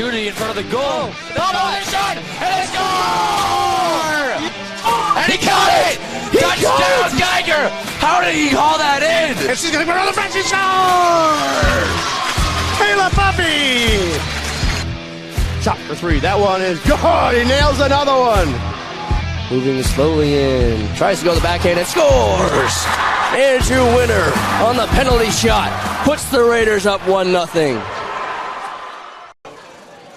opportunity in front of the goal. Double shot, and they score! And he caught it! Touchdown, Geiger! How did he call that in? And she's going to put on the bench. She scores! Kayla Puppy! Shot for three. That one is good. He nails another one. Moving slowly in. Tries to go to the backhand and scores! Andrew Winter on the penalty shot. Puts the Raiders up 1-0.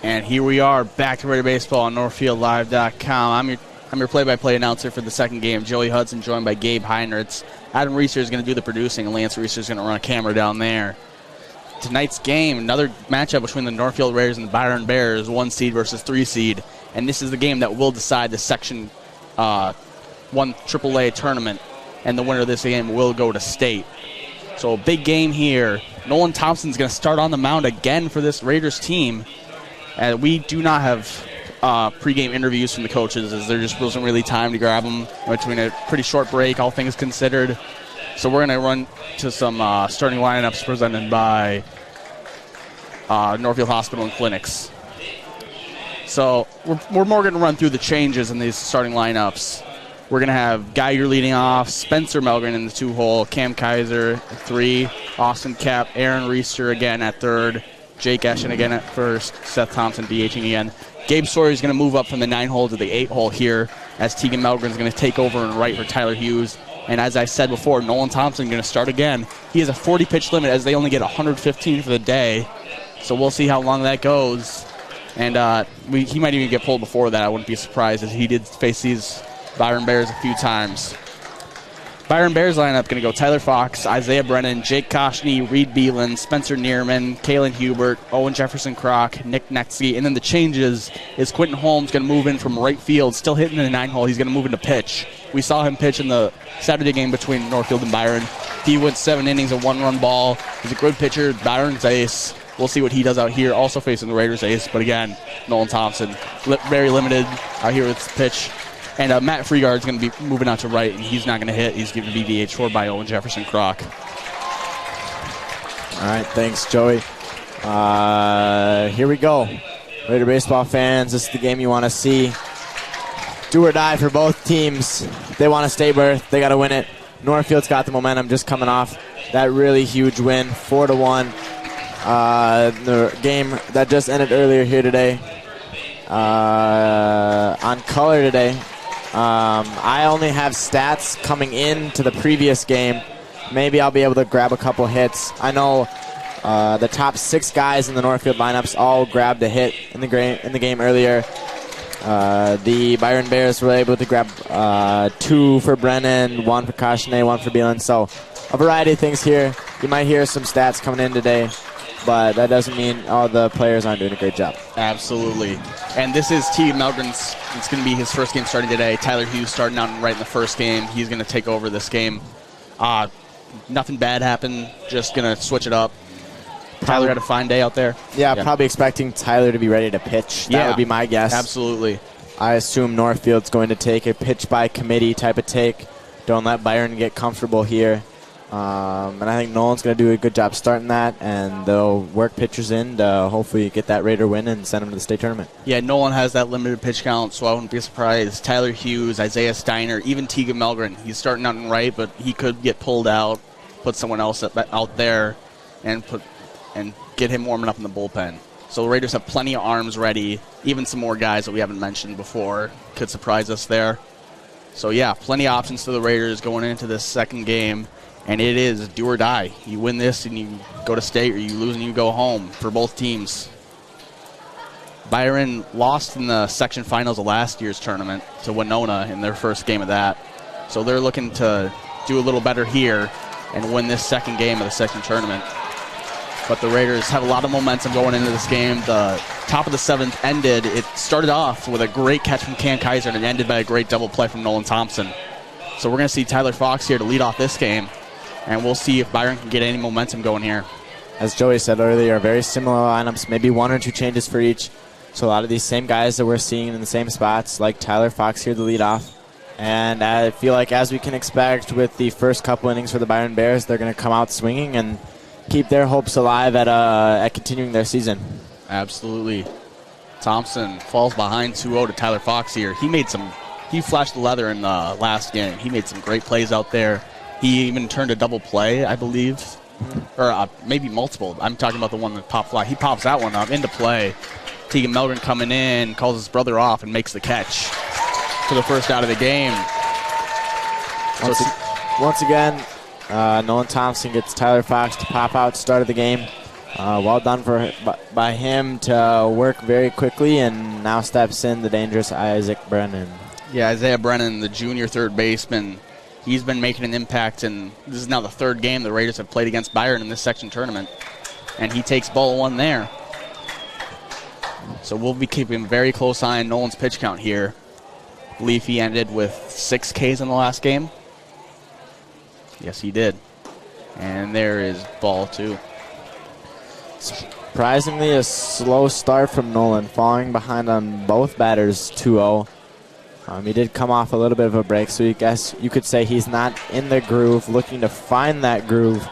And here we are, back to Raider Baseball on NorthfieldLive.com. I'm your play-by-play announcer for the second game, Joey Hudson, joined by Gabe Heinrichs. Adam Reeser is going to do the producing, and Lance Reeser is going to run a camera down there. Tonight's game, another matchup between the Northfield Raiders and the Byron Bears, 1 seed versus 3 seed. And this is the game that will decide the Section 1 AAA tournament, and the winner of this game will go to state. So a big game here. Nolan Thompson's going to start on the mound again for this Raiders team. And we do not have pregame interviews from the coaches, as there just wasn't really time to grab them between a pretty short break, all things considered. So we're going to run to some starting lineups presented by Northfield Hospital and Clinics. So we're more going to run through the changes in these starting lineups. We're going to have Geiger leading off, Spencer Melgren in the 2-hole, Cam Kaiser at 3, Austin Kapp, Aaron Reister again at 3rd, Jake Eschen again at 1st, Seth Thompson DHing again. Gabe Sawyer is going to move up from the 9-hole to the 8-hole here, as Tegan Melgren is going to take over and right for Tyler Hughes. And as I said before, Nolan Thompson is going to start again. He has a 40-pitch limit, as they only get 115 for the day. So we'll see how long that goes. And he might even get pulled before that. I wouldn't be surprised, as he did face these Byron Bears a few times. Byron Bears lineup going to go Tyler Fox, Isaiah Brennan, Jake Koshny, Reed Beelan, Spencer Neerman, Kalen Hubert, Owen Jefferson Kroc, Nick Nexke. And then the changes is Quentin Holmes going to move in from right field, still hitting in the 9-hole. He's going to move into pitch. We saw him pitch in the Saturday game between Northfield and Byron. He went 7 innings, a 1-run ball. He's a good pitcher. Byron's ace. We'll see what he does out here, also facing the Raiders ace. But again, Nolan Thompson, very limited out here with his pitch. And Matt Freegard is going to be moving out to right, and he's not going to hit. He's going to be DH4 by Owen Jefferson Kroc. All right, thanks, Joey. Here we go. Raider baseball fans, this is the game you want to see. Do or die for both teams. They want to stay berth. They got to win it. Northfield's got the momentum, just coming off that really huge win, 4-1. The game that just ended earlier here today. On color today. I only have stats coming into the previous game. Maybe I'll be able to grab a couple hits. I know the top 6 guys in the Northfield lineups all grabbed a hit in the game earlier. The Byron Bears were able to grab 2 for Brennan, 1 for Koshne, 1 for Beelan. So a variety of things here. You might hear some stats coming in today, but that doesn't mean all the players aren't doing a great job. Absolutely. And this is Tegan Melgren's. It's going to be his first game starting today. Tyler Hughes starting out right in the first game. He's going to take over this game. Nothing bad happened. Just going to switch it up. Tyler had a fine day out there. Yeah, probably expecting Tyler to be ready to pitch. That would be my guess. Absolutely. I assume Northfield's going to take a pitch by committee type of take. Don't let Byron get comfortable here. And I think Nolan's going to do a good job starting that, and they'll work pitchers in to hopefully get that Raider win and send them to the state tournament. Yeah, Nolan has that limited pitch count, so I wouldn't be surprised. Tyler Hughes, Isaiah Steiner, even Tegan Melgren. He's starting out in right, but he could get pulled out, put someone else out there, and get him warming up in the bullpen. So the Raiders have plenty of arms ready. Even some more guys that we haven't mentioned before could surprise us there. So, yeah, plenty of options for the Raiders going into this second game. And it is do or die. You win this and you go to state, or you lose and you go home for both teams. Byron lost in the section finals of last year's tournament to Winona in their first game of that. So they're looking to do a little better here and win this second game of the section tournament. But the Raiders have a lot of momentum going into this game. The top of the 7th ended. It started off with a great catch from Cam Kaiser, and it ended by a great double play from Nolan Thompson. So we're going to see Tyler Fox here to lead off this game. And we'll see if Byron can get any momentum going here. As Joey said earlier, very similar lineups, maybe 1 or 2 changes for each. So a lot of these same guys that we're seeing in the same spots, like Tyler Fox here to lead off. And I feel like, as we can expect with the first couple innings for the Byron Bears, they're going to come out swinging and keep their hopes alive at continuing their season. Absolutely. Thompson falls behind 2-0 to Tyler Fox here. He flashed the leather in the last game. He made some great plays out there. He even turned a double play, I believe, or maybe multiple. I'm talking about the one that popped fly. He pops that one up into play. Tegan Melgren coming in, calls his brother off, and makes the catch for the first out of the game. Once again, Nolan Thompson gets Tyler Fox to pop out start of the game. Well done by him to work very quickly, and now steps in the dangerous Isaac Brennan. Yeah, Isaiah Brennan, the junior third baseman, he's been making an impact, and this is now the third game the Raiders have played against Byron in this section tournament, and he takes ball one there. So we'll be keeping a very close eye on Nolan's pitch count here. I believe he ended with 6 Ks in the last game. Yes, he did. And there is ball 2. Surprisingly, a slow start from Nolan, falling behind on both batters 2-0. He did come off a little bit of a break, so you guess you could say he's not in the groove, looking to find that groove.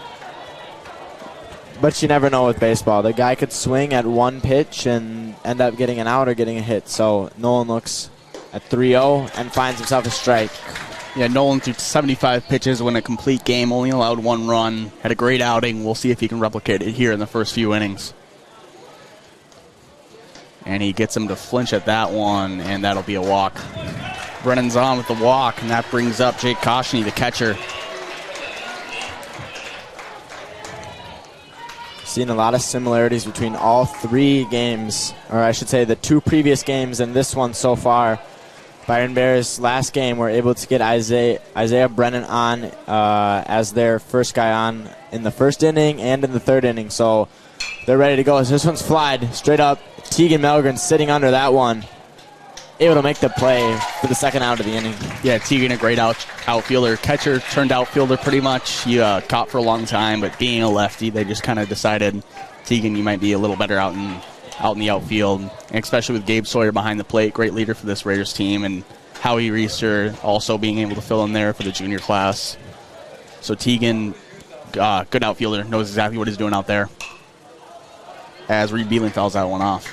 But you never know with baseball. The guy could swing at one pitch and end up getting an out or getting a hit. So Nolan looks at 3-0 and finds himself a strike. Yeah, Nolan threw 75 pitches, won a complete game, only allowed 1 run, had a great outing. We'll see if he can replicate it here in the first few innings. And he gets him to flinch at that one, and that'll be a walk. Brennan's on with the walk, and that brings up Jake Koshny, the catcher. Seen a lot of similarities between all 3 games, or I should say the 2 previous games and this one so far. Byron Bears last game were able to get Isaiah Brennan on as their first guy on in the first inning and in the third inning. So they're ready to go. As this one's flied straight up. Tegan Melgren sitting under that one, able to make the play for the second out of the inning. Yeah, Tegan, a great outfielder. Catcher turned outfielder pretty much. He caught for a long time, but being a lefty, they just kind of decided, Tegan, you might be a little better out in the outfield, and especially with Gabe Sawyer behind the plate, great leader for this Raiders team, and Howie Reister also being able to fill in there for the junior class. So Tegan, good outfielder, knows exactly what he's doing out there. As Reed Beeling fouls that one off.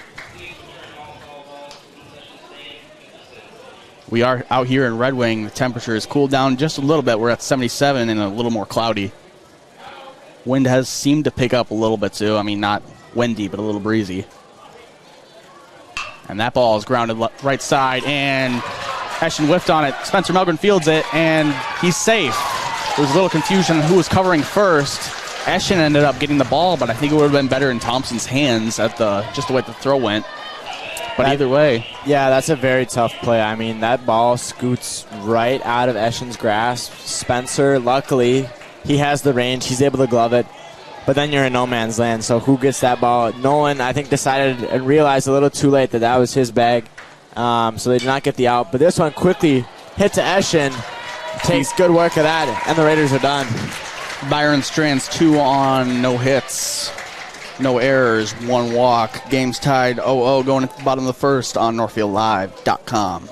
We are out here in Red Wing. The temperature has cooled down just a little bit. We're at 77 and a little more cloudy. Wind has seemed to pick up a little bit too. I mean, not windy, but a little breezy. And that ball is grounded right side, and Eschen whiffed on it. Spencer Melgren fields it, and he's safe. There was a little confusion on who was covering first. Eschen ended up getting the ball, but I think it would have been better in Thompson's hands at just the way the throw went. But either way. Yeah, that's a very tough play. I mean, that ball scoots right out of Eschen's grasp. Spencer, luckily, he has the range. He's able to glove it. But then you're in no man's land, so who gets that ball? Nolan, I think, decided and realized a little too late that that was his bag. So they did not get the out. But this one quickly hit to Eschen. Takes good work of that, and the Raiders are done. Byron strands 2 on, no hits. No errors, 1 walk. Game's tied 0-0 going at the bottom of the first on NorthfieldLive.com.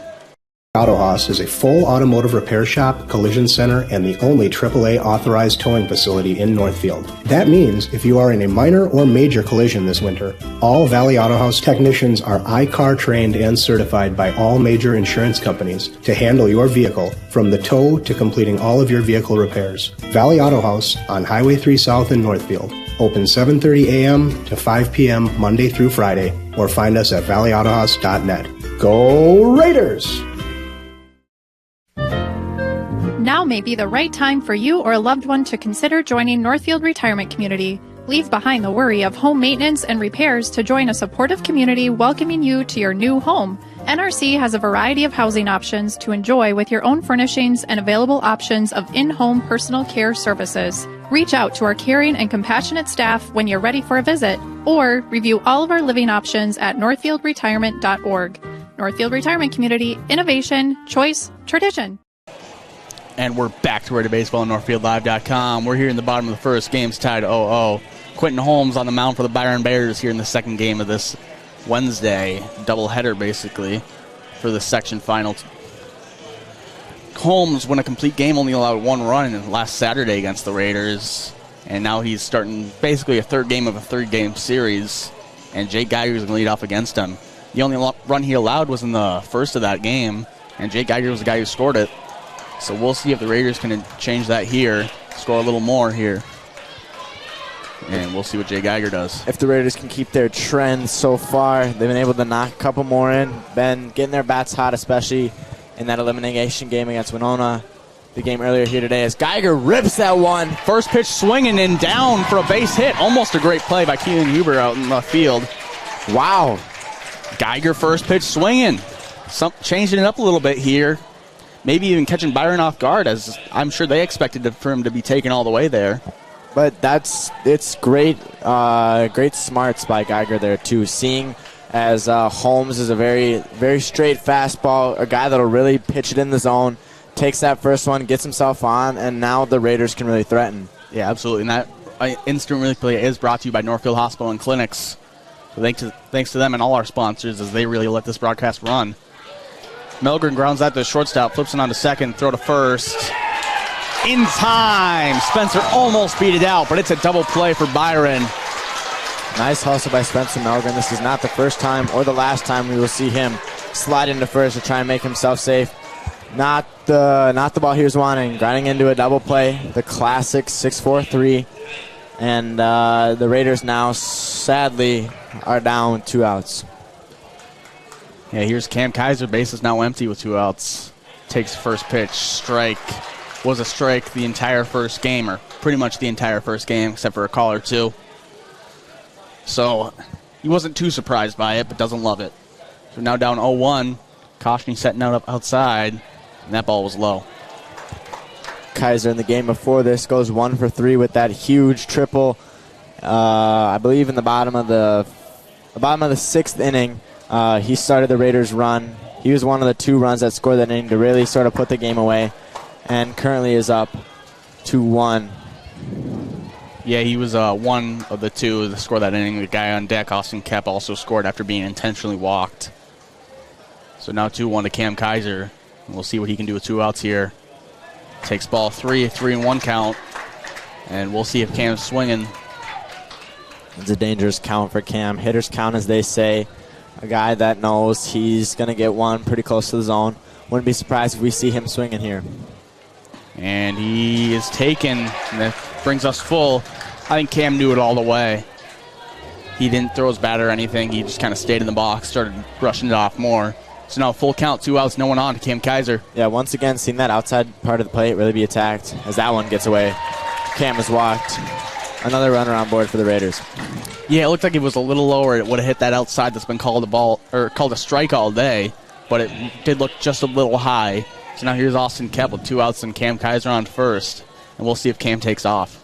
Auto Haus is a full automotive repair shop, collision center, and the only AAA authorized towing facility in Northfield. That means if you are in a minor or major collision this winter, all Valley Auto Haus technicians are I-CAR trained and certified by all major insurance companies to handle your vehicle from the tow to completing all of your vehicle repairs. Valley Auto Haus on Highway 3 South in Northfield. Open 7:30 a.m. to 5 p.m. Monday through Friday, or find us at valleyautohaus.net. Go Raiders! Now may be the right time for you or a loved one to consider joining Northfield Retirement Community. Leave behind the worry of home maintenance and repairs to join a supportive community welcoming you to your new home. NRC has a variety of housing options to enjoy with your own furnishings and available options of in-home personal care services. Reach out to our caring and compassionate staff when you're ready for a visit, or review all of our living options at northfieldretirement.org. Northfield Retirement Community, innovation, choice, tradition. And we're back to Raider Baseball on NorthfieldLive.com. We're here in the bottom of the first. Game's tied 0-0. Quentin Holmes on the mound for the Byron Bears here in the second game of this Wednesday doubleheader, basically, for the section final. Holmes won a complete game, only allowed 1 run last Saturday against the Raiders. And now he's starting basically a third game of a third-game series. And Jake Geiger's going to lead off against him. The only run he allowed was in the first of that game, and Jake Geiger was the guy who scored it. So we'll see if the Raiders can change that here, score a little more here. And we'll see what Jake Geiger does. If the Raiders can keep their trend so far, they've been able to knock a couple more in. Been getting their bats hot, especially in that elimination game against Winona. The game earlier here today as Geiger rips that one. First pitch swinging and down for a base hit. Almost a great play by Keelan Huber out in left field. Wow. Geiger first pitch swinging. Changing it up a little bit here. Maybe even catching Byron off guard, as I'm sure they expected for him to be taken all the way there. But it's great great smarts by Geiger there too. Seeing as Holmes is a very, very straight fastball, a guy that'll really pitch it in the zone. Takes that first one, gets himself on, and now the Raiders can really threaten. Yeah, absolutely. And that instant replay is brought to you by Northfield Hospital and Clinics. So thanks to them and all our sponsors as they really let this broadcast run. Melgren grounds that to shortstop, flips it on to second, throw to first. In time. Spencer almost beat it out, but it's a double play for Byron. Nice hustle by Spencer Melgren. This is not the first time or the last time we will see him slide into first to try and make himself safe. Not the ball he was wanting. Grinding into a double play. The classic 6-4-3. And the Raiders now, sadly, are down 2 outs. Yeah, here's Cam Kaiser. Base is now empty with 2 outs. Takes first pitch. Strike. Was a strike the entire first game, or pretty much the entire first game, except for a call or two. So he wasn't too surprised by it, but doesn't love it. So now down 0-1. Koshny setting out up outside. And that ball was low. Kaiser in the game before this goes 1 for 3 with that huge triple. I believe in the bottom of the 6th inning, he started the Raiders' run. He was one of the 2 runs that scored that inning to really sort of put the game away, and currently is up 2-1. Yeah, he was one of the 2 that scored that inning. The guy on deck, Austin Kep, also scored after being intentionally walked. So now 2-1 to Cam Kaiser. We'll see what he can do with 2 outs here. Takes ball 3-1 count. And we'll see if Cam's swinging. It's a dangerous count for Cam. Hitter's count, as they say. A guy that knows he's going to get one pretty close to the zone. Wouldn't be surprised if we see him swinging here. And he is taken. And that brings us full. I think Cam knew it all the way. He didn't throw his bat or anything. He just kind of stayed in the box, started brushing it off more. So now full count, 2 outs, no one on to Cam Kaiser. Yeah, once again, seeing that outside part of the plate really be attacked as that one gets away. Cam is walked. Another runner on board for the Raiders. Yeah, it looked like it was a little lower. It would have hit that outside that's been called a strike all day, but it did look just a little high. So now here's Austin Kep with 2 outs and Cam Kaiser on first, and we'll see if Cam takes off.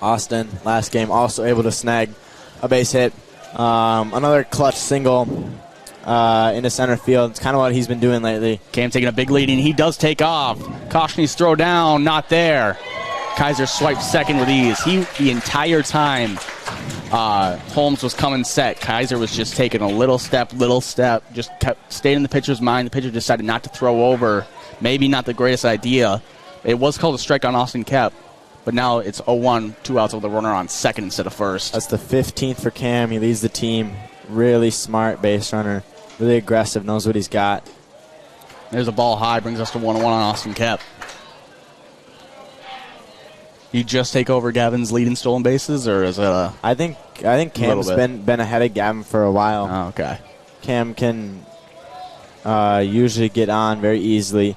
Austin, last game, also able to snag a base hit. Another clutch single into center field. It's kind of what he's been doing lately. Cam taking a big lead, and he does take off. Koshny's throw down, not there. Kaiser swipes second with ease. The entire time Holmes was coming set, Kaiser was just taking a little step, just stayed in the pitcher's mind. The pitcher decided not to throw over. Maybe not the greatest idea. It was called a strike on Austin Kep, but now it's 0-1, 2 outs with the runner on second instead of first. That's the 15th for Cam. He leads the team. Really smart base runner. Really aggressive, knows what he's got. There's a ball high, brings us to 1-1 on Austin Kep. You just take over Gavin's lead in stolen bases, or is it a... I think Cam's been ahead of Gavin for a while. Oh, okay. Cam can usually get on very easily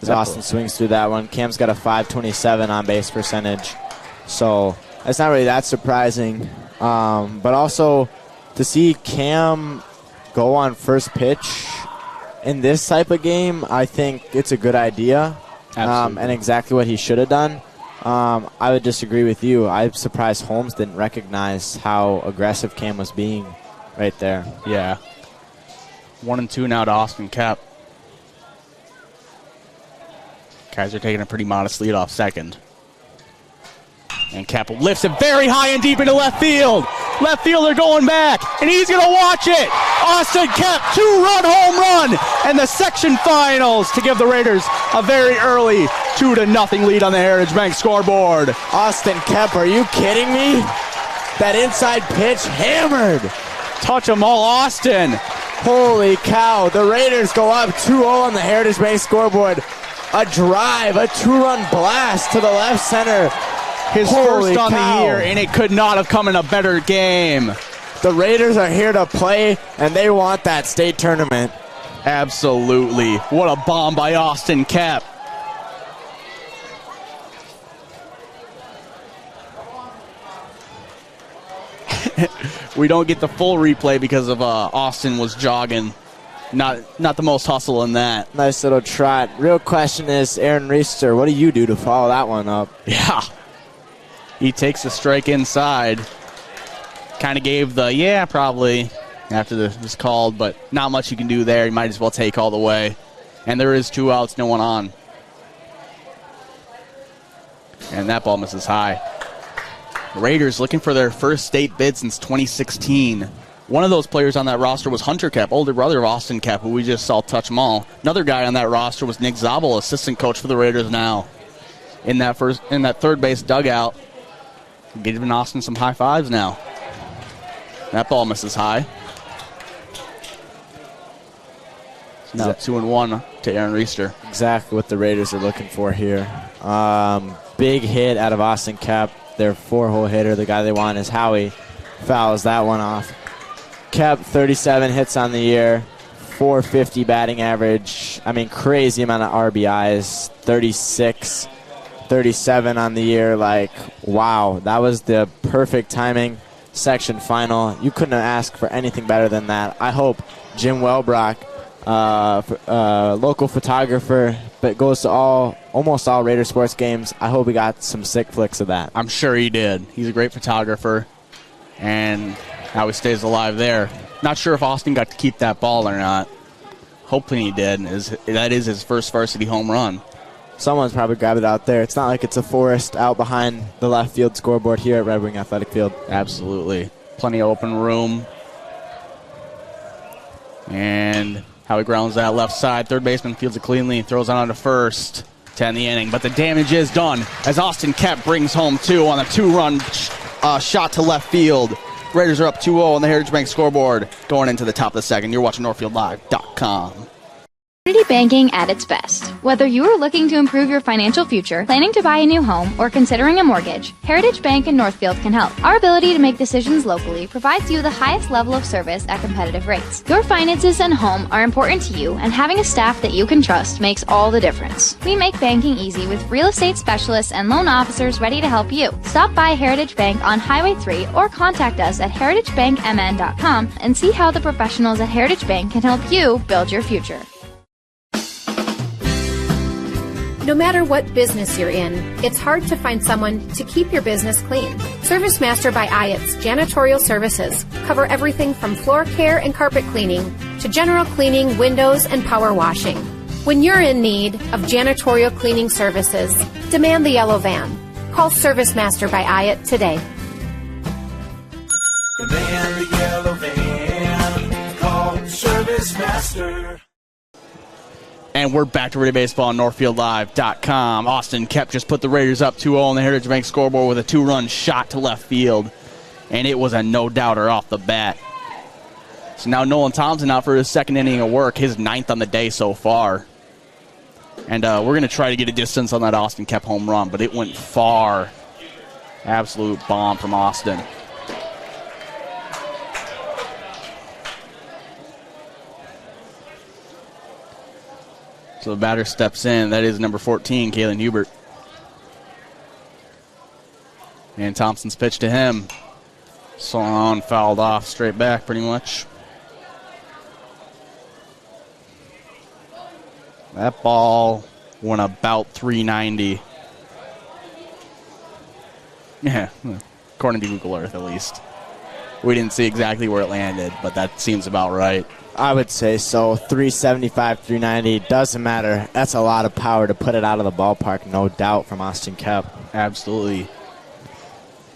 as Austin swings through that one. Cam's got a .527 on base percentage, so it's not really that surprising. But also to see Cam go on first pitch in this type of game, I think it's a good idea, and exactly what he should have done. I would disagree with you. I'm surprised Holmes didn't recognize how aggressive Cam was being right there. Yeah. 1-2 now to Austin Kep. Kaiser taking a pretty modest lead off second. And Kep lifts it very high and deep into left field. Left fielder going back, and he's going to watch it. Austin Kep, 2-run home run, and the section finals to give the Raiders a very early 2-0 lead on the Heritage Bank scoreboard. Austin Kep, are you kidding me? That inside pitch hammered. Touch them all, Austin. Holy cow. The Raiders go up 2-0 on the Heritage Bank scoreboard. A drive, a 2-run blast to the left center. His Holy first on cow. the year, and it could not have come in a better game. The Raiders are here to play, and they want that state tournament. Absolutely. What a bomb by Austin Kep. We don't get the full replay because of Austin was jogging. Not the most hustle in that. Nice little trot. Real question is, Aaron Reister, what do you do to follow that one up? Yeah. He takes the strike inside. Kind of gave the, yeah, probably, after this was called, but not much you can do there. You might as well take all the way. And there is 2 outs, no one on. And that ball misses high. The Raiders looking for their first state bid since 2016. One of those players on that roster was Hunter Kep, older brother of Austin Kep, who we just saw touch them all. Another guy on that roster was Nick Zabel, assistant coach for the Raiders now. In that third base dugout, giving Austin some high fives now. That ball misses high. Now 2-1 to Aaron Reister. Exactly what the Raiders are looking for here. Big hit out of Austin Kep. Their 4-hole hitter. The guy they want is Howie. Fouls that one off. Kep, 37 hits on the year. 450 batting average. I mean, crazy amount of RBIs. 36, 37 on the year. Like, wow. That was the perfect timing. Section final. You couldn't have asked for anything better than that. I hope Jim Welbrock, local photographer, but goes to almost all Raider sports games. I hope he got some sick flicks of that. I'm sure he did. He's a great photographer, and how he stays alive there. Not sure if Austin got to keep that ball or not. Hopefully he did. That is his first varsity home run. Someone's probably grabbed it out there. It's not like it's a forest out behind the left field scoreboard here at Red Wing Athletic Field. Absolutely. Plenty of open room. And how he grounds that left side. Third baseman fields it cleanly, throws it on to first to end the inning. But the damage is done as Austin Kep brings home 2 on a 2-run shot to left field. Raiders are up 2-0 on the Heritage Bank scoreboard going into the top of the second. You're watching NorthfieldLive.com. Community banking at its best. Whether you are looking to improve your financial future, planning to buy a new home, or considering a mortgage, Heritage Bank in Northfield can help. Our ability to make decisions locally provides you the highest level of service at competitive rates. Your finances and home are important to you, and having a staff that you can trust makes all the difference. We make banking easy with real estate specialists and loan officers ready to help you. Stop by Heritage Bank on Highway 3 or contact us at heritagebankmn.com and see how the professionals at Heritage Bank can help you build your future. No matter what business you're in, it's hard to find someone to keep your business clean. Service Master by Ayatt's janitorial services cover everything from floor care and carpet cleaning to general cleaning, windows, and power washing. When you're in need of janitorial cleaning services, demand the yellow van. Call Service Master by Ayatt today. Demand the yellow van. Call Service Master. And we're back to Raider Baseball on NorthfieldLive.com. Austin Kep just put the Raiders up 2-0 on the Heritage Bank scoreboard with a 2-run shot to left field. And it was a no-doubter off the bat. So now Nolan Thompson out for his second inning of work, his 9th on the day so far. And we're going to try to get a distance on that Austin Kep home run, but it went far. Absolute bomb from Austin. So the batter steps in. That is number 14, Kalen Hubert. And Thompson's pitch to him. Swung on, fouled off, straight back pretty much. That ball went about 390. Yeah, according to Google Earth at least. We didn't see exactly where it landed, but that seems about right. I would say so. 375, 390, doesn't matter. That's a lot of power to put it out of the ballpark, no doubt, from Austin Kep. Absolutely.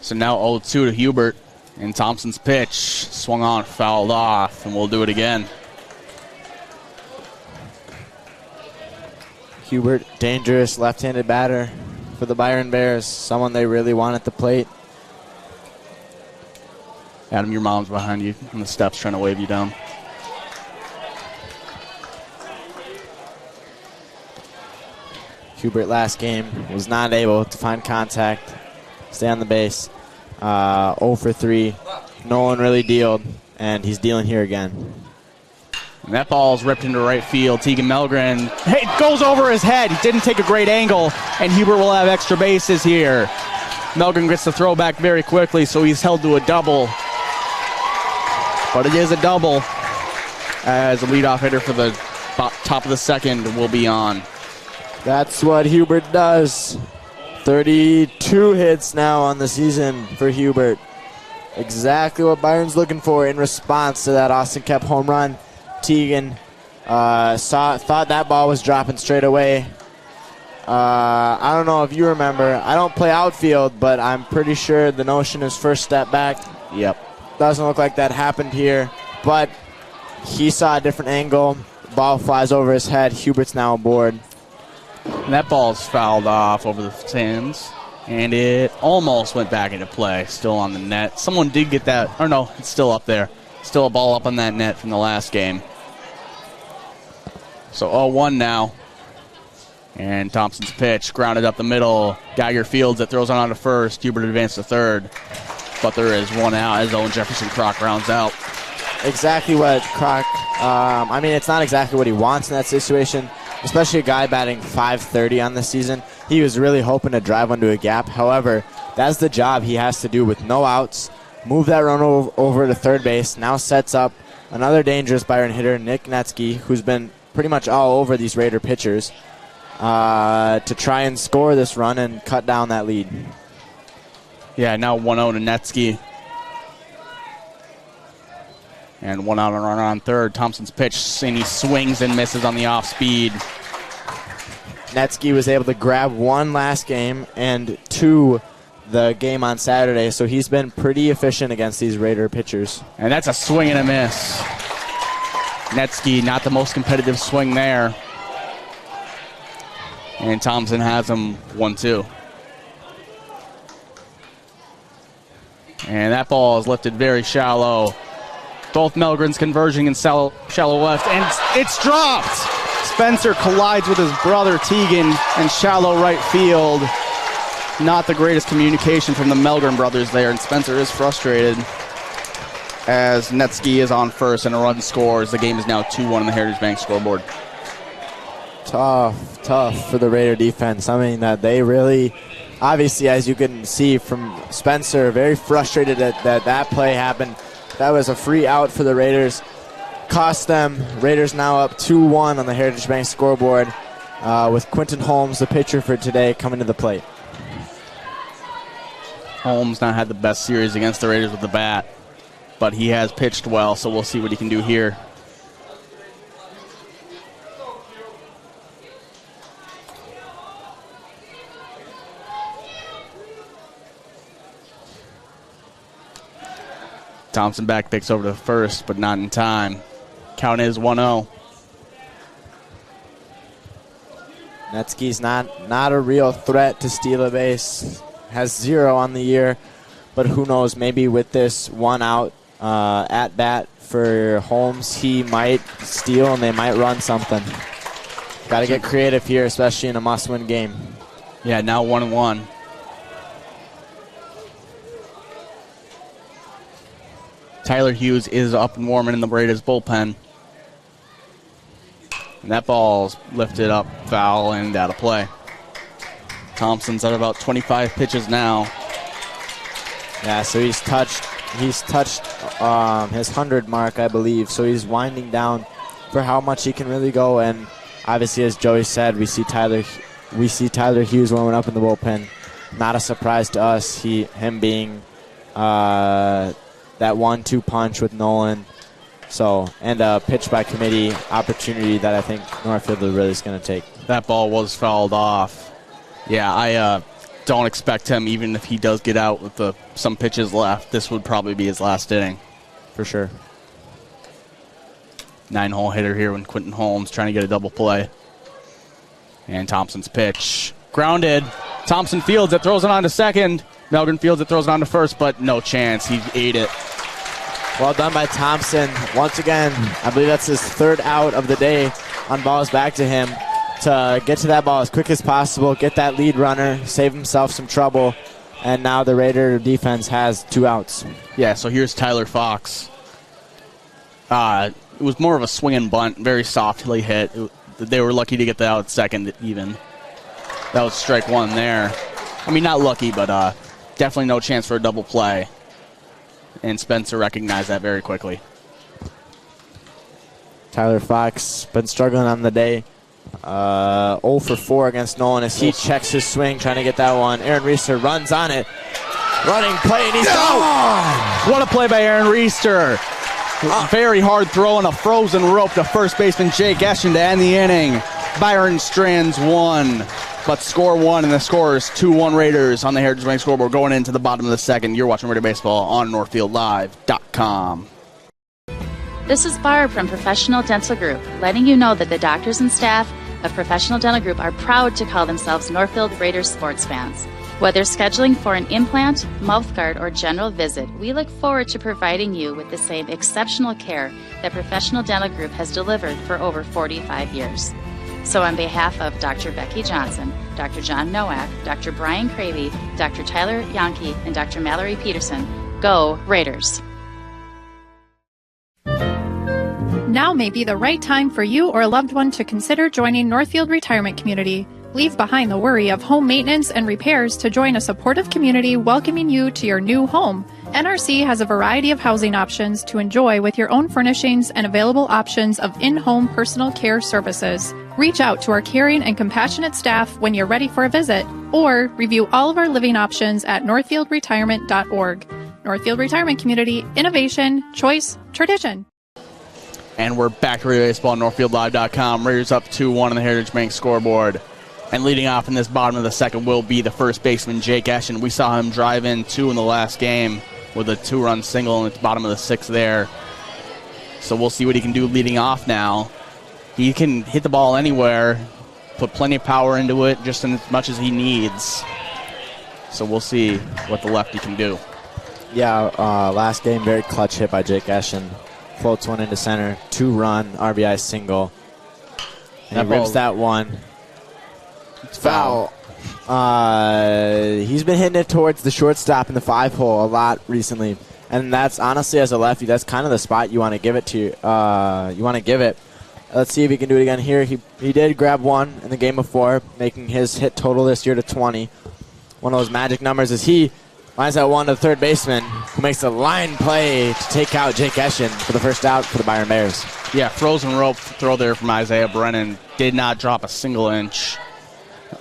So now 0-2 to Hubert, and Thompson's pitch swung on, fouled off, and we'll do it again. Hubert, dangerous left-handed batter for the Byron Bears, someone they really want at the plate. Adam, your mom's behind you on the steps trying to wave you down. Hubert last game was not able to find contact, stay on the base. 0 for 3. Nolan really dealed, and he's dealing here again. And that ball's ripped into right field. Tegan Melgren, hey, goes over his head. He didn't take a great angle, and Hubert will have extra bases here. Melgren gets the throw back very quickly, so he's held to a double. But it is a double, as the leadoff hitter for the top of the second will be on. That's what Hubert does. 32 hits now on the season for Hubert. Exactly what Byron's looking for in response to that Austin Kemp home run. Tegan thought that ball was dropping straight away. I don't know if you remember. I don't play outfield, but I'm pretty sure the notion is first step back. Yep. Doesn't look like that happened here, but he saw a different angle. Ball flies over his head. Hubert's now aboard. And that ball's fouled off over the stands, and it almost went back into play. Still on the net. Someone did get that. Or no, it's still up there. Still a ball up on that net from the last game. So 0-1 now. And Thompson's pitch grounded up the middle. Geiger fields it, throws on to first. Hubert advanced to third. But there is one out as Owen Jefferson Kroc rounds out. Exactly what Kroc, I mean, it's not exactly what he wants in that situation, especially a guy batting .530 on the season. He was really hoping to drive onto a gap. However, that's the job he has to do with no outs. Move that run over to third base. Now sets up another dangerous Byron hitter, Nick Netsky, who's been pretty much all over these Raider pitchers, to try and score this run and cut down that lead. Yeah, now 1-0 to Netsky. And 1 out and runner on third. Thompson's pitch, and he swings and misses on the off speed. Netsky was able to grab 1 last game and 2 the game on Saturday, so he's been pretty efficient against these Raider pitchers. And that's a swing and a miss. Netsky, not the most competitive swing there. And Thompson has him 1-2. And that ball is lifted very shallow. Both Melgrens converging in shallow left, and it's dropped. Spencer collides with his brother Tegan in shallow right field. Not the greatest communication from the Melgren brothers there, and Spencer is frustrated as Netsky is on first and a run scores. The game is now 2-1 on the Heritage Bank scoreboard. Tough for the Raider defense. I mean, that they really, obviously, as you can see from Spencer, very frustrated that play happened. That was a free out for the Raiders. Cost them. Raiders now up 2-1 on the Heritage Bank scoreboard, with Quentin Holmes, the pitcher for today, coming to the plate. Holmes not had the best series against the Raiders with the bat, but he has pitched well, so we'll see what he can do here. Thompson back picks over to first, but not in time. Count is 1-0. Netsky's not a real threat to steal a base. Has 0 on the year, but who knows, maybe with this 1 out at bat for Holmes, he might steal and they might run something. Got to get creative here, especially in a must-win game. Yeah, now 1-1. Tyler Hughes is up and warming in the Raiders bullpen. And that ball's lifted up, foul, and out of play. Thompson's at about 25 pitches now. Yeah, so he's touched his 100 mark, I believe. So he's winding down for how much he can really go. And obviously, as Joey said, we see Tyler Hughes warming up in the bullpen. Not a surprise to us. Him being that 1-2 punch with Nolan. So, and a pitch by committee opportunity that I think Northfield really is going to take. That ball was fouled off. Yeah, I don't expect him, even if he does get out with some pitches left, this would probably be his last inning. For sure. 9-hole hitter here when Quentin Holmes trying to get a double play. And Thompson's pitch. Grounded. Thompson fields it, throws it on to second. Melgren fields it, throws it on to first, but no chance. He ate it. Well done by Thompson. Once again, I believe that's his third out of the day on balls back to him to get to that ball as quick as possible, get that lead runner, save himself some trouble, and now the Raider defense has 2 outs. Yeah, so here's Tyler Fox. It was more of a swing and bunt, very softly hit. They were lucky to get the out second even. That was strike 1 there. I mean, not lucky, but definitely no chance for a double play. And Spencer recognized that very quickly. Tyler Fox been struggling on the day. 0 for 4 against Nolan as he checks his swing, trying to get that one. Aaron Reister runs on it. Running play, and he's gone! What a play by Aaron Reister. Very hard throw and a frozen rope to first baseman Jake Eschen to end the inning. Byron strands 1, but score 1, and the score is 2-1 Raiders on the Heritage Bank scoreboard going into the bottom of the second. You're watching Raider Baseball on NorthfieldLive.com. This is Barb from Professional Dental Group, letting you know that the doctors and staff of Professional Dental Group are proud to call themselves Northfield Raiders sports fans. Whether scheduling for an implant, mouthguard, or general visit, we look forward to providing you with the same exceptional care that Professional Dental Group has delivered for over 45 years. So on behalf of Dr. Becky Johnson, Dr. John Nowak, Dr. Brian Cravey, Dr. Tyler Yankee, and Dr. Mallory Peterson, go Raiders! Now may be the right time for you or a loved one to consider joining Northfield Retirement Community. Leave behind the worry of home maintenance and repairs to join a supportive community welcoming you to your new home. NRC has a variety of housing options to enjoy with your own furnishings and available options of in-home personal care services. Reach out to our caring and compassionate staff when you're ready for a visit, or review all of our living options at northfieldretirement.org. Northfield Retirement Community, innovation, choice, tradition. And we're back to Raider Baseball on NorthfieldLive.com. Raiders up 2-1 on the Heritage Bank scoreboard. And leading off in this bottom of the second will be the first baseman, Jake Eschen. We saw him drive in 2 in the last game with a 2-run single in the bottom of the 6th there. So we'll see what he can do leading off now. He can hit the ball anywhere, put plenty of power into it, just as much as he needs. So we'll see what the lefty can do. Yeah, last game, very clutch hit by Jake Eschen. Floats one into center, 2-run RBI single. And he rips that one. It's foul. He's been hitting it towards the shortstop in the 5-hole a lot recently. And that's honestly, as a lefty, that's kind of the spot you want to give it to. You want to give it. Let's see if he can do it again here. He did grab one in the game before, making his hit total this year to 20. One of those magic numbers is he lines that one to the third baseman, who makes a line play to take out Jake Eschen for the first out for the Byron Bears. Yeah, frozen rope throw there from Isaiah Brennan. Did not drop a single inch.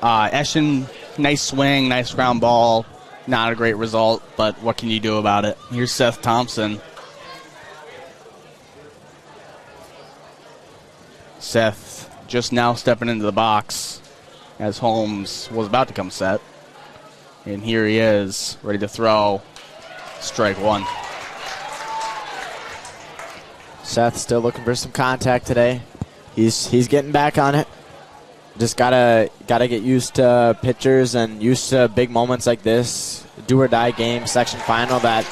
Eschen, nice swing, nice ground ball. Not a great result, but what can you do about it? Here's Seth Thompson. Seth just now stepping into the box as Holmes was about to come set. And here he is, ready to throw. Strike 1. Seth still looking for some contact today. He's getting back on it. Just gotta get used to pitchers and used to big moments like this, do or die game, section final that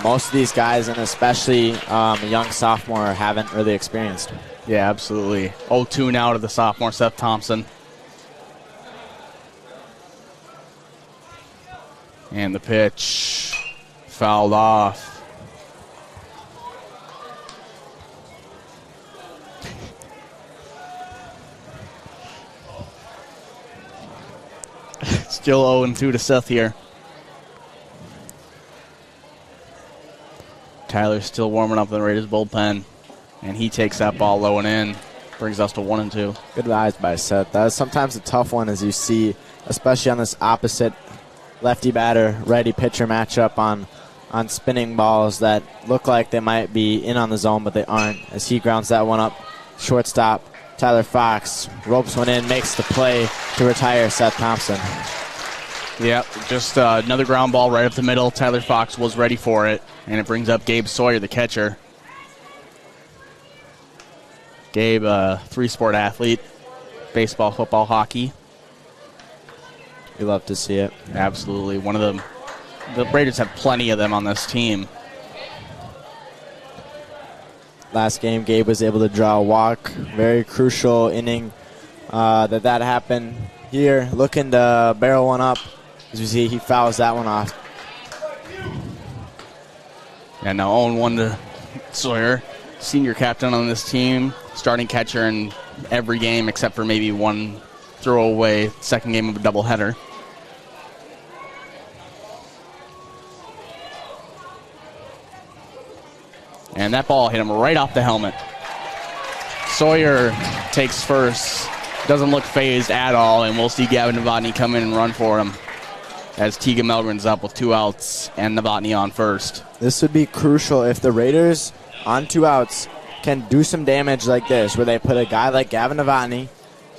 most of these guys, and especially a young sophomore, haven't really experienced. Yeah, absolutely. 0-2 now to the sophomore Seth Thompson. And the pitch fouled off. Still 0-2 to Seth here. Tyler's still warming up in the Raiders bullpen, and he takes that ball low and in. Brings us to 1-2. Good eyes by Seth. That is sometimes a tough one, as you see, especially on this opposite lefty batter, righty pitcher matchup on spinning balls that look like they might be in on the zone, but they aren't. As he grounds that one up, shortstop Tyler Fox ropes one in, makes the play to retire Seth Thompson. Yep, just another ground ball right up the middle. Tyler Fox was ready for it, and it brings up Gabe Sawyer, the catcher. Gabe, a 3-sport athlete, baseball, football, hockey. You love to see it. Absolutely. One of them. The Raiders have plenty of them on this team. last game. Gabe was able to draw a walk. Very crucial inning that happened here. Looking to barrel one up. As you see, he fouls that one off. Yeah, now 0-1 to Sawyer. Senior captain on this team. Starting catcher in every game except for maybe one throwaway second game of a doubleheader. And that ball hit him right off the helmet. Sawyer takes first. Doesn't look phased at all, and we'll see Gavin Novotny come in and run for him as Tegan Melgren's up with 2 outs and Novotny on first. This would be crucial if the Raiders on 2 outs can do some damage like this, where they put a guy like Gavin Novotny,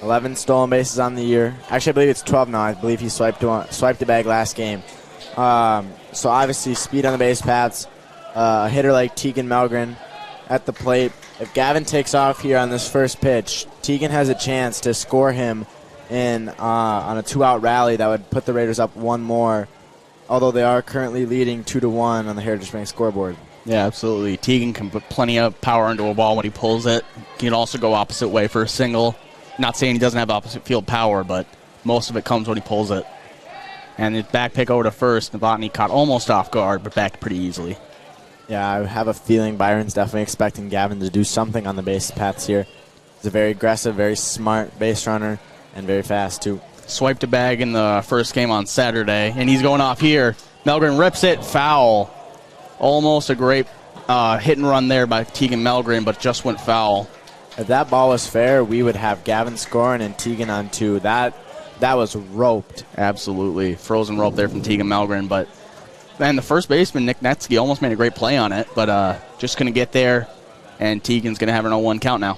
11 stolen bases on the year. Actually, I believe it's 12 now. I believe he swiped the bag last game. So obviously speed on the base paths. A hitter like Tegan Melgren at the plate. If Gavin takes off here on this first pitch, Tegan has a chance to score him in on a 2-out rally that would put the Raiders up 1 more, although they are currently leading 2-1 on the Heritage Bank scoreboard. Yeah, absolutely. Tegan can put plenty of power into a ball when he pulls it. He can also go opposite way for a single. Not saying he doesn't have opposite field power, but most of it comes when he pulls it. And his back pick over to first. Novotny caught almost off guard, but backed pretty easily. Yeah, I have a feeling Byron's definitely expecting Gavin to do something on the base paths here. He's a very aggressive, very smart base runner, and very fast, too. Swiped a bag in the first game on Saturday, and he's going off here. Melgren rips it, foul. Almost a great hit and run there by Tegan Melgren, but just went foul. If that ball was fair, we would have Gavin scoring and Tegan on 2. That was roped. Absolutely. Frozen rope there from Tegan Melgren, but man, the first baseman, Nick Netsky, almost made a great play on it, but just going to get there, and Tegan's going to have an 0-1 count now.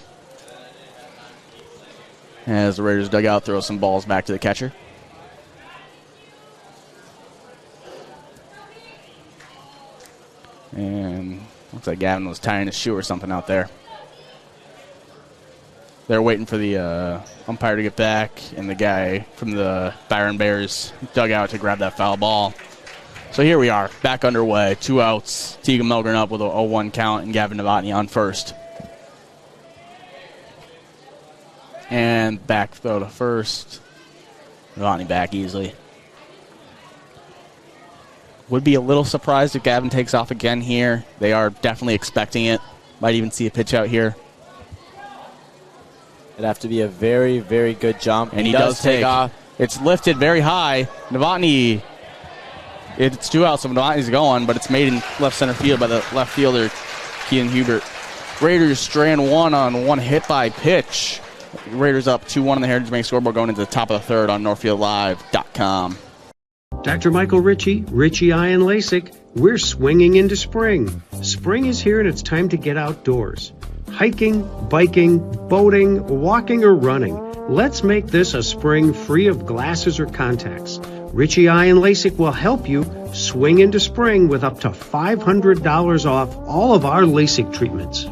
As the Raiders dugout throws some balls back to the catcher. And looks like Gavin was tying his shoe or something out there. They're waiting for the umpire to get back and the guy from the Byron Bears dugout to grab that foul ball. So here we are, back underway, 2 outs. Tegan Melgren up with a 0-1 count and Gavin Novotny on first. And back throw to first. Novotny back easily. Would be a little surprised if Gavin takes off again here. They are definitely expecting it. Might even see a pitch out here. It'd have to be a very, very good jump. And he does take off. It's lifted very high. Novotny, it's 2 outs, so Novotny's going, but it's made in left center field by the left fielder, Keaton Hubert. Raiders strand 1 on 1 hit by pitch. Raiders up 2-1 on the Heritage Bank scoreboard going into the top of the 3rd on NorthfieldLive.com. Dr. Michael Ritchie, Ritchie Eye and LASIK, we're swinging into spring. Spring is here and it's time to get outdoors. Hiking, biking, boating, walking, or running. Let's make this a spring free of glasses or contacts. Ritchie Eye and LASIK will help you swing into spring with up to $500 off all of our LASIK treatments.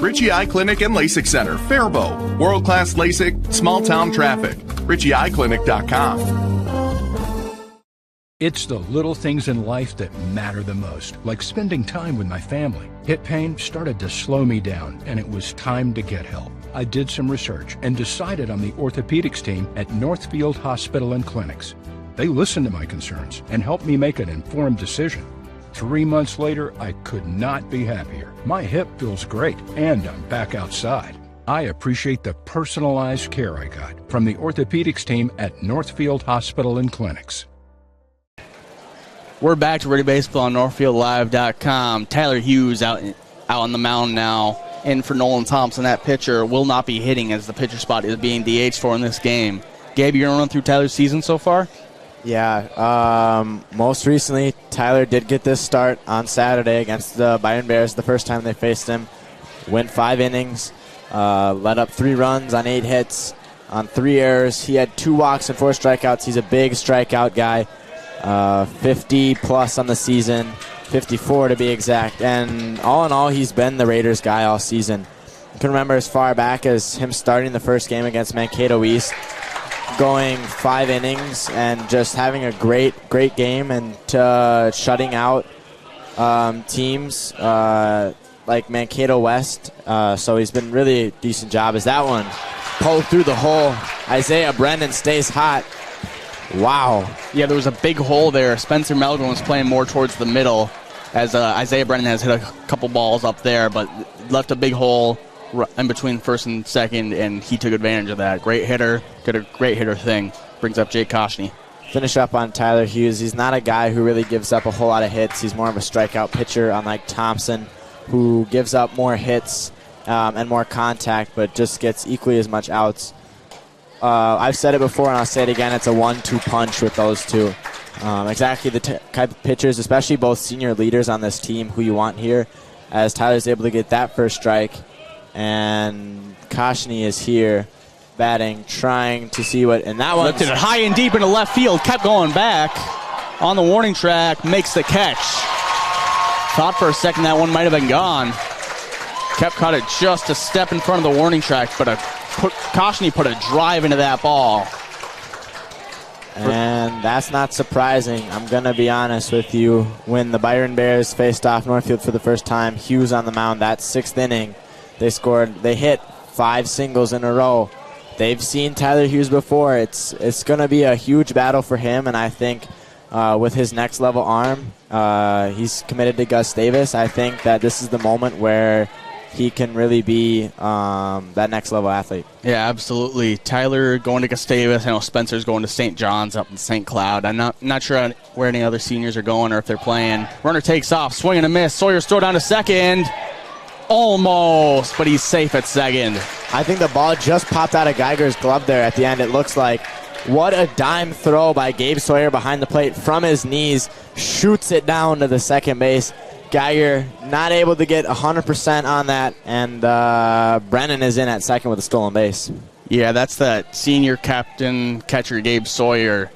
Ritchie Eye Clinic and LASIK Center, Faribault. World-class LASIK, small-town traffic. RitchieEyeClinic.com. It's the little things in life that matter the most, like spending time with my family. Hip pain started to slow me down, and it was time to get help. I did some research and decided on the orthopedics team at Northfield Hospital and Clinics. They listened to my concerns and helped me make an informed decision. 3 months later, I could not be happier. My hip feels great, and I'm back outside. I appreciate the personalized care I got from the orthopedics team at Northfield Hospital and Clinics. We're back to Ready Baseball on NorthfieldLive.com. Tyler Hughes out on the mound now. In for Nolan Thompson. That pitcher will not be hitting as the pitcher spot is being DH'd for in this game. Gabe, you're going to run through Tyler's season so far? Yeah. Most recently, Tyler did get this start on Saturday against the Byron Bears the first time they faced him. Went 5 innings, let up 3 runs on 8 hits, on 3 errors. He had 2 walks and 4 strikeouts. He's a big strikeout guy. 50 plus on the season, 54 to be exact. And all in all, he's been the Raiders guy all season. I can remember as far back as him starting the first game against Mankato East, going 5 innings and just having a great shutting out teams. like Mankato West, so he's been really a decent job. As that one pulled through the hole, Isaiah Brennan stays hot. Wow. Yeah, there was a big hole there. Spencer Melgren was playing more towards the middle, as Isaiah Brennan has hit a couple balls up there, but left a big hole in between first and second, and he took advantage of that. Great hitter, did a great hitter thing. Brings up Jake Koshny. Finish up on Tyler Hughes. He's not a guy who really gives up a whole lot of hits. He's more of a strikeout pitcher, unlike Thompson, who gives up more hits and more contact, but just gets equally as much outs. I've said it before, and I'll say it again. It's a 1-2 punch with those two. Exactly the type of pitchers, especially both senior leaders on this team, who you want here, as Tyler's able to get that first strike. And Koshny is here batting, trying to see what, and that one lifted it high and deep into left field, kept going back on the warning track, makes the catch. Thought for a second that one might have been gone. Kept caught it just a step in front of the warning track, but Koshny put a drive into that ball. And that's not surprising. I'm going to be honest with you. When the Byron Bears faced off Northfield for the first time, Hughes on the mound, that 6th inning, they hit 5 singles in a row. They've seen Tyler Hughes before. It's going to be a huge battle for him, and I think with his next level arm, he's committed to Gus Davis. I think that this is the moment where he can really be that next level athlete. Yeah, absolutely. Tyler going to Gustavus. I know Spencer's going to St. John's up in St. Cloud. I'm not sure where any other seniors are going or if they're playing. Runner takes off, swing and a miss. Sawyer's throw down to second. Almost, but he's safe at second. I think the ball just popped out of Geiger's glove there at the end, it looks like. What a dime throw by Gabe Sawyer behind the plate from his knees. Shoots it down to the second base. Geiger not able to get 100% on that, and Brennan is in at second with a stolen base. Yeah, that's that senior captain catcher Gabe Sawyer.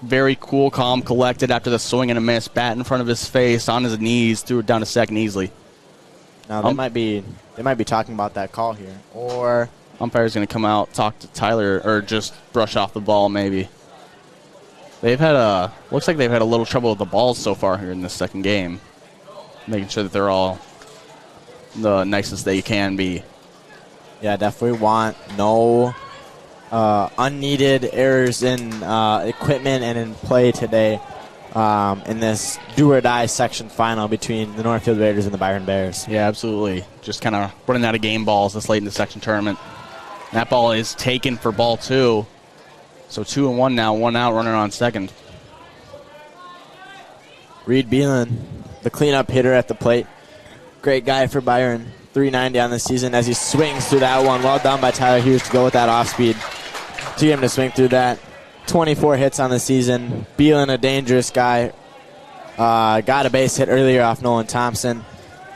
Very cool, calm, collected after the swing and a miss. Bat in front of his face, on his knees, threw it down to second easily. Now they might be talking about that call here, or umpire's going to come out, talk to Tyler, or just brush off the ball maybe. Looks like they've had a little trouble with the balls so far here in this second game, making sure that they're all the nicest they can be. Yeah, definitely want no unneeded errors in equipment and in play today in this do-or-die section final between the Northfield Raiders and the Byron Bears. Yeah, absolutely. Just kind of running out of game balls this late in the section tournament. That ball is taken for ball 2. So 2-1 now, 1 out, runner on second. Reed Beelan, the cleanup hitter at the plate. Great guy for Byron. 390 on the season as he swings through that one. Well done by Tyler Hughes to go with that off-speed. To get him to swing through that. 24 hits on the season. Beelan, a dangerous guy. Got a base hit earlier off Nolan Thompson.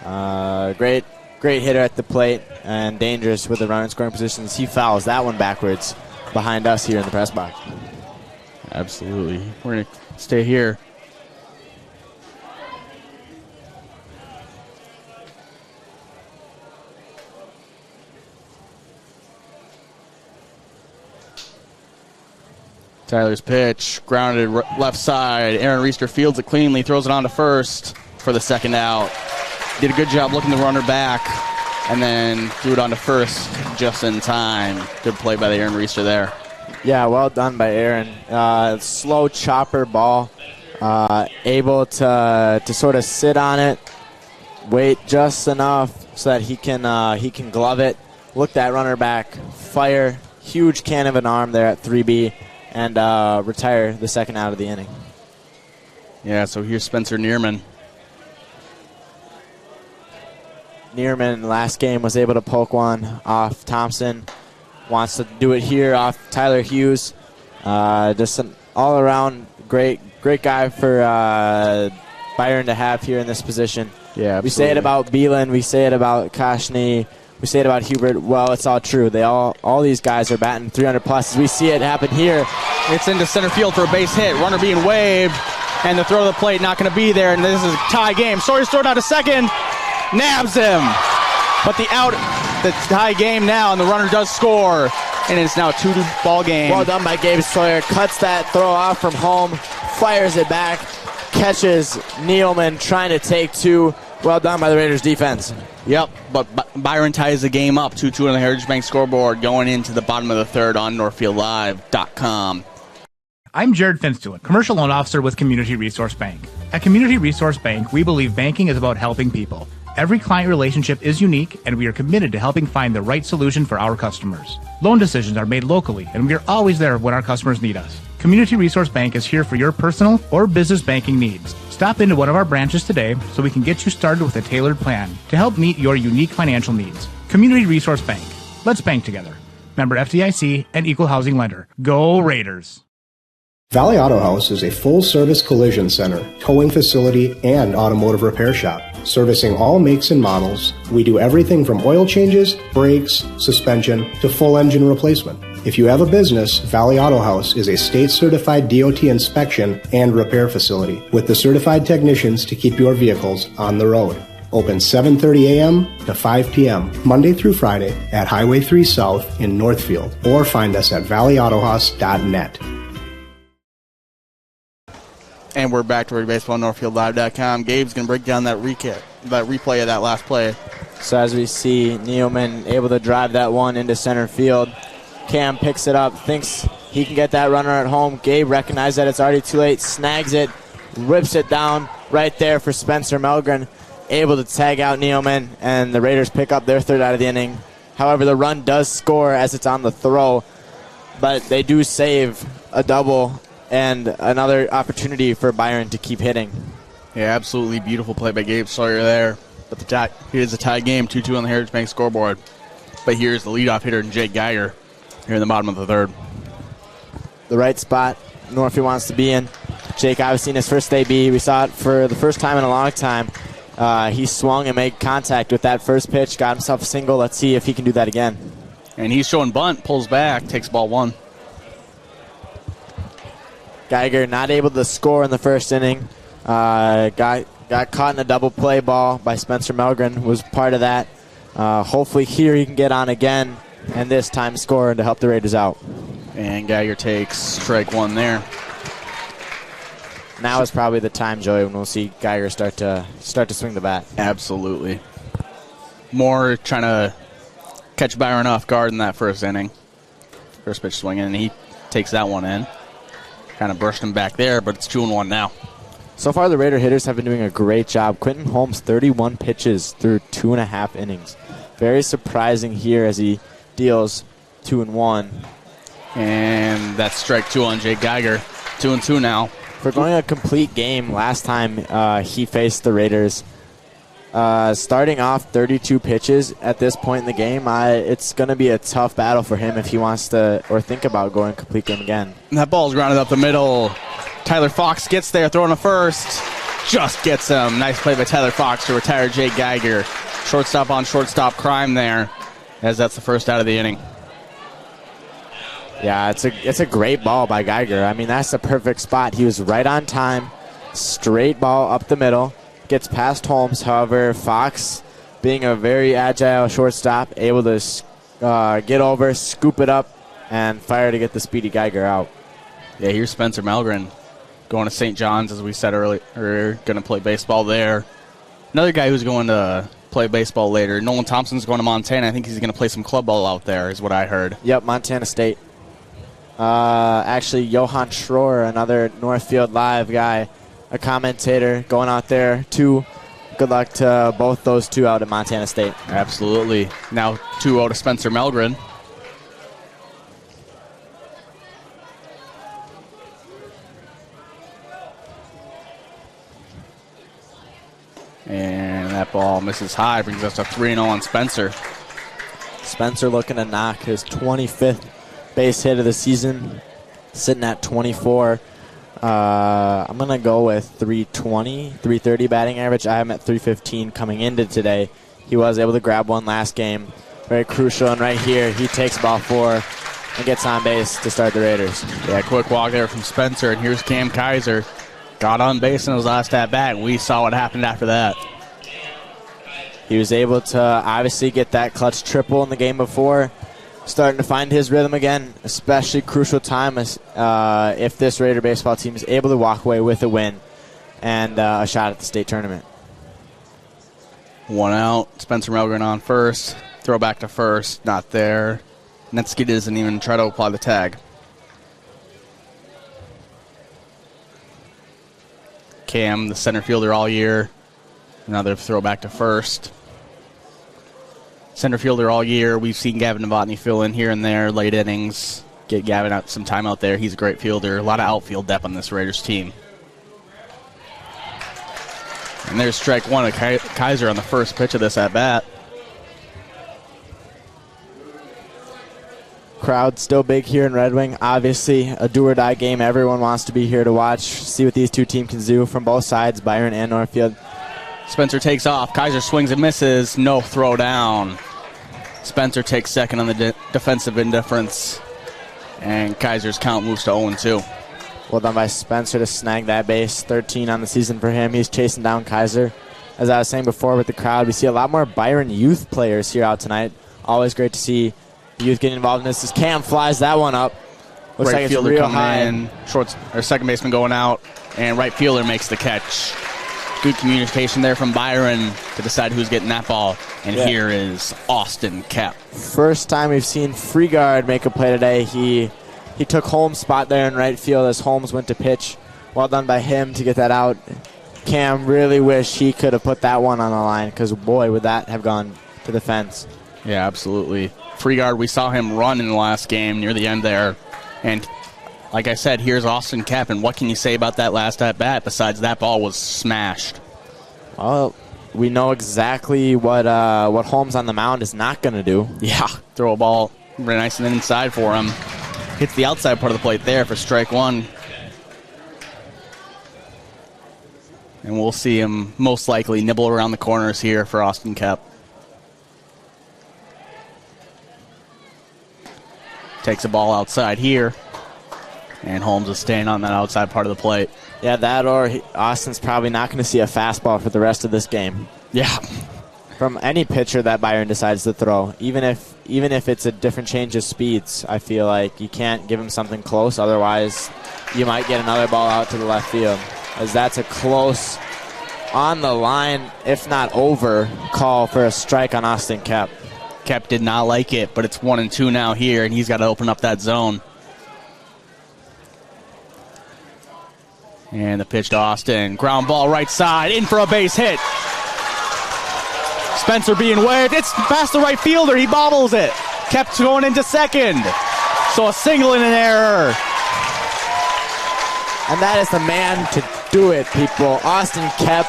Great hitter at the plate and dangerous with the runner in scoring positions. He fouls that one backwards behind us here in the press box. Absolutely. We're going to stay here. Tyler's pitch, grounded left side. Aaron Reister fields it cleanly, throws it on to first for the second out. Did a good job looking the runner back, and then threw it on to first just in time. Good play by the Aaron Reister there. Yeah, well done by Aaron. Slow chopper ball, able to sort of sit on it, wait just enough so that he can glove it. Look that runner back, fire, huge can of an arm there at 3B. And retire the second out of the inning. Yeah, so here's Spencer Neerman. Neerman last game was able to poke one off Thompson. Wants to do it here off Tyler Hughes. Just an all-around great guy for Byron to have here in this position. Yeah, absolutely. We say it about Beelan. We say it about Koshny. We say it about Hubert. Well, it's all true. All these guys are batting 300 plus. As we see it happen here. It's into center field for a base hit. Runner being waved, and the throw to the plate not going to be there. And this is a tie game. Sawyer's thrown out to second, nabs him. But the tie game now, and the runner does score, and it's now a 2-ball game. Well done by Gabe Sawyer. Cuts that throw off from home, fires it back. catches Nealman trying to take two. Well done by the Raiders defense. Yep, but Byron ties the game up 2-2 on the Heritage Bank scoreboard going into the bottom of the third on NorthfieldLive.com. I'm Jared Finstuen, Commercial Loan Officer with Community Resource Bank. At Community Resource Bank, we believe banking is about helping people. Every client relationship is unique, and we are committed to helping find the right solution for our customers. Loan decisions are made locally, and we are always there when our customers need us. Community Resource Bank is here for your personal or business banking needs. Stop into one of our branches today so we can get you started with a tailored plan to help meet your unique financial needs. Community Resource Bank. Let's bank together. Member FDIC and Equal Housing Lender. Go Raiders! Valley Auto House is a full-service collision center, towing facility, and automotive repair shop. Servicing all makes and models, we do everything from oil changes, brakes, suspension, to full engine replacement. If you have a business, Valley Auto House is a state-certified DOT inspection and repair facility with the certified technicians to keep your vehicles on the road. Open 7:30 a.m. to 5 p.m. Monday through Friday at Highway 3 South in Northfield, or find us at valleyautohouse.net. And we're back to Rugby Baseball on NorthfieldLive.com. Gabe's going to break down that replay of that last play. So as we see Nealman able to drive that one into center field. Cam picks it up, thinks he can get that runner at home. Gabe recognizes that it's already too late, snags it, rips it down right there for Spencer Melgren, able to tag out Nealman, and the Raiders pick up their third out of the inning. However, the run does score as it's on the throw, but they do save a double and another opportunity for Byron to keep hitting. Yeah, absolutely beautiful play by Gabe Sawyer there. But here's a tie game, 2-2 on the Heritage Bank scoreboard. But here's the leadoff hitter, Jake Geiger, here in the bottom of the third. The right spot Northfield wants to be in. Jake obviously in his first AB. We saw it for the first time in a long time. He swung and made contact with that first pitch, got himself a single. Let's see if he can do that again. And he's showing bunt, pulls back, takes ball one. Geiger not able to score in the first inning. Got caught in a double play ball by Spencer Melgren, was part of that. Hopefully here he can get on again and this time score to help the Raiders out. And Geiger takes strike one there. Now is probably the time, Joey, when we'll see Geiger start to swing the bat. Absolutely. More trying to catch Byron off guard in that first inning. First pitch swinging, and he takes that one in. Kind of brushed him back there, but it's 2-1 now. So far, the Raider hitters have been doing a great job. Quentin Holmes, 31 pitches through 2.5 innings. Very surprising here as he deals 2-1. And that's strike two on Jake Geiger. 2-2 now. For going a complete game, last time he faced the Raiders, starting off 32 pitches at this point in the game, it's going to be a tough battle for him if he wants to or think about going complete game again. And that ball's grounded up the middle. Tyler Fox gets there, throwing a first. Just gets him. Nice play by Tyler Fox to retire Jake Geiger. Shortstop on shortstop crime there, as that's the first out of the inning. Yeah, it's a great ball by Geiger. I mean, that's the perfect spot. He was right on time. Straight ball up the middle. Gets past Holmes. However, Fox, being a very agile shortstop, able to get over, scoop it up, and fire to get the speedy Geiger out. Yeah, here's Spencer Melgren going to St. John's, as we said earlier, going to play baseball there. Another guy who's going to play baseball later, Nolan Thompson's going to Montana. I think he's going to play some club ball out there, is what I heard. Yep, Montana State. Actually, Johan Schroer, another Northfield Live guy, a commentator, going out there too. Good luck to both those two out at Montana State. Absolutely. Now 2-0 to Spencer Melgren. And that ball misses high, brings us to 3-0 on Spencer. Spencer looking to knock his 25th base hit of the season, sitting at 24. I'm going to go with 320, 330 batting average. I am at 315 coming into today. He was able to grab one last game. Very crucial, and right here, he takes ball 4 and gets on base to start the Raiders. Yeah, quick walk there from Spencer, and here's Cam Kaiser. Got on base in his last at-bat, and we saw what happened after that. He was able to obviously get that clutch triple in the game before, starting to find his rhythm again, especially crucial time if this Raider baseball team is able to walk away with a win. and a shot at the state tournament. One out. Spencer Melgren on first. Throw back to first. Not there. Netsky doesn't even try to apply the tag. Cam, the center fielder all year. Another throw back to first. Center fielder all year. We've seen Gavin Novotny fill in here and there, late innings. Get Gavin out some time out there. He's a great fielder. A lot of outfield depth on this Raiders team. And there's strike one of Kaiser on the first pitch of this at-bat. Crowd still big here in Red Wing. Obviously, a do-or-die game. Everyone wants to be here to watch, see what these two teams can do from both sides, Byron and Northfield. Spencer takes off. Kaiser swings and misses. No throw down. Spencer takes second on the defensive indifference. And Kaiser's count moves to 0-2. Well done by Spencer to snag that base. 13 on the season for him. He's chasing down Kaiser. As I was saying before with the crowd, we see a lot more Byron youth players here out tonight. Always great to see youth getting involved in this. As Cam flies that one up. Looks right like fielder it's real coming high. in. Second baseman going out. And right fielder makes the catch. Good communication there from Byron to decide who's getting that ball. And here is Austin Kep. First time we've seen Freegard make a play today. He took Holmes' spot there in right field as Holmes went to pitch. Well done by him to get that out. Cam really wish he could have put that one on the line because, boy, would that have gone to the fence. Yeah, absolutely. Freegard, we saw him run in the last game near the end there. And like I said, here's Austin Kep, and what can you say about that last at-bat besides that ball was smashed? Well, we know exactly what Holmes on the mound is not going to do. Yeah, throw a ball very nice and inside for him. Hits the outside part of the plate there for strike one. And we'll see him most likely nibble around the corners here for Austin Kep. Takes a ball outside here. And Holmes is staying on that outside part of the plate. Yeah, that or Austin's probably not going to see a fastball for the rest of this game. Yeah. From any pitcher that Byron decides to throw, even if it's a different change of speeds, I feel like you can't give him something close. Otherwise, you might get another ball out to the left field, as that's a close, on the line, if not over, call for a strike on Austin Kep. Kep did not like it, but it's 1-2 now here, and he's got to open up that zone. And the pitch to Austin. Ground ball right side, in for a base hit. Spencer being waved. It's past the right fielder. He bobbles it. Kept going into second. So a single and an error. And that is the man to do it, people. Austin Kep,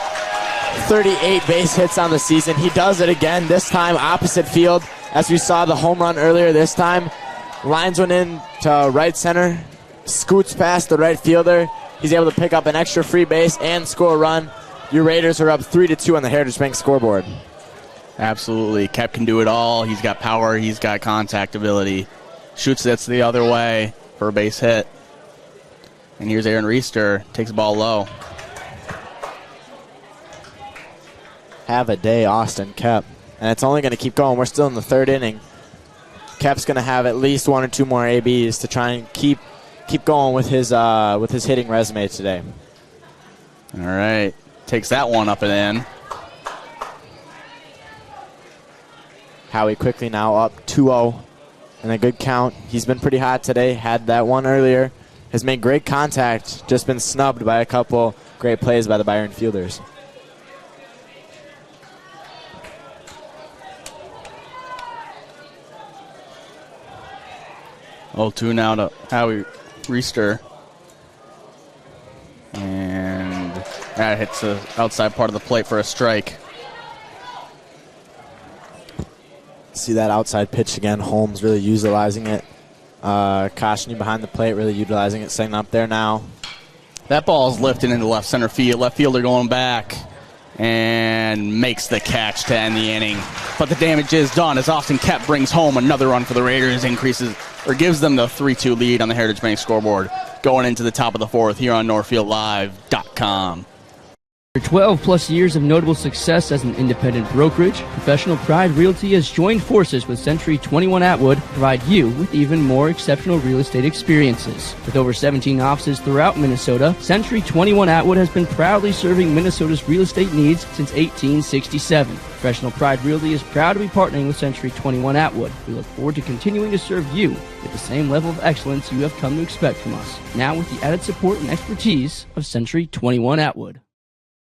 38 base hits on the season. He does it again, this time opposite field. As we saw the home run earlier this time. Lines one in to right center. Scoots past the right fielder. He's able to pick up an extra free base and score a run. Your Raiders are up 3-2 on the Heritage Bank scoreboard. Absolutely. Kep can do it all. He's got power. He's got contact ability. Shoots it the other way for a base hit. And here's Aaron Reister. Takes the ball low. Have a day, Austin Kep. And it's only going to keep going. We're still in the third inning. Kep's going to have at least one or two more ABs to try and keep going with his hitting resume today. All right. Takes that one up and in. Howie quickly now up 2-0 and a good count. He's been pretty hot today. Had that one earlier. Has made great contact. Just been snubbed by a couple great plays by the Byron fielders. Oh, 2 now to Howie Reister. And that hits the outside part of the plate for a strike. See that outside pitch again. Holmes really utilizing it. Koshny behind the plate, really utilizing it, setting up there now. That ball's lifted into left center field. Left fielder going back and makes the catch to end the inning. But the damage is done as Austin Kep brings home another run for the Raiders, gives them the 3-2 lead on the Heritage Bank scoreboard going into the top of the fourth here on NorthfieldLive.com. After 12 plus years of notable success as an independent brokerage, Professional Pride Realty has joined forces with Century 21 Atwood to provide you with even more exceptional real estate experiences. With over 17 offices throughout Minnesota, Century 21 Atwood has been proudly serving Minnesota's real estate needs since 1867. Professional Pride Realty is proud to be partnering with Century 21 Atwood. We look forward to continuing to serve you with the same level of excellence you have come to expect from us, now with the added support and expertise of Century 21 Atwood.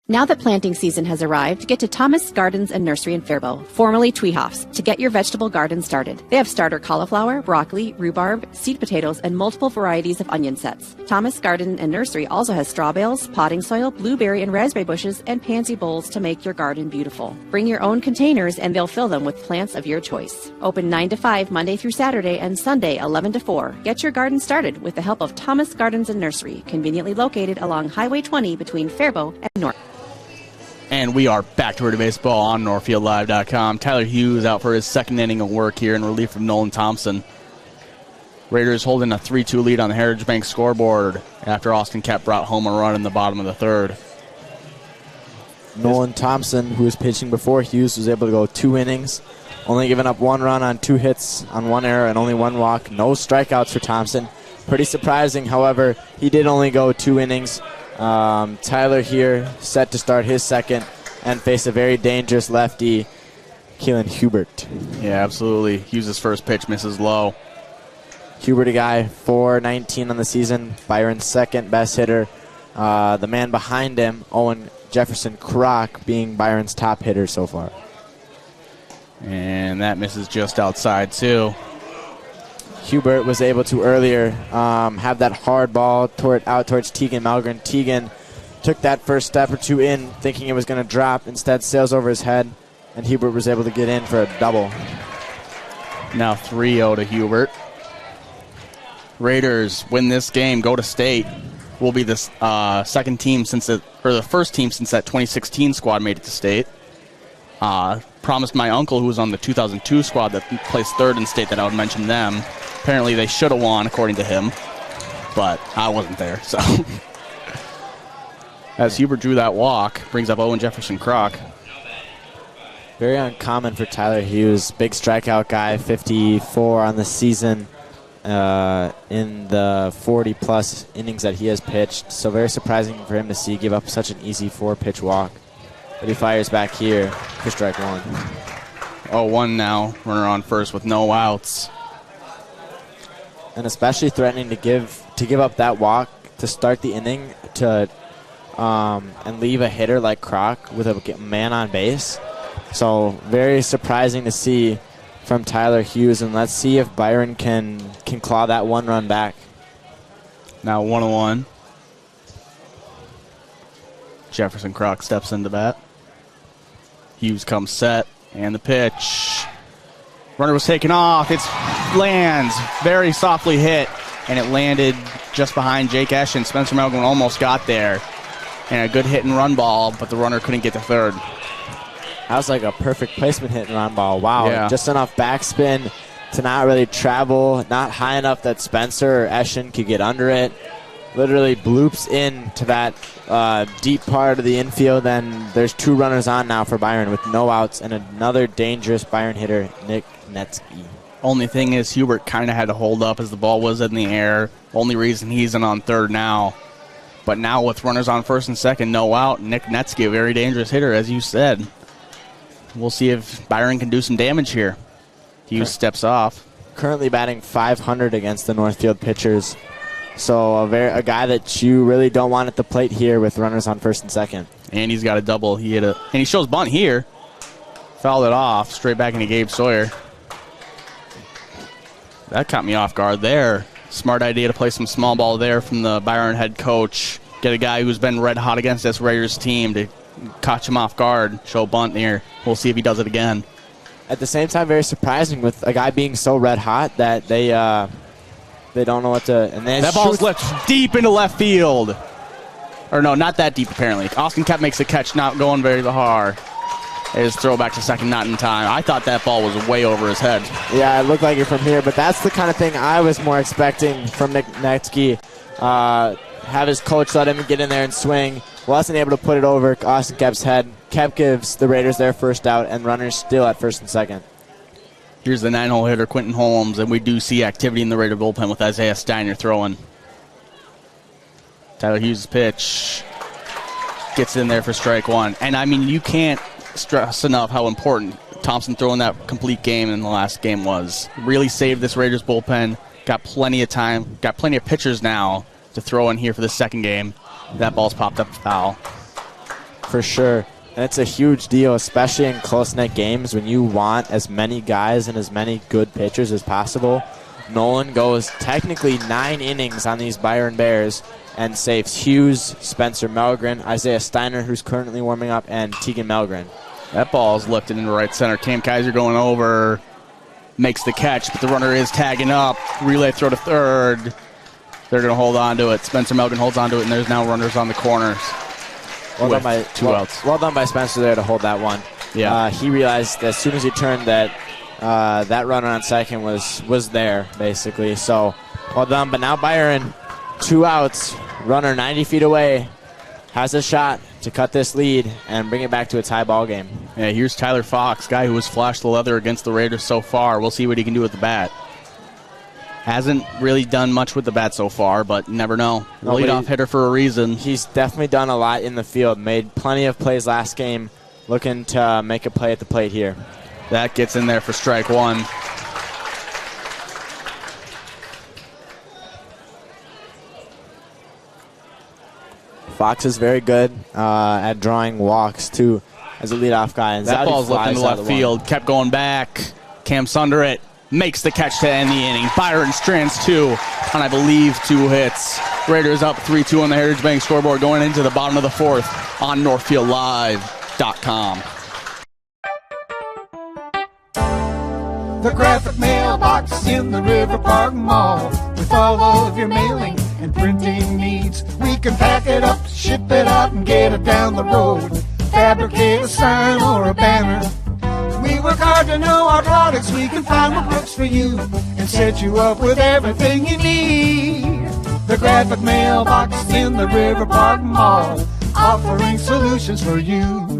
Now that planting season has arrived, get to Thomas Gardens and Nursery in Faribault, formerly Tweehoffs, to get your vegetable garden started. They have starter cauliflower, broccoli, rhubarb, seed potatoes, and multiple varieties of onion sets. Thomas Garden and Nursery also has straw bales, potting soil, blueberry and raspberry bushes, and pansy bowls to make your garden beautiful. Bring your own containers and they'll fill them with plants of your choice. Open 9 to 5 Monday through Saturday and Sunday 11 to 4. Get your garden started with the help of Thomas Gardens and Nursery, conveniently located along Highway 20 between Faribault and North. And we are back to Raider Baseball on NorthfieldLive.com. Tyler Hughes out for his second inning of work here in relief from Nolan Thompson. Raiders holding a 3-2 lead on the Heritage Bank scoreboard after Austin Kep brought home a run in the bottom of the third. Nolan Thompson, who was pitching before Hughes, was able to go 2 innings, only giving up 1 run on 2 hits on 1 error and only 1 walk. No strikeouts for Thompson. Pretty surprising, however, he did only go 2 innings. Tyler here set to start his second and face a very dangerous lefty, Keelan Hubert. Yeah, absolutely. Hughes' first pitch misses low. Hubert, a guy, .419 on the season. Byron's second best hitter. The man behind him, Owen Jefferson Kroc, being Byron's top hitter so far. And that misses just outside, too. Hubert was able to earlier have that hard ball out towards Tegan Malgren. Tegan took that first step or 2 in, thinking it was going to drop. Instead, sails over his head, and Hubert was able to get in for a double. Now 3-0 to Hubert. Raiders win this game, go to state. Will be the second team the first team since that 2016 squad made it to state. Promised my uncle, who was on the 2002 squad that placed 3rd in state, that I would mention them. Apparently they should have won, according to him, but I wasn't there. So, as Hubert drew that walk, brings up Owen Jefferson Kroc. Very uncommon for Tyler Hughes. Big strikeout guy, 54 on the season in the 40-plus innings that he has pitched. So very surprising for him to see give up such an easy 4-pitch walk. But he fires back here for strike 1. 0-1 now, runner on first with no outs. And especially threatening to give up that walk to start the inning and leave a hitter like Kroc with a man on base. So very surprising to see from Tyler Hughes, and let's see if Byron can claw that 1 run back. Now 1-1. Jefferson Kroc steps into bat. Hughes comes set, and the pitch. Runner was taken off. It lands very softly hit, and it landed just behind Jake Eschen. Spencer Melgren almost got there. And a good hit and run ball, but the runner couldn't get to third. That was like a perfect placement hit and run ball. Wow, yeah. Just enough backspin to not really travel, not high enough that Spencer or Eschen could get under it. Literally bloops into that deep part of the infield, and there's 2 runners on now for Byron with no outs and another dangerous Byron hitter, Nick Netsky. Only thing is Hubert kind of had to hold up as the ball was in the air. Only reason he's in on third now. But now with runners on first and second, no out, Nick Netsky, a very dangerous hitter, as you said. We'll see if Byron can do some damage here. Hughes steps off. Currently batting .500 against the Northfield pitchers. So a guy that you really don't want at the plate here with runners on first and second. And he's got a double. And he shows bunt here. Fouled it off, straight back into Gabe Sawyer. That caught me off guard there. Smart idea to play some small ball there from the Byron head coach. Get a guy who's been red hot against this Raiders team to catch him off guard, show bunt here. We'll see if he does it again. At the same time, very surprising with a guy being so red hot that they don't know what to. And that ball's left deep into left field. Or no, not that deep apparently. Austin Kep makes the catch, not going very far. His throw back to second, not in time. I thought that ball was way over his head. Yeah, it looked like it from here, but that's the kind of thing I was more expecting from Nick Netsky. Have his coach let him get in there and swing. wasn't able to put it over Austin Kep's head. Kep gives the Raiders their first out, and runners still at first and second. Here's the 9-hole hitter, Quentin Holmes, and we do see activity in the Raider bullpen with Isaiah Steiner throwing. Tyler Hughes' pitch gets in there for strike one. And, I mean, you can't stress enough how important Thompson throwing that complete game in the last game was. Really saved this Raiders bullpen. Got plenty of time. Got plenty of pitchers now to throw in here for the second game. That ball's popped up foul. For sure. And it's a huge deal, especially in close-knit games when you want as many guys and as many good pitchers as possible. Nolan goes technically 9 innings on these Byron Bears and saves Hughes, Spencer Melgren, Isaiah Steiner, who's currently warming up, and Tegan Melgren. That ball is lifted into right center. Cam Kaiser going over, makes the catch, but the runner is tagging up. Relay throw to third. They're going to hold on to it. Spencer Melgren holds on to it, and there's now runners on the corners. Well done by two outs. Well done by Spencer there to hold that one. Yeah. He realized as soon as he turned that that runner on second was there, basically. So, well done. But now Byron, 2 outs, runner 90 feet away, has a shot to cut this lead and bring it back to a tie ball game. Yeah, here's Tyler Fox, guy who has flashed the leather against the Raiders so far. We'll see what he can do with the bat. Hasn't really done much with the bat so far, but you never know. Leadoff hitter for a reason. He's definitely done a lot in the field. Made plenty of plays last game. Looking to make a play at the plate here. That gets in there for strike one. Fox is very good at drawing walks, too, as a leadoff guy. And that ball's left into left field. Kept going back. Camps under it. Makes the catch to end the inning. Byron strands 2 on, I believe, 2 hits. Raiders up 3-2 on the Heritage Bank scoreboard going into the bottom of the 4th on NorthfieldLive.com. The graphic mailbox in the River Park Mall. With all of your mailing and printing needs, we can pack it up, ship it out, and get it down the road. Fabricate a sign or a banner. We work hard to know our products. We can find what works for you and set you up with everything you need. The graphic mailbox in the River Park Mall, offering solutions for you.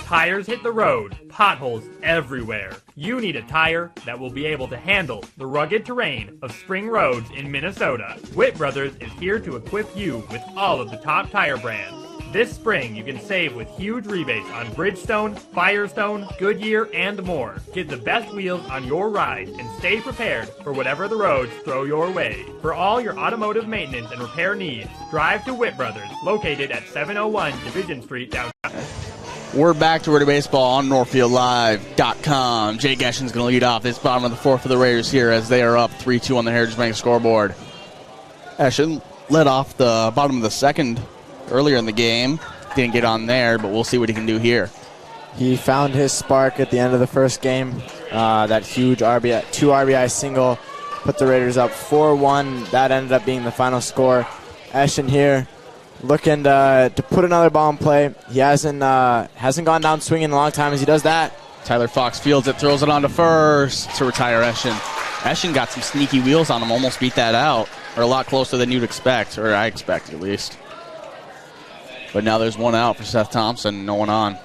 Tires hit the road, potholes everywhere. You need a tire that will be able to handle the rugged terrain of spring roads in Minnesota. Witt Brothers is here to equip you with all of the top tire brands. This spring, you can save with huge rebates on Bridgestone, Firestone, Goodyear, and more. Get the best wheels on your ride and stay prepared for whatever the roads throw your way. For all your automotive maintenance and repair needs, drive to Witt Brothers, located at 701 Division Street downtown. We're back to Raider Baseball on NorthfieldLive.com. Jake Eschen's going to lead off this bottom of the 4th for the Raiders here as they are up 3-2 on the Heritage Bank scoreboard. Eschen led off the bottom of the 2nd earlier in the game. Didn't get on there, but we'll see what he can do here. He found his spark at the end of the first game. That huge 2 RBI single put the Raiders up 4-1. That ended up being the final score. Eschen here looking to put another ball in play. He hasn't gone down swinging in a long time as he does that. Tyler Fox fields it, throws it on to first to retire Eschen. Eschen got some sneaky wheels on him, almost beat that out, or a lot closer than you'd expect, or I expect at least. But now there's 1 out for Seth Thompson, no one on.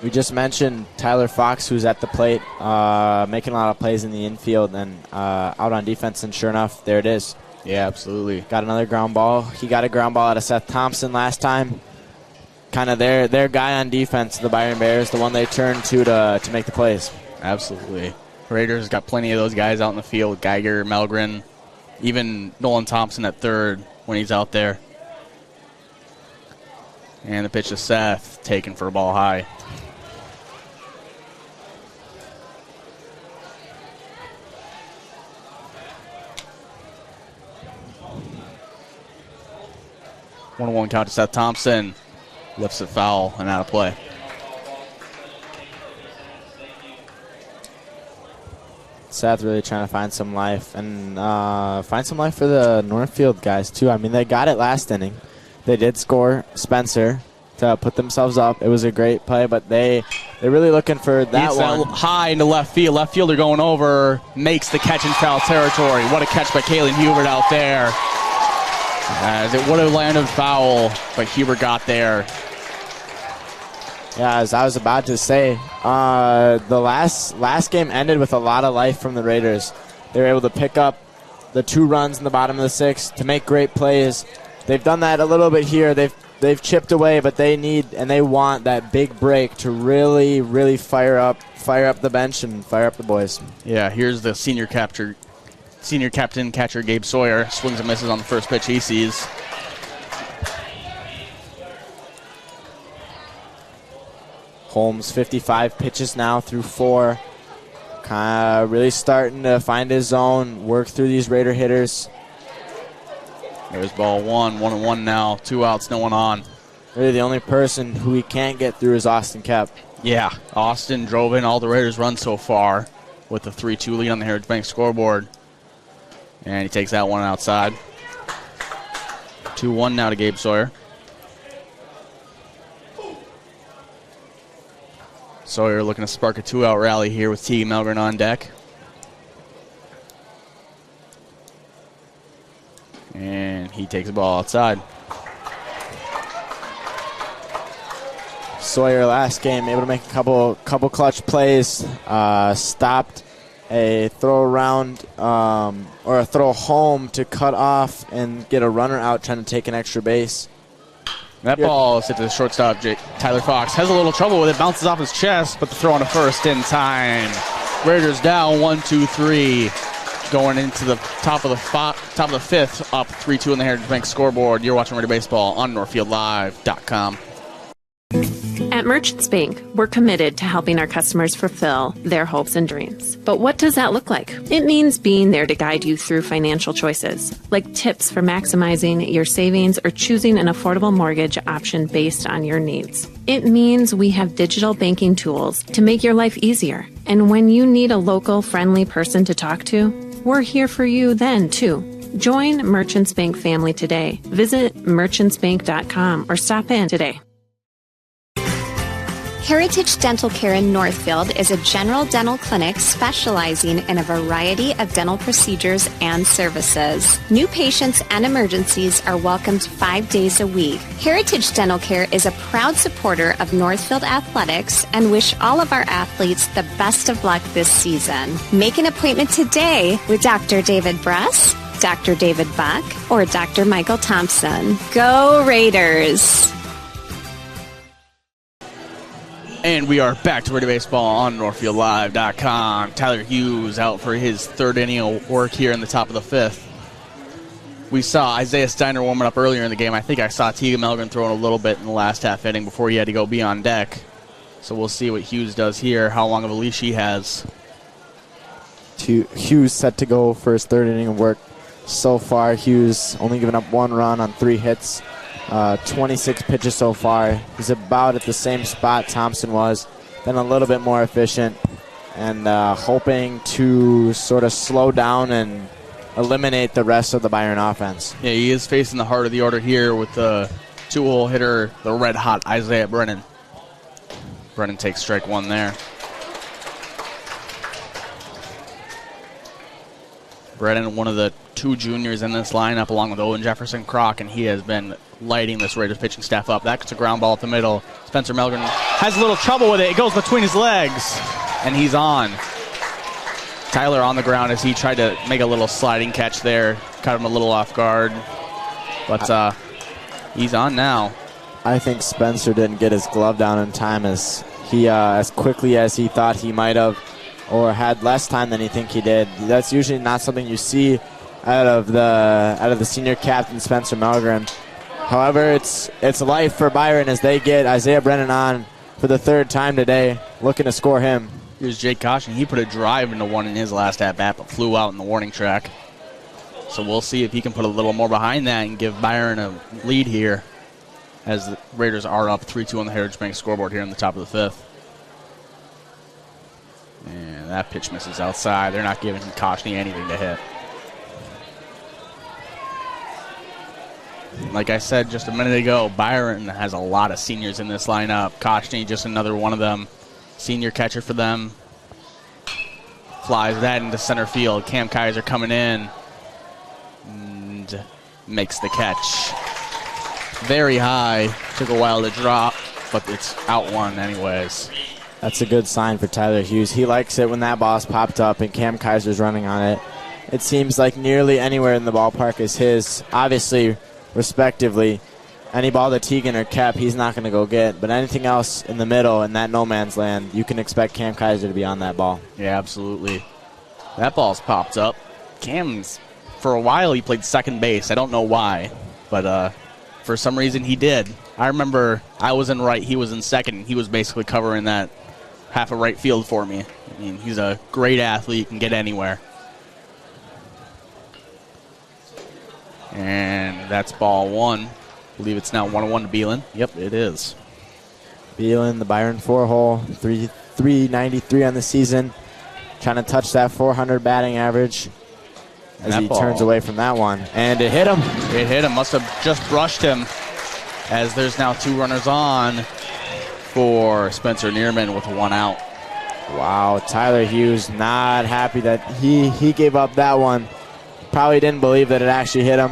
We just mentioned Tyler Fox, who's at the plate, making a lot of plays in the infield and out on defense, and sure enough, there it is. Yeah, absolutely. Got another ground ball. He got a ground ball out of Seth Thompson last time. Kind of their guy on defense, the Byron Bears, the one they turn to make the plays. Absolutely. Raiders got plenty of those guys out in the field. Geiger, Melgren, even Nolan Thompson at third when he's out there. And the pitch to Seth, taken for a ball high. One count to Seth Thompson. Lifts it foul and out of play. Seth really trying to find some life and find some life for the Northfield guys too. I mean, they got it last inning. They did score Spencer to put themselves up. It was a great play, but they They're really looking for that one. High into left field. Left fielder going over, makes the catch in foul territory. What a catch by Kalen Hubert out there. As it would have landed foul, but Hubert got there. Yeah, as I was about to say, the last game ended with a lot of life from the Raiders. They were able to pick up the 2 runs in the bottom of the 6th to make great plays. They've done that a little bit here. They've chipped away, but they need and they want that big break to really, really fire up the bench and fire up the boys. Yeah, here's the senior captain catcher Gabe Sawyer. Swings and misses on the first pitch he sees. Holmes 55 pitches now through 4. Kind of really starting to find his zone, work through these Raider hitters. There's ball 1-1 now. 2 outs, no one on. Really the only person who he can't get through is Austin Kep. Yeah, Austin drove in all the Raiders' runs so far with the 3-2 lead on the Heritage Bank scoreboard. And he takes that one outside. 2-1 now to Gabe Sawyer. Sawyer looking to spark a 2-out rally here with Teague Melgren on deck. And he takes the ball outside. Sawyer last game able to make a couple clutch plays. Stopped a throw around or a throw home to cut off and get a runner out trying to take an extra base. That ball is hit to the shortstop. Tyler Fox has a little trouble with it. Bounces off his chest, but the throw on to first in time. Raiders down 1-2-3. Going into the top of the 5th, up 3-2 on the Heritage Bank scoreboard. You're watching Raider Baseball on NorthfieldLive.com. At Merchants Bank, we're committed to helping our customers fulfill their hopes and dreams. But what does that look like? It means being there to guide you through financial choices, like tips for maximizing your savings or choosing an affordable mortgage option based on your needs. It means we have digital banking tools to make your life easier. And when you need a local, friendly person to talk to, we're here for you then, too. Join Merchants Bank family today. Visit merchantsbank.com or stop in today. Heritage Dental Care in Northfield is a general dental clinic specializing in a variety of dental procedures and services. New patients and emergencies are welcomed 5 days a week. Heritage Dental Care is a proud supporter of Northfield Athletics and wish all of our athletes the best of luck this season. Make an appointment today with Dr. David Bress, Dr. David Buck, or Dr. Michael Thompson. Go Raiders! And we are back to Raider Baseball on NorthfieldLive.com. Tyler Hughes out for his 3rd inning of work here in the top of the 5th. We saw Isaiah Steiner warming up earlier in the game. I think I saw Teague Melgren throwing a little bit in the last half inning before he had to go be on deck. So we'll see what Hughes does here, how long of a leash he has. Hughes set to go for his 3rd inning of work. So far, Hughes only given up 1 run on 3 hits. 26 pitches so far. He's about at the same spot Thompson was, then a little bit more efficient, and hoping to sort of slow down and eliminate the rest of the Byron offense. Yeah, he is facing the heart of the order here with the 2-hole hitter, the red-hot Isaiah Brennan. Brennan takes strike 1 there. Brennan, one of the 2 juniors in this lineup, along with Owen Jefferson Crock, and he has been lighting this Raiders pitching staff up. That's a ground ball up the middle. Spencer Melgren has a little trouble with it. It goes between his legs, and he's on. Tyler on the ground as he tried to make a little sliding catch there. Caught him a little off guard. But he's on now. I think Spencer didn't get his glove down in time as quickly as he thought he might have, or had less time than he think he did. That's usually not something you see out of the senior captain Spencer Melgren. However, it's life for Byron as they get Isaiah Brennan on for the 3rd time today, looking to score him. Here's Jake Caution. He put a drive into 1 in his last at-bat, but flew out in the warning track. So we'll see if he can put a little more behind that and give Byron a lead here as the Raiders are up 3-2 on the Heritage Bank scoreboard here in the top of the 5th. And that pitch misses outside. They're not giving Caution anything to hit. Like I said just a minute ago, Byron has a lot of seniors in this lineup. Koshny, just another one of them. senior catcher for them. Flies that into center field. Cam Kaiser coming in and makes the catch. Very high. Took a while to drop, but it's out one anyways. That's a good sign for Tyler Hughes. He likes it when that ball's popped up and Cam Kaiser's running on it. It seems like nearly anywhere in the ballpark is his. Obviously, respectively, any ball that Teagan or Kep, he's not going to go get. But anything else in the middle, in that no man's land, you can expect Cam Kaiser to be on that ball. Yeah, absolutely. That ball's popped up. Cam's, for a while, he played second base. I don't know why, but for some reason he did. I remember I was in right, he was in second, and he was basically covering that half of right field for me. I mean, he's a great athlete, can get anywhere. And that's ball one. I believe it's now 1-1 to Beelan. Yep, it is. Beelan, the Byron 4-hole, 393 on the season. Trying to touch that 400 batting average as he turns away from that one. And it hit him. It hit him. Must have just brushed him, as there's now 2 runners on for Spencer Neerman with 1 out. Wow, Tyler Hughes not happy that he gave up that one. Probably didn't believe that it actually hit him.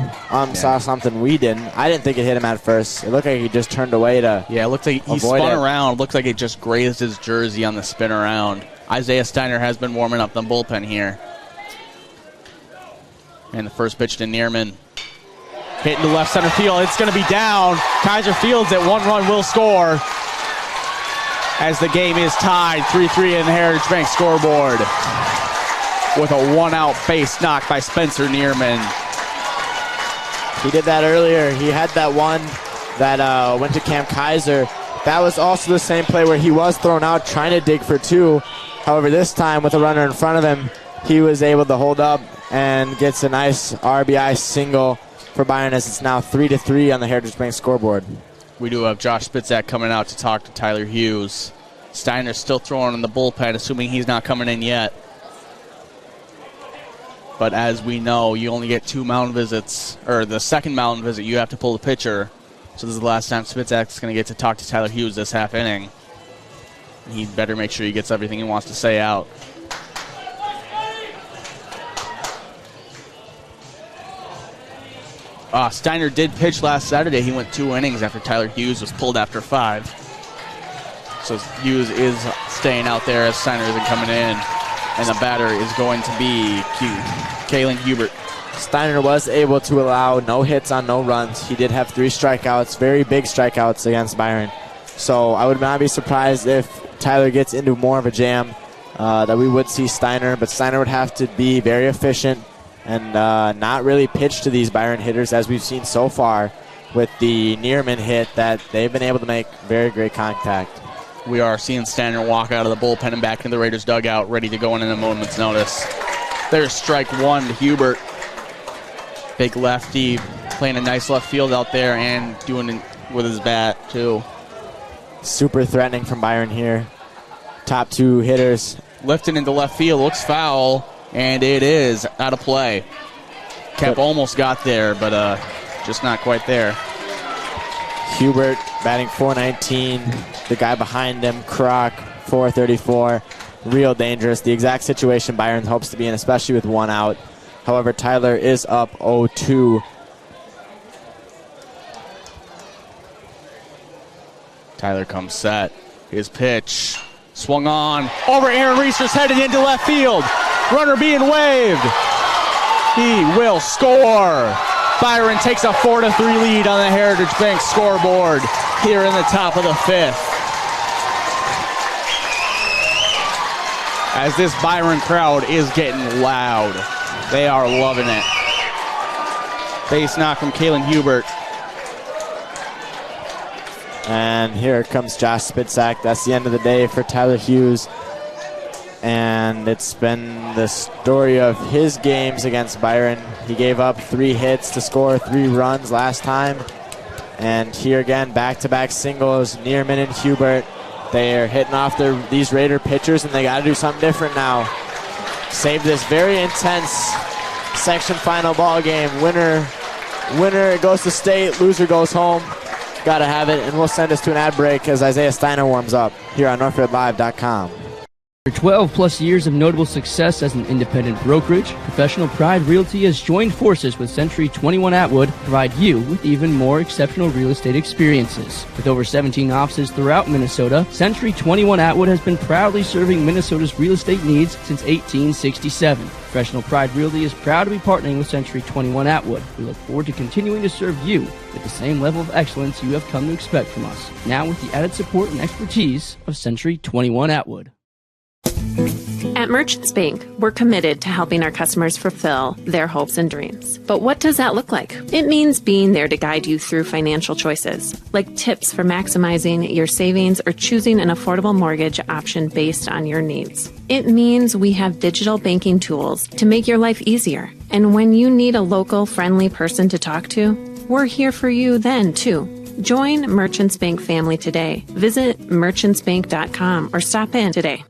Saw something we didn't. I didn't think it hit him at first. It looked like he just turned away to it looked like he spun around. Looked like it just grazed his jersey on the spin around. Isaiah Steiner has been warming up the bullpen here. And the first pitch to Neerman. Hit into left center field. It's going to be down. Kaiser fields it. 1 run will score, as the game is tied 3-3 in the Heritage Bank scoreboard, with a 1-out base knock by Spencer Neerman. He did that earlier. He had that one that went to Cam Kaiser. That was also the same play where he was thrown out trying to dig for 2. However, this time with a runner in front of him, he was able to hold up and gets a nice RBI single for Byron, as it's now 3-3 on the Heritage Bank scoreboard. We do have Josh Spitzak coming out to talk to Tyler Hughes. Steiner's still throwing in the bullpen, assuming he's not coming in yet. But as we know, you only get 2 mound visits, or the second mound visit, you have to pull the pitcher. So this is the last time Spitzak's going to get to talk to Tyler Hughes this half inning. He better make sure he gets everything he wants to say out. Steiner did pitch last Saturday. He went 2 innings after Tyler Hughes was pulled after 5. So Hughes is staying out there as Steiner isn't coming in. And the batter is going to be Kalen Hubert. Steiner was able to allow no hits on no runs. He did have 3 strikeouts, very big strikeouts against Byron. So I would not be surprised if Tyler gets into more of a jam, that we would see Steiner. But Steiner would have to be very efficient and not really pitch to these Byron hitters, as we've seen so far with the Neerman hit, that they've been able to make very great contact. We are seeing Steiner walk out of the bullpen and back into the Raiders dugout, ready to go in a moment's notice. There's strike 1 to Hubert. Big lefty, playing a nice left field out there and doing it with his bat, too. Super threatening from Byron here. Top 2 hitters. Lifting into left field, looks foul, and it is out of play. Kep almost got there, but just not quite there. Hubert batting .419. The guy behind him, Kroc, .434. Real dangerous. The exact situation Byron hopes to be in, especially with 1 out. However, Tyler is up 0-2. Tyler comes set. His pitch swung on over Aaron Reeser's head and into left field. Runner being waved. He will score. Byron takes a 4-3 lead on the Heritage Bank scoreboard here in the top of the 5th. As this Byron crowd is getting loud. They are loving it. Base knock from Kalen Hubert. And here comes Josh Spitzak. That's the end of the day for Tyler Hughes. And it's been the story of his games against Byron. He gave up 3 hits to score 3 runs last time. And here again, back-to-back singles, Neerman and Hubert. They are hitting off these Raider pitchers, and they got to do something different now. Save this very intense section final ball game. Winner goes to state, loser goes home. Gotta have it, and we'll send us to an ad break as Isaiah Steiner warms up here on NorthfieldLive.com. After 12 plus years of notable success as an independent brokerage, Professional Pride Realty has joined forces with Century 21 Atwood to provide you with even more exceptional real estate experiences. With over 17 offices throughout Minnesota, Century 21 Atwood has been proudly serving Minnesota's real estate needs since 1867. Professional Pride Realty is proud to be partnering with Century 21 Atwood. We look forward to continuing to serve you with the same level of excellence you have come to expect from us, now with the added support and expertise of Century 21 Atwood. At Merchants Bank, we're committed to helping our customers fulfill their hopes and dreams. But what does that look like? It means being there to guide you through financial choices, like tips for maximizing your savings or choosing an affordable mortgage option based on your needs. It means we have digital banking tools to make your life easier. And when you need a local, friendly person to talk to, we're here for you then, too. Join Merchants Bank family today. Visit merchantsbank.com or stop in today.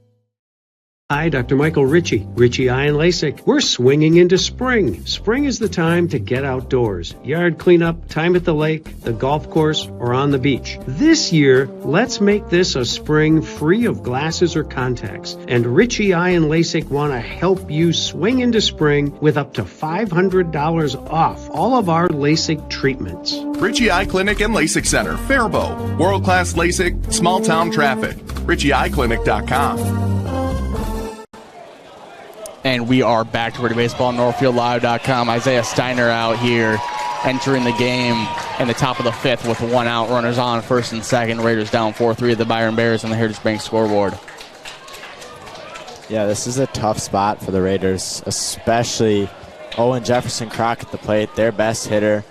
Hi, Dr. Michael Ritchie, Ritchie Eye and LASIK. We're swinging into spring. Spring is the time to get outdoors. Yard cleanup, time at the lake, the golf course, or on the beach. This year, let's make this a spring free of glasses or contacts. And Ritchie Eye and LASIK want to help you swing into spring with up to $500 off all of our LASIK treatments. Ritchie Eye Clinic and LASIK Center, Faribault. World-class LASIK, small town traffic. RitchieEyeClinic.com. And we are back to Ready Baseball, NorthfieldLive.com. Isaiah Steiner out here entering the game in the top of the fifth with one out, runners on first and second. Raiders down 4-3 at the Byron Bears on the Heritage Bank scoreboard. Yeah, this is a tough spot for the Raiders, especially Owen Jefferson Crock at the plate, their best hitter,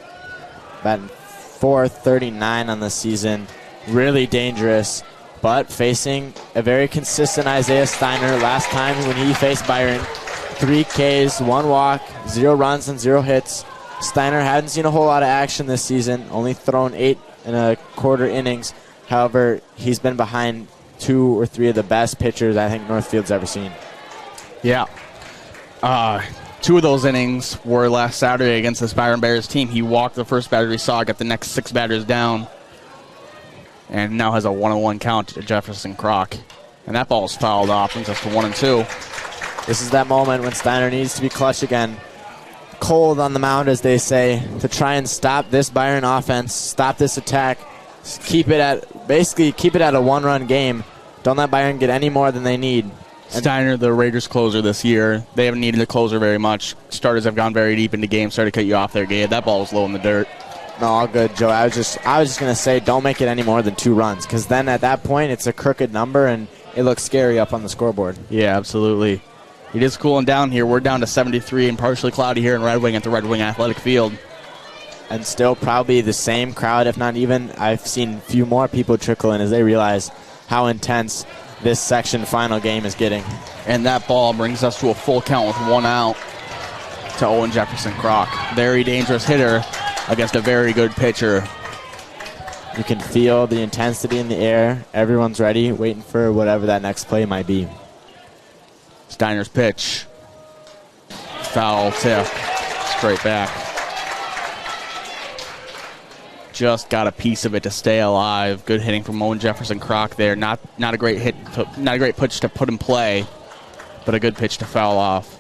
batting .439 on the season. Really dangerous, but facing a very consistent Isaiah Steiner. Last time when he faced Byron, 3 Ks, 1 walk, 0 runs, and 0 hits. Steiner hadn't seen a whole lot of action this season, only thrown 8 1/4 innings. However, he's been behind 2 or 3 of the best pitchers I think Northfield's ever seen. Yeah. 2 of those innings were last Saturday against this Byron Bears team. He walked the first batter he saw, got the next 6 batters down, and now has a 1-1 count to Jefferson Crock. And that ball is fouled off, brings us to 1-2. This is that moment when Steiner needs to be clutch again. Cold on the mound, as they say, to try and stop this Byron offense, stop this attack, keep it at a 1-run game. Don't let Byron get any more than they need. Steiner, the Raiders closer this year, they haven't needed a closer very much. Starters have gone very deep into games, started to cut you off there, Gabe. That ball was low in the dirt. No, all good, Joe. I was just going to say don't make it any more than 2 runs, because then at that point it's a crooked number and it looks scary up on the scoreboard. Yeah, absolutely. It is cooling down here. We're down to 73 and partially cloudy here in Red Wing at the Red Wing Athletic Field. And still probably the same crowd, if not even. I've seen a few more people trickle in as they realize how intense this section final game is getting. And that ball brings us to a full count with 1 out to Owen Jefferson Crock. Very dangerous hitter against a very good pitcher. You can feel the intensity in the air. Everyone's ready, waiting for whatever that next play might be. Steiner's pitch. Foul tip. Straight back. Just got a piece of it to stay alive. Good hitting from Owen Jefferson Crock there. Not a great hit, not a great pitch to put in play, but a good pitch to foul off.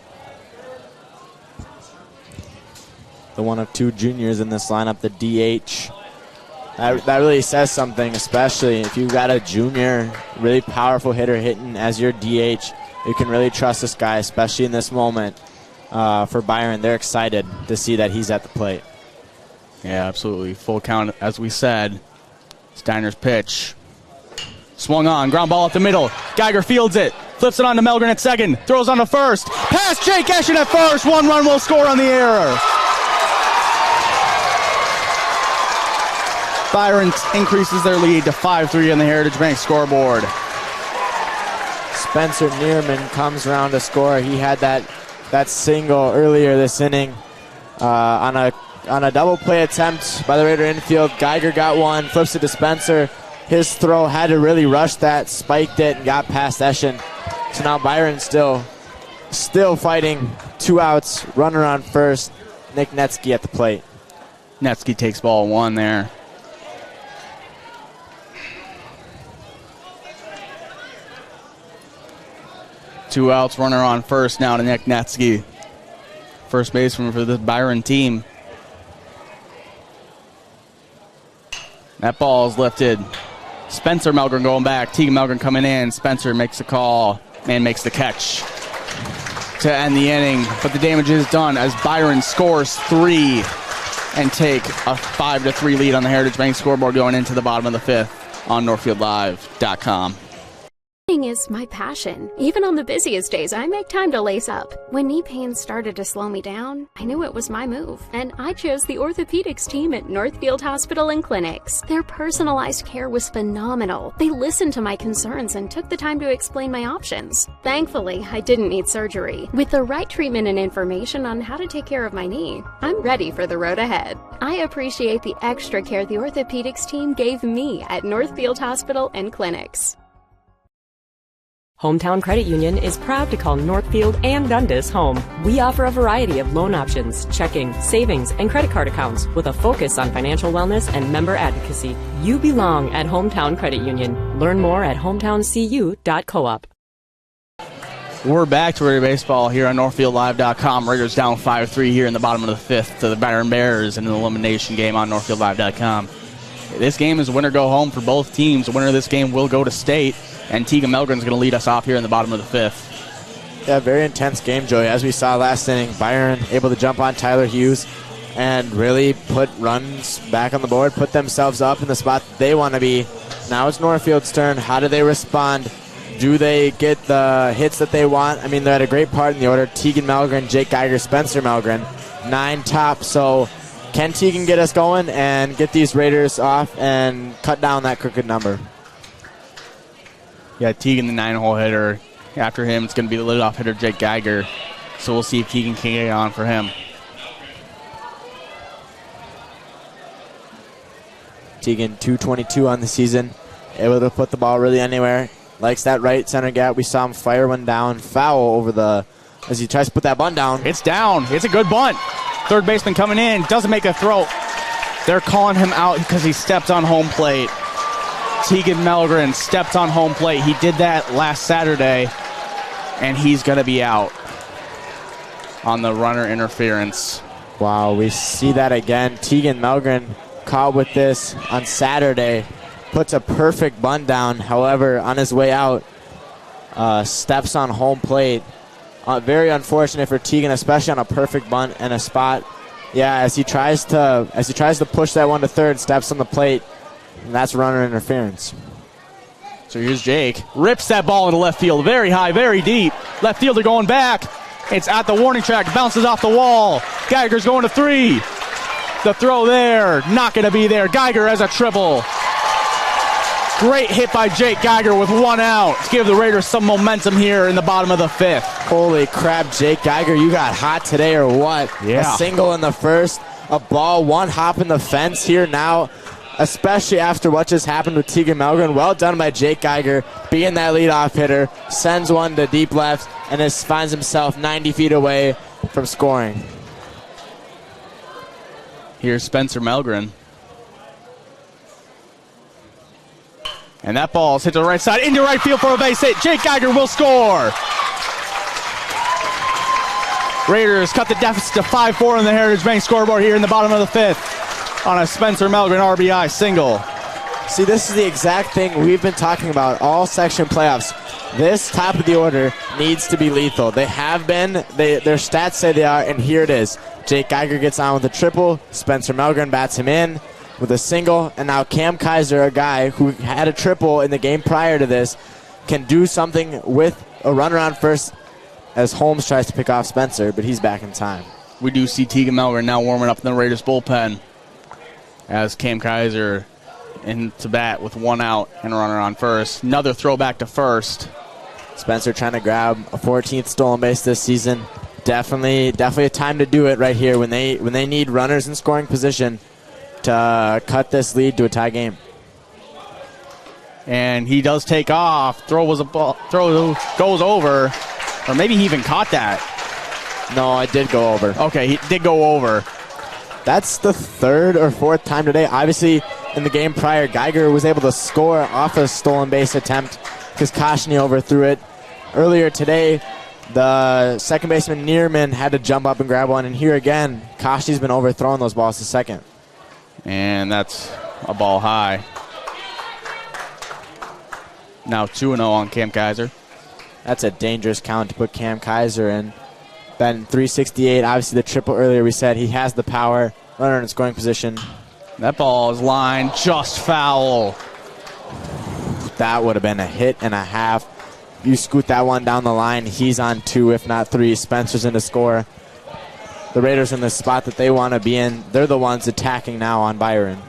The one of 2 juniors in this lineup, the DH. That really says something, especially if you've got a junior, really powerful hitter hitting as your DH. You can really trust this guy, especially in this moment. For Byron, they're excited to see that he's at the plate. Yeah, absolutely. Full count, as we said. Steiner's pitch. Swung on, ground ball up the middle. Geiger fields it, flips it on to Melgren at second, throws on to first. Past Jake Eschen at first, 1 run will score on the error. Byron increases their lead to 5-3 on the Heritage Bank scoreboard. Spencer Neerman comes around to score. He had that single earlier this inning on a double play attempt by the Raider infield. Geiger got one, flips it to Spencer. His throw had to really rush that, spiked it, and got past Eschen. So now Byron still fighting. 2 outs, runner on first. Nick Netsky at the plate. Netsky takes ball 1 there. 2 outs, runner on first now to Nick Netsky. First baseman for the Byron team. That ball is lifted. Spencer Melgren going back. Tegan Melgren coming in. Spencer makes the call and makes the catch to end the inning. But the damage is done as Byron scores 3 and take a 5-3 lead on the Heritage Bank scoreboard going into the bottom of the 5th on NorthfieldLive.com. Running is my passion. Even on the busiest days, I make time to lace up. When knee pain started to slow me down, I knew it was my move, and I chose the orthopedics team at Northfield Hospital and Clinics. Their personalized care was phenomenal. They listened to my concerns and took the time to explain my options. Thankfully, I didn't need surgery. With the right treatment and information on how to take care of my knee, I'm ready for the road ahead. I appreciate the extra care the orthopedics team gave me at Northfield Hospital and Clinics. Hometown Credit Union is proud to call Northfield and Dundas home. We offer a variety of loan options, checking, savings, and credit card accounts with a focus on financial wellness and member advocacy. You belong at Hometown Credit Union. Learn more at hometowncu.coop. We're back to Raider Baseball here on NorthfieldLive.com. Raiders down 5-3 here in the bottom of the 5th to the Byron Bears in an elimination game on NorthfieldLive.com. This game is winner go home for both teams. The winner of this game will go to state, and Tegan Melgren's going to lead us off here in the bottom of the 5th. Yeah, very intense game, Joey. As we saw last inning, Byron able to jump on Tyler Hughes and really put runs back on the board, put themselves up in the spot they want to be. Now it's Northfield's turn. How do they respond? Do they get the hits that they want? I mean, they're at a great part in the order. Tegan Melgren, Jake Geiger, Spencer Melgren, 9 top. So can Tegan get us going and get these Raiders off and cut down that crooked number? Yeah, Tegan, the 9-hole hitter. After him, it's going to be the leadoff hitter, Jake Geiger. So we'll see if Tegan can get on for him. Tegan, 222 on the season. Able to put the ball really anywhere. Likes that right center gap. We saw him fire one down, foul over the, as he tries to put that bunt down. It's down. It's a good bunt. Third baseman coming in, doesn't make a throw. They're calling him out because he stepped on home plate. Tegan Melgren stepped on home plate. He did that last Saturday, and he's going to be out on the runner interference. Wow, we see that again. Tegan Melgren caught with this on Saturday. Puts a perfect bunt down. However, on his way out, steps on home plate. Very unfortunate for Tegan, especially on a perfect bunt and a spot. Yeah, as he tries to push that one to third, steps on the plate, and that's runner interference. So here's Jake. Rips that ball into left field. Very high, very deep. Left fielder going back. It's at the warning track. Bounces off the wall. Geiger's going to 3. The throw there. Not going to be there. Geiger has a triple. Great hit by Jake Geiger with 1 out to give the Raiders some momentum here in the bottom of the 5th. Holy crap, Jake Geiger, you got hot today or what? Yeah. A single in the first, a ball, 1 hop in the fence here now, especially after what just happened with Tegan Melgren. Well done by Jake Geiger, being that leadoff hitter, sends one to deep left, and finds himself 90 feet away from scoring. Here's Spencer Melgren. And that ball's hit to the right side, into right field for a base hit. Jake Geiger will score. Raiders cut the deficit to 5-4 on the Heritage Bank scoreboard here in the bottom of the 5th on a Spencer Melgren RBI single. See, this is the exact thing we've been talking about all section playoffs. This top of the order needs to be lethal. They have been. Their stats say they are, and here it is. Jake Geiger gets on with a triple. Spencer Melgren bats him in with a single, and now Cam Kaiser, a guy who had a triple in the game prior to this, can do something with a runner on first as Holmes tries to pick off Spencer, but he's back in time. We do see Tegan Melgren now warming up in the Raiders bullpen as Cam Kaiser into bat with 1 out and a runner on first. Another throwback to first. Spencer trying to grab a 14th stolen base this season. Definitely a time to do it right here when they need runners in scoring position to cut this lead to a tie game. And he does take off. Throw goes over, or maybe he even caught that. No, it did go over. Okay, he did go over. That's the 3rd or 4th time today. Obviously, in the game prior, Geiger was able to score off a stolen base attempt because Koshny overthrew it. Earlier today, the second baseman Neerman had to jump up and grab one, and here again, Kashi's been overthrowing those balls to second. And that's a ball high. Now 2-0 on Cam Kaiser. That's a dangerous count to put Cam Kaiser in. Batting .368. Obviously, the triple earlier we said he has the power. Runner in scoring position. That ball is lined just foul. That would have been a hit and a half. You scoot that one down the line, he's on 2, if not 3. Spencer's in to score. The Raiders in the spot that they want to be in. They're the ones attacking now on Byron.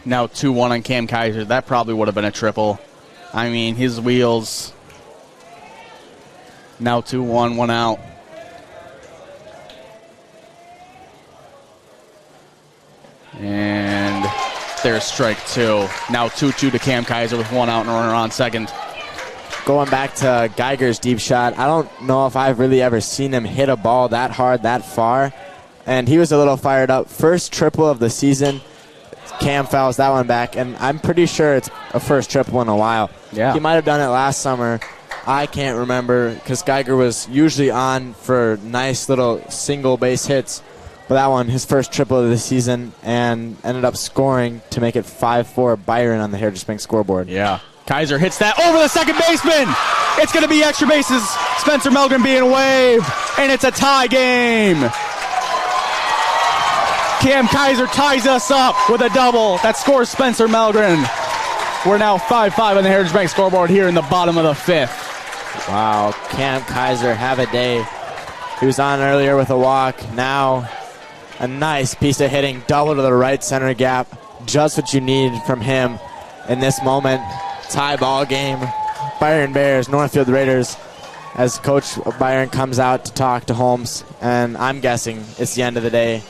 Now 2-1 on Cam Kaiser. That probably would have been a triple. I mean, his wheels. Now 2-1, 1 out. And there's strike 2. Now 2-2 to Cam Kaiser with 1 out and a runner on second. Going back to Geiger's deep shot, I don't know if I've really ever seen him hit a ball that hard, that far. And he was a little fired up. First triple of the season. Cam fouls that one back, and I'm pretty sure it's a first triple in a while. Yeah. He might have done it last summer. I can't remember because Geiger was usually on for nice little single base hits. But that one, his first triple of the season, and ended up scoring to make it 5-4 Byron on the Heritage Bank scoreboard. Yeah. Kaiser hits that over the second baseman. It's going to be extra bases. Spencer Melgren being waved, and it's a tie game. Cam Kaiser ties us up with a double. That scores Spencer Melgren. We're now 5-5 on the Heritage Bank scoreboard here in the bottom of the 5th. Wow, Cam Kaiser, have a day. He was on earlier with a walk. Now a nice piece of hitting, double to the right center gap. Just what you need from him in this moment. Tie ball game. Byron Bears, Northfield Raiders, as Coach Byron comes out to talk to Holmes. And I'm guessing it's the end of the day.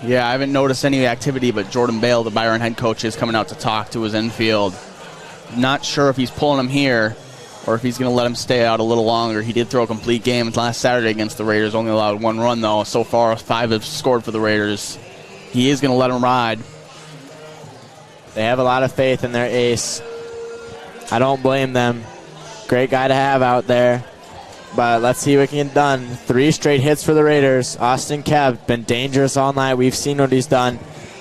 Yeah, I haven't noticed any activity, but Jordan Bale, the Byron head coach, is coming out to talk to his infield. Not sure if he's pulling him here or if he's going to let him stay out a little longer. He did throw a complete game last Saturday against the Raiders, only allowed 1 run, though. So far, 5 have scored for the Raiders. He is going to let him ride. They have a lot of faith in their ace. I don't blame them. Great guy to have out there. But let's see what can get done. 3 straight hits for the Raiders. Austin Kebb been dangerous all night. We've seen what he's done.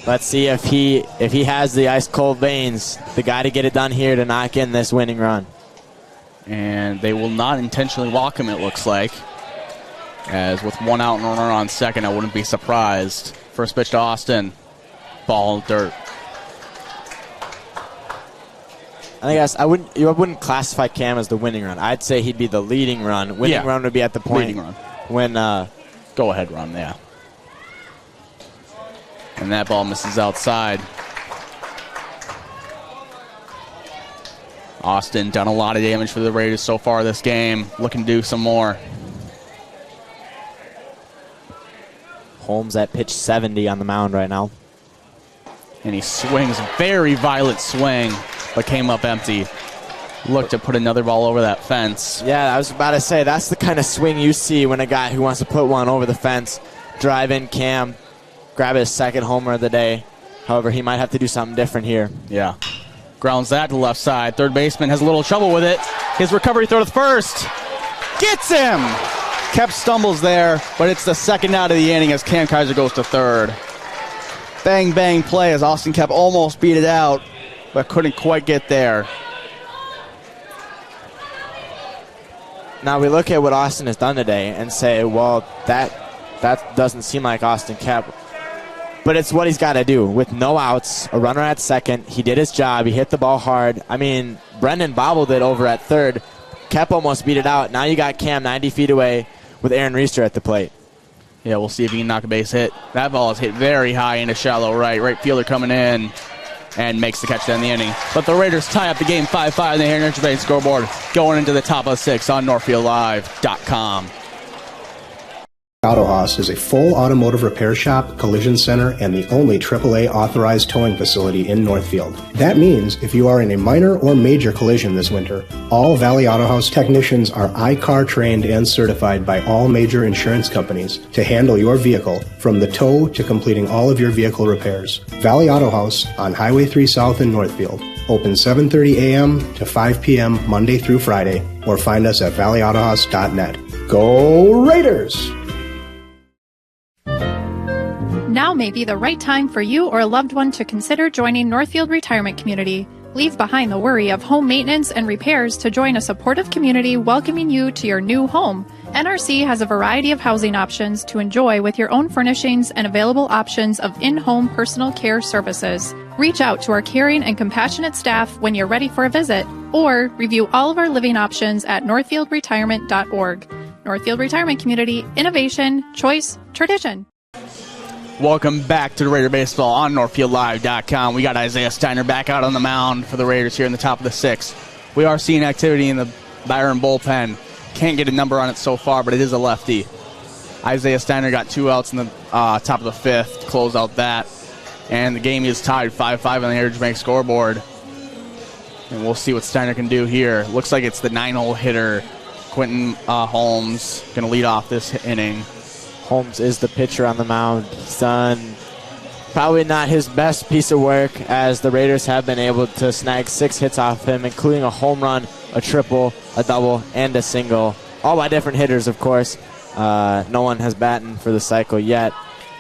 Let's see if he has the ice cold veins, the guy to get it done here to knock in this winning run. And they will not intentionally walk him, it looks like. As with 1 out and a runner on second, I wouldn't be surprised. First pitch to Austin. Ball dirt. I guess I wouldn't classify Cam as the winning run. I'd say he'd be the leading run. Winning run would be at the point leading run. When go ahead run, yeah. And that ball misses outside. Austin done a lot of damage for the Raiders so far this game. Looking to do some more. Holmes at pitch 70 on the mound right now. And he swings, very violent swing, but came up empty. Looked to put another ball over that fence. Yeah, I was about to say, that's the kind of swing you see when a guy who wants to put one over the fence, drive in Cam, grab his second homer of the day. However, he might have to do something different here. Yeah. Grounds that to the left side. Third baseman has a little trouble with it. His recovery throw to first. Gets him! Kept stumbles there, but it's the second out of the inning as Cam Kaiser goes to third. Bang, bang play as Austin Kebb almost beat it out, but couldn't quite get there. Now we look at what Austin has done today and say, well, that doesn't seem like Austin Kebb. But it's what he's got to do. With no outs, a runner at second, he did his job. He hit the ball hard. I mean, Brendan bobbled it over at third. Kebb almost beat it out. Now you got Cam 90 feet away with Aaron Reister at the plate. Yeah, we'll see if he can knock a base hit. That ball is hit very high into shallow right. Right fielder coming in and makes the catch down the inning. But the Raiders tie up the game 5-5 on the Heritage Bank scoreboard going into the top of 6 on NorthfieldLive.com. Auto Haus is a full automotive repair shop, collision center, and the only AAA authorized towing facility in Northfield. That means if you are in a minor or major collision this winter, all Valley Auto Haus technicians are I-CAR trained and certified by all major insurance companies to handle your vehicle from the tow to completing all of your vehicle repairs. Valley Auto Haus on Highway 3 South in Northfield. Open 7:30 a.m. to 5 p.m. Monday through Friday, or find us at valleyautohaus.net. Go Raiders! Now may be the right time for you or a loved one to consider joining Northfield Retirement Community. Leave behind the worry of home maintenance and repairs to join a supportive community welcoming you to your new home. NRC has a variety of housing options to enjoy with your own furnishings and available options of in-home personal care services. Reach out to our caring and compassionate staff when you're ready for a visit, or review all of our living options at northfieldretirement.org. Northfield Retirement Community, innovation, choice, tradition. Welcome back to the Raider Baseball on NorthfieldLive.com. We got Isaiah Steiner back out on the mound for the Raiders here in the top of the sixth. We are seeing activity in the Byron bullpen. Can't get a number on it so far, but it is a lefty. Isaiah Steiner got 2 outs in the top of the fifth to close out that. And the game is tied 5-5 on the Heritage Bank scoreboard. And we'll see what Steiner can do here. Looks like it's the 9-hole hitter, Quentin Holmes, going to lead off this inning. Holmes is the pitcher on the mound. He's done probably not his best piece of work, as the Raiders have been able to snag 6 hits off him, including a home run, a triple, a double, and a single. All by different hitters, of course. No one has batted for the cycle yet,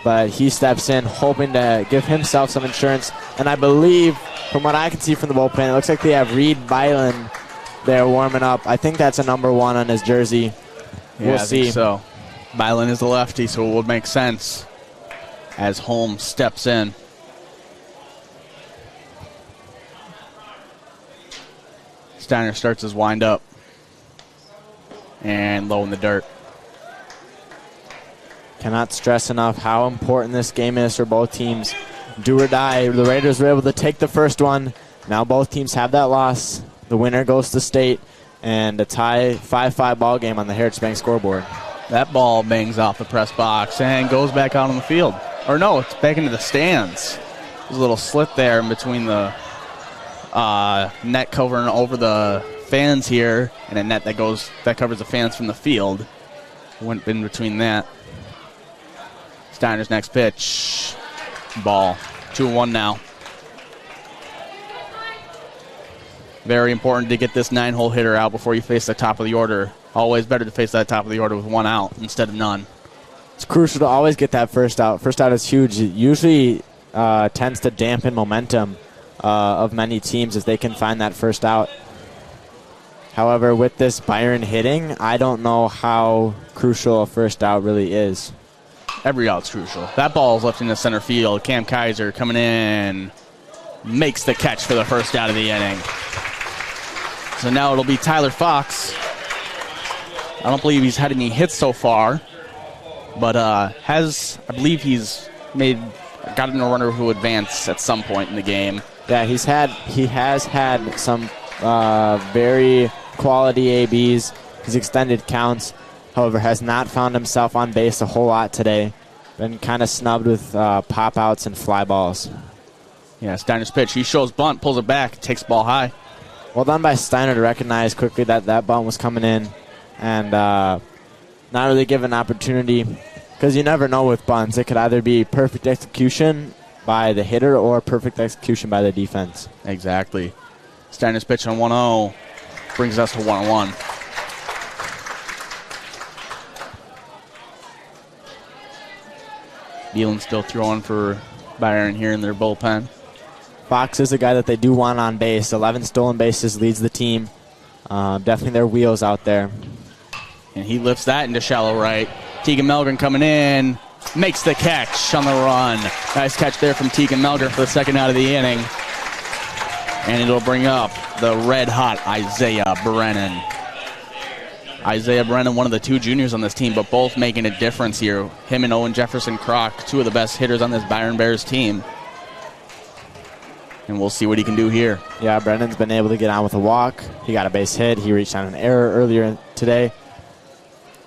but he steps in hoping to give himself some insurance. And I believe, from what I can see from the bullpen, it looks like they have Reed Byron there warming up. I think that's a number 1 on his jersey. We'll see. I think so. Byron is the lefty, so it would make sense as Holmes steps in. Steiner starts his windup and low in the dirt. Cannot stress enough how important this game is for both teams. Do or die. The Raiders were able to take the first one. Now both teams have that loss. The winner goes to state, and a tie 5-5 ball game on the Heritage Bank scoreboard. That ball bangs off the press box and goes back out on the field. Or no, it's back into the stands. There's a little slit there in between the net covering over the fans here, and a net that covers the fans from the field. Went in between that. Steiner's next pitch. Ball. 2-1 now. Very important to get this 9-hole hitter out before you face the top of the order. Always better to face that top of the order with 1 out instead of none. It's crucial to always get that first out. First out is huge. It usually tends to dampen momentum of many teams as they can find that first out. However, with this Byron hitting, I don't know how crucial a first out really is. Every out's crucial. That ball is left in the center field. Cam Kaiser coming in, makes the catch for the first out of the inning. So now it'll be Tyler Fox. I don't believe he's had any hits so far, but I believe he's gotten a runner who advance at some point in the game. Yeah, he has had some very quality ABs, his extended counts, however, has not found himself on base a whole lot today. Been kind of snubbed with pop outs and fly balls. Yeah, Steiner's pitch. He shows bunt, pulls it back, takes the ball high. Well done by Steiner to recognize quickly that bunt was coming in, and not really give an opportunity, because you never know with bunts. It could either be perfect execution by the hitter or perfect execution by the defense. Exactly. Steiner's pitch on 1-0 brings us to 1-1. Beelan still throwing for Byron here in their bullpen. Fox is a guy that they do want on base. 11 stolen bases, leads the team. Definitely their wheels out there. And he lifts that into shallow right. Tegan Melgren coming in, makes the catch on the run. Nice catch there from Tegan Melgren for the second out of the inning. And it'll bring up the red-hot Isaiah Brennan. Isaiah Brennan, one of the 2 juniors on this team, but both making a difference here. Him and Owen Jefferson Croc, 2 of the best hitters on this Byron Bears team. And we'll see what he can do here. Yeah, Brennan's been able to get on with a walk. He got a base hit. He reached on an error earlier today.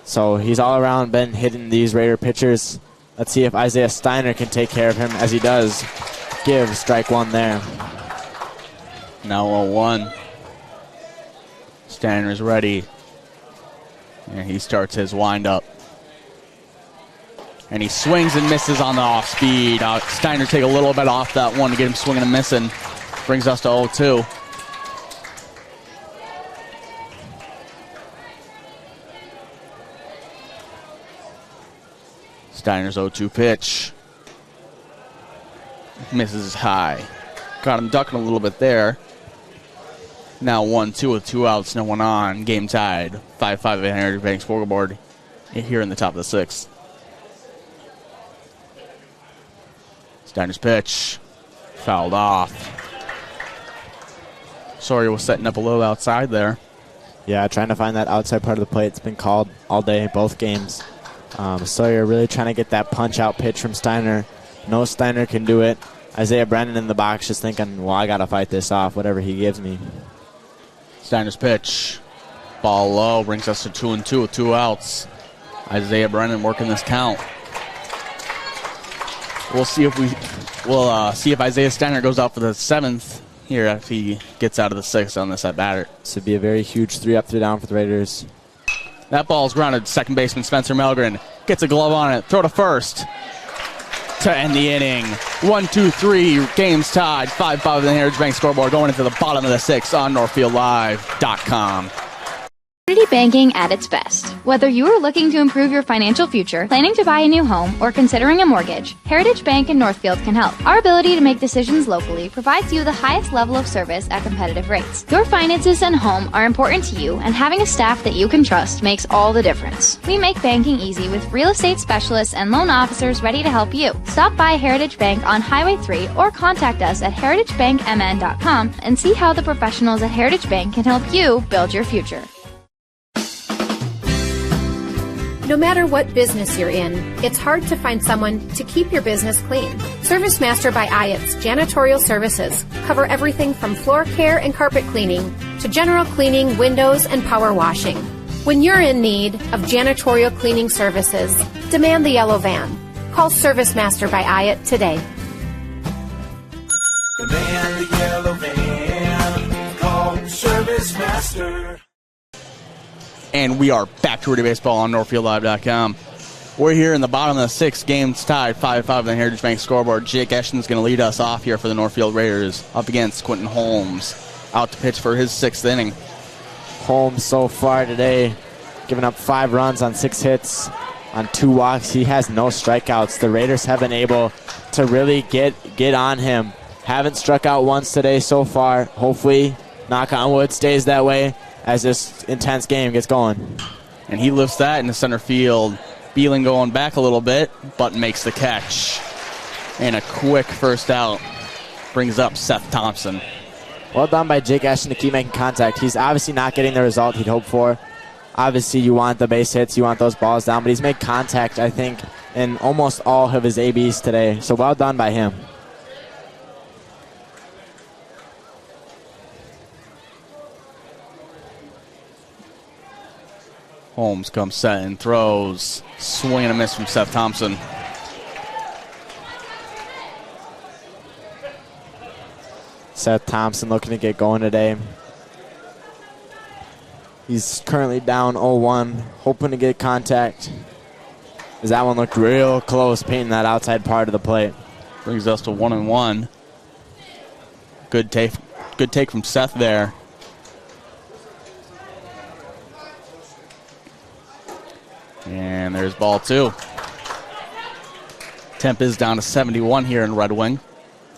So he's all around been hitting these Raider pitchers. Let's see if Isaiah Steiner can take care of him, as he does. Give strike one there. Now 0-1. Steiner's ready. And he starts his windup. And he swings and misses on the off speed. Steiner take a little bit off that one to get him swinging and missing. Brings us to 0-2. Steiner's 0-2 pitch. Misses high. Got him ducking a little bit there. Now 1-2 with 2 outs, no one on. Game tied. 5-5 at Heritage Bank scoreboard here in the top of the 6th. Steiner's pitch. Fouled off. Sawyer was setting up a little outside there. Yeah, trying to find that outside part of the plate. It's been called all day, both games. Sawyer really trying to get that punch-out pitch from Steiner. No Steiner can do it. Isaiah Brennan in the box just thinking, well, I got to fight this off, whatever he gives me. Steiner's pitch. Ball low, brings us to 2-2 with 2 outs. Isaiah Brennan working this count. We'll see if Isaiah Steiner goes out for the 7th here if he gets out of the 6th on this at batter. This would be a very huge 3-up, 3-down for the Raiders. That ball's grounded. Second baseman Spencer Melgren gets a glove on it. Throw to first to end the inning. 1-2-3. Game's tied. 5-5 in the Heritage Bank scoreboard going into the bottom of the 6th on NorthfieldLive.com. Community banking at its best. Whether you are looking to improve your financial future, planning to buy a new home, or considering a mortgage, Heritage Bank in Northfield can help. Our ability to make decisions locally provides you the highest level of service at competitive rates. Your finances and home are important to you, and having a staff that you can trust makes all the difference. We make banking easy with real estate specialists and loan officers ready to help you. Stop by Heritage Bank on Highway 3 or contact us at heritagebankmn.com and see how the professionals at Heritage Bank can help you build your future. No matter what business you're in, it's hard to find someone to keep your business clean. Service Master by Ayatt's Janitorial Services cover everything from floor care and carpet cleaning to general cleaning, windows, and power washing. When you're in need of janitorial cleaning services, demand the yellow van. Call Service Master by Ayatt today. Demand the yellow van. Call Service Master. And we are back to Rudy Baseball on NorthfieldLive.com. We're here in the bottom of the 6th. Game's tied 5-5 on the Heritage Bank scoreboard. Jake Eshton's going to lead us off here for the Northfield Raiders up against Quentin Holmes. Out to pitch for his 6th inning. Holmes so far today giving up 5 runs on 6 hits on 2 walks. He has no strikeouts. The Raiders have been able to really get on him. Haven't struck out once today so far. Hopefully, knock on wood, stays that way as this intense game gets going. And he lifts that in the center field. Beeling going back a little bit, but makes the catch. And a quick first out brings up Seth Thompson. Well done by Jake Ashton to keep making contact. He's obviously not getting the result he'd hoped for. Obviously, you want the base hits, you want those balls down, but he's made contact, I think, in almost all of his ABs today. So well done by him. Holmes comes set and throws. Swing and a miss from Seth Thompson. Seth Thompson looking to get going today. He's currently down 0-1, hoping to get contact. As that one looked real close, painting that outside part of the plate. Brings us to 1-1. Good take from Seth there. And there's ball 2. Temp is down to 71 here in Red Wing.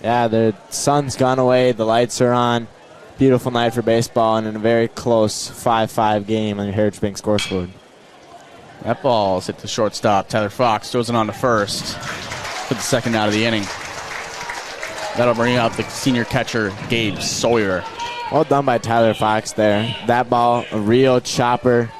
Yeah, the sun's gone away. The lights are on. Beautiful night for baseball and in a very close 5-5 game on your Heritage Bank scoreboard. That ball is hit the shortstop. Tyler Fox throws it on to first for the 2nd out of the inning. That'll bring out the senior catcher, Gabe Sawyer. Well done by Tyler Fox there. That ball, a real chopper.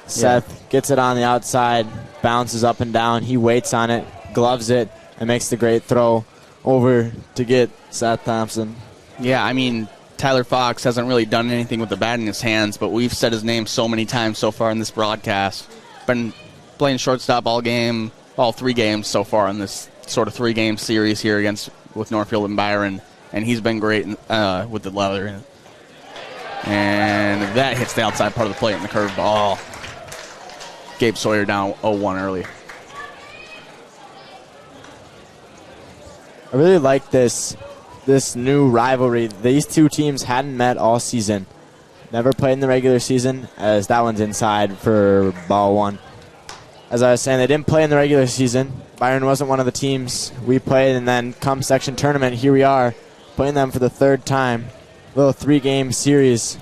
Seth gets it on the outside, bounces up and down. He waits on it, gloves it, and makes the great throw over to get Seth Thompson. Yeah, I mean, Tyler Fox hasn't really done anything with the bat in his hands, but we've said his name so many times so far in this broadcast. Been playing shortstop all 3 games so far in this sort of 3-game series here with Northfield and Byron, and he's been great with the leather. And that hits the outside part of the plate in the curved ball. Gabe Sawyer down 0-1 early. I really like this new rivalry. These two teams hadn't met all season. Never played in the regular season, as that one's inside for ball 1. As I was saying, they didn't play in the regular season. Byron wasn't one of the teams we played, and then come section tournament, here we are, playing them for the 3rd time. Little 3-game series,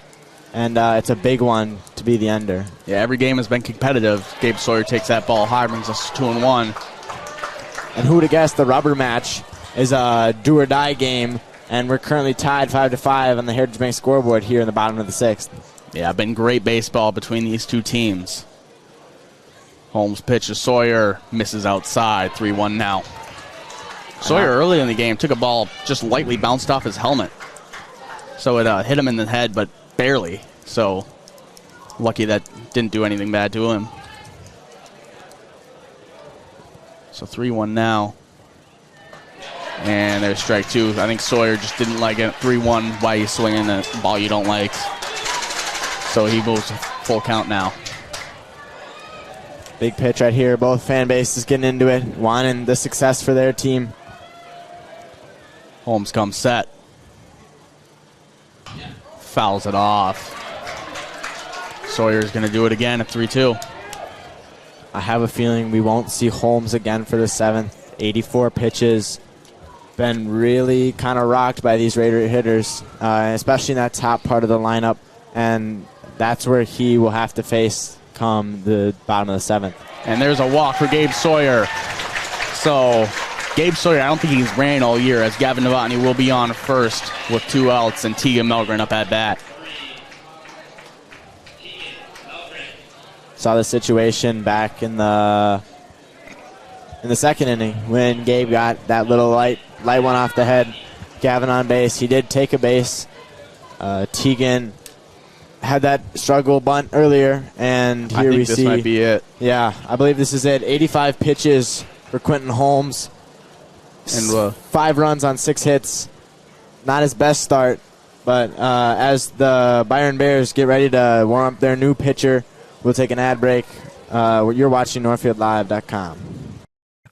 and it's a big one to be the ender. Yeah, every game has been competitive. Gabe Sawyer takes that ball high, brings us 2-1. And who would have guessed the rubber match is a do-or-die game, and we're currently tied 5-5 on the Heritage Bank scoreboard here in the bottom of the 6th. Yeah, been great baseball between these two teams. Holmes pitch to Sawyer, misses outside, 3-1 now. Sawyer early in the game took a ball, just lightly bounced off his helmet. So it hit him in the head, but barely. So lucky that didn't do anything bad to him. So 3-1 now. And there's strike 2. I think Sawyer just didn't like it. 3-1, why you swinging a ball you don't like. So he moves full count now. Big pitch right here. Both fan bases getting into it, wanting the success for their team. Holmes comes set. Fouls it off. Sawyer's going to do it again at 3-2. I have a feeling we won't see Holmes again for the 7th. 84 pitches. Been really kind of rocked by these Raider hitters, especially in that top part of the lineup, and that's where he will have to face come the bottom of the 7th. And there's a walk for Gabe Sawyer. So Gabe Sawyer, I don't think he's ran all year, as Gavin Novotny will be on first with 2 outs and Tegan Melgren up at bat. Saw the situation back in the 2nd inning when Gabe got that little light one off the head. Gavin on base. He did take a base. Tegan had that struggle bunt earlier, and here we see. This might be it. Yeah, I believe this is it. 85 pitches for Quentin Holmes. And 5 runs on 6 hits. Not his best start, but as the Byron Bears get ready to warm up their new pitcher, we'll take an ad break. You're watching NorthfieldLive.com.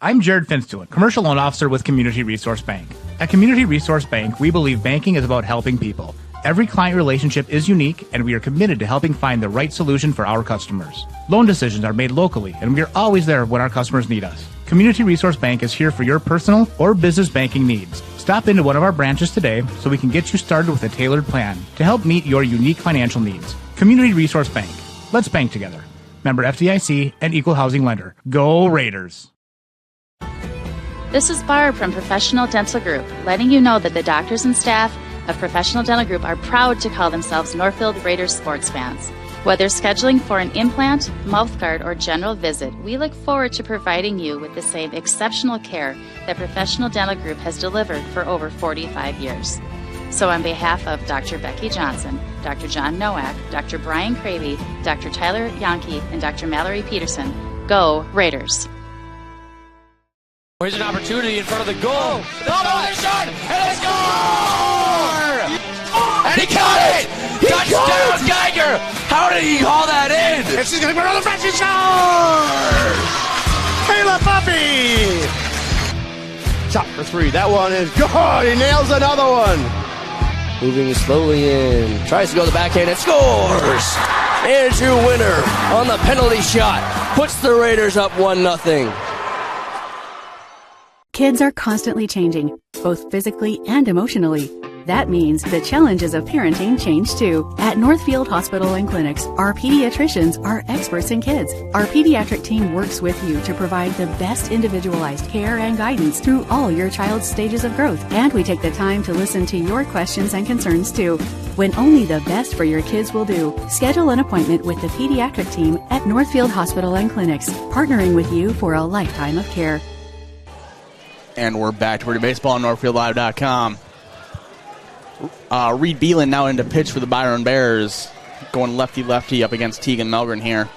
I'm Jared Finstuen, Commercial Loan Officer with Community Resource Bank. At Community Resource Bank, we believe banking is about helping people. Every client relationship is unique, and we are committed to helping find the right solution for our customers. Loan decisions are made locally, and we are always there when our customers need us. Community Resource Bank is here for your personal or business banking needs. Stop into one of our branches today so we can get you started with a tailored plan to help meet your unique financial needs. Community Resource Bank. Let's bank together. Member FDIC and Equal Housing Lender. Go Raiders! This is Barb from Professional Dental Group, letting you know that the doctors and staff of Professional Dental Group are proud to call themselves Northfield Raiders sports fans. Whether scheduling for an implant, mouthguard, or general visit, we look forward to providing you with the same exceptional care that Professional Dental Group has delivered for over 45 years. So on behalf of Dr. Becky Johnson, Dr. John Nowak, Dr. Brian Cravey, Dr. Tyler Yonke, and Dr. Mallory Peterson, go Raiders! Here's an opportunity in front of the goal. The shot, and they score! And he caught it! Touchdown, Geiger! How did he haul that in? And she's going to go to the French and scores! Kayla Puppy! Shot for 3. That one is good. He nails another one. Moving slowly in. Tries to go to the backhand and scores! Andrew Winter on the penalty shot. Puts the Raiders up 1-0. Kids are constantly changing, both physically and emotionally. That means the challenges of parenting change too. At Northfield Hospital and Clinics, our pediatricians are experts in kids. Our pediatric team works with you to provide the best individualized care and guidance through all your child's stages of growth. And we take the time to listen to your questions and concerns too. When only the best for your kids will do, schedule an appointment with the pediatric team at Northfield Hospital and Clinics, partnering with you for a lifetime of care. And we're back to Baseball on NorthfieldLive.com. Reed Beelan now into pitch for the Byron Bears, going lefty-lefty up against Tegan Melgren here.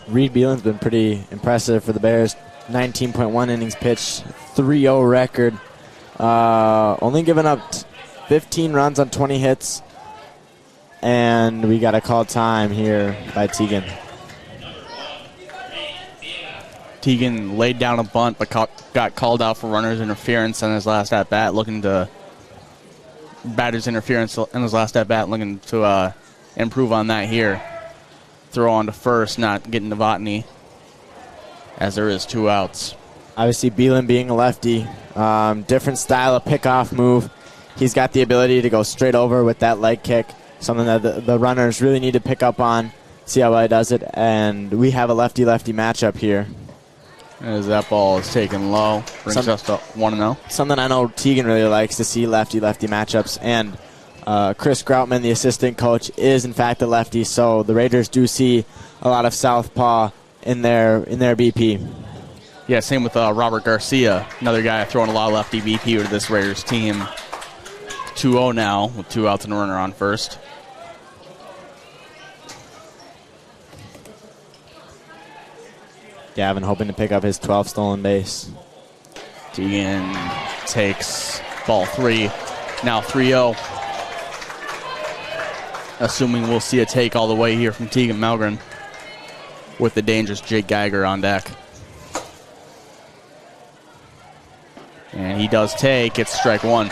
Reed Beelan's been pretty impressive for the Bears. 19.1 innings pitched, 3-0 record. Only giving up 15 runs on 20 hits. And we got a call time here by Tegan. Tegan laid down a bunt but got called out for runner's interference on his last at-bat, batter's interference in his last at-bat, looking to improve on that here. Throw on to first, not getting Novotny, as there is 2 outs. Obviously, Beelan being a lefty, different style of pickoff move. He's got the ability to go straight over with that leg kick, something that the runners really need to pick up on, see how well he does it, and we have a lefty-lefty matchup here. As that ball is taken low, brings us to 1-0. Something I know Tegan really likes to see lefty-lefty matchups, and Chris Groutman, the assistant coach, is in fact a lefty, so the Raiders do see a lot of southpaw in their BP. Yeah, same with Robert Garcia, another guy throwing a lot of lefty BP to this Raiders team. 2-0 now with 2 outs and a runner on first. Gavin hoping to pick up his 12th stolen base. Tegan takes ball 3, now 3-0. Assuming we'll see a take all the way here from Tegan Melgren with the dangerous Jake Geiger on deck. And he does take, it's strike 1.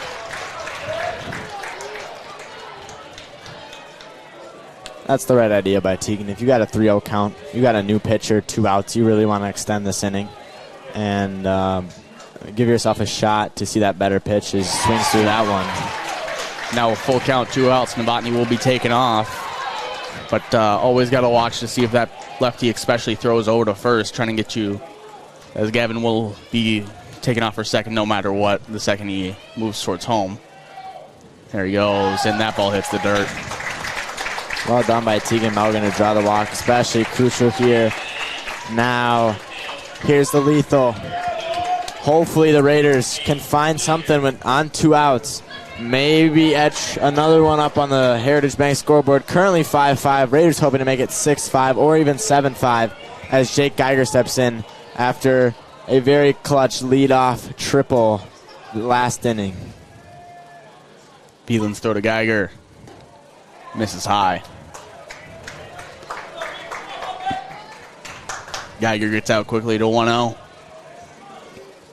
That's the right idea by Tegan. If you got a 3-0 count, you got a new pitcher, 2 outs, you really want to extend this inning and give yourself a shot to see that better pitch as he swings through that one. Now a full count, 2 outs, Novotny will be taken off. But always got to watch to see if that lefty especially throws over to first, trying to get you, as Gavin will be taken off for second no matter what, the second he moves towards home. There he goes, and that ball hits the dirt. Well done by Tegan Melgren to draw the walk, especially crucial here. Now, here's the lethal. Hopefully the Raiders can find something on 2 outs. Maybe etch another one up on the Heritage Bank scoreboard. Currently 5-5. Raiders hoping to make it 6-5 or even 7-5 as Jake Geiger steps in after a very clutch leadoff triple last inning. Beelan's throw to Geiger. Misses high. Geiger gets out quickly to 1-0.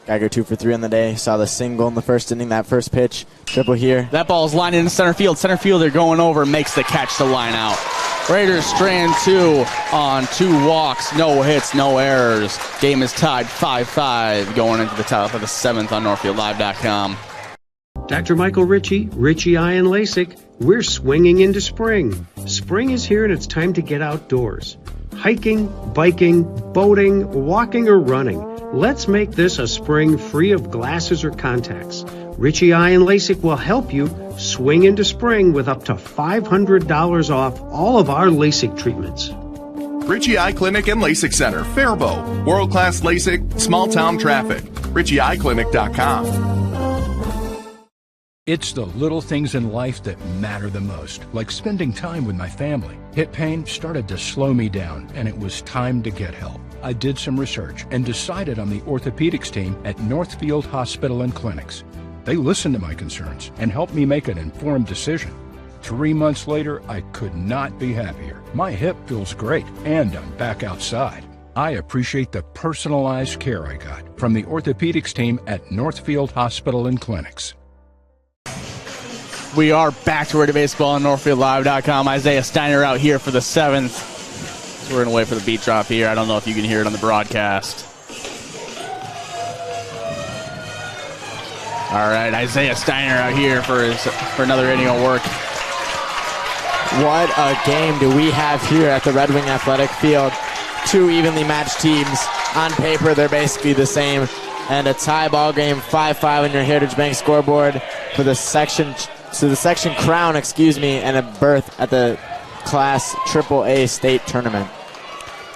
Geiger 2 for 3 on the day. Saw the single in the first inning, that first pitch. Triple here. That ball is lined into center field. Center fielder going over, makes the catch to line out. Raiders strand 2 on 2 walks. No hits, no errors. Game is tied 5-5 going into the top of the 7th on NorthfieldLive.com. Dr. Michael Ritchie, Ritchie Eye and LASIK, we're swinging into spring. Spring is here and it's time to get outdoors. Hiking, biking, boating, walking, or running. Let's make this a spring free of glasses or contacts. Ritchie Eye and LASIK will help you swing into spring with up to $500 off all of our LASIK treatments. Ritchie Eye Clinic and LASIK Center, Faribault. World-class LASIK, small-town traffic. RitchieEyeClinic.com. It's the little things in life that matter the most, like spending time with my family. Hip pain started to slow me down, and it was time to get help. I did some research and decided on the orthopedics team at Northfield Hospital and Clinics. They listened to my concerns and helped me make an informed decision. 3 months later, I could not be happier. My hip feels great, and I'm back outside. I appreciate the personalized care I got from the orthopedics team at Northfield Hospital and Clinics. We are back to Radio Baseball on NorthfieldLive.com. Isaiah Steiner out here for the 7th. So we're going to wait for the beat drop here. I don't know if you can hear it on the broadcast. All right, Isaiah Steiner out here for another inning of work. What a game do we have here at the Red Wing Athletic Field. 2 evenly matched teams. On paper, they're basically the same. And a tie ball game, 5-5 on your Heritage Bank scoreboard for the section crown, and a berth at the Class AAA state tournament.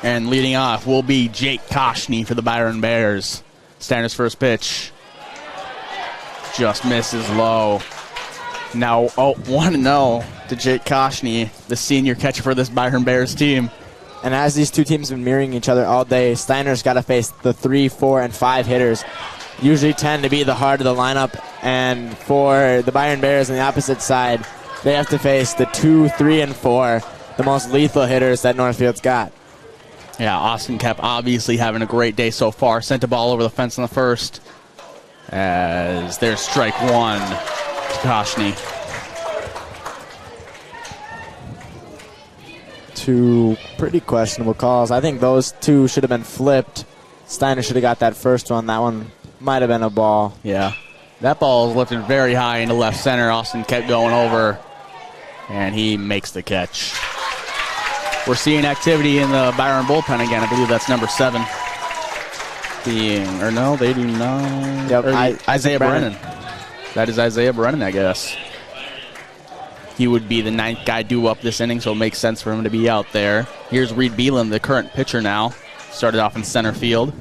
And leading off will be Jake Koshny for the Byron Bears. Steiner's first pitch just misses low. Now 1-0 to Jake Koshney, the senior catcher for this Byron Bears team. And as these two teams have been mirroring each other all day, Steiner's got to face the 3, 4, and 5 hitters. Usually tend to be the heart of the lineup. And for the Byron Bears on the opposite side, they have to face the 2, 3, and 4, the most lethal hitters that Northfield's got. Yeah, Austin Kep obviously having a great day so far. Sent the ball over the fence in the first. As there's strike 1 to Koshney. 2 pretty questionable calls. I think those 2 should have been flipped. Steiner should have got that first one. That one might have been a ball. Yeah. That ball is lifted very high into left center. Austin kept going over, and he makes the catch. We're seeing activity in the Byron bullpen again. I believe that's number 7. They do not. Yep, Isaiah Brennan. That is Isaiah Brennan, I guess. He would be the 9th guy due up this inning, so it makes sense for him to be out there. Here's Reed Beelan, the current pitcher now. Started off in center field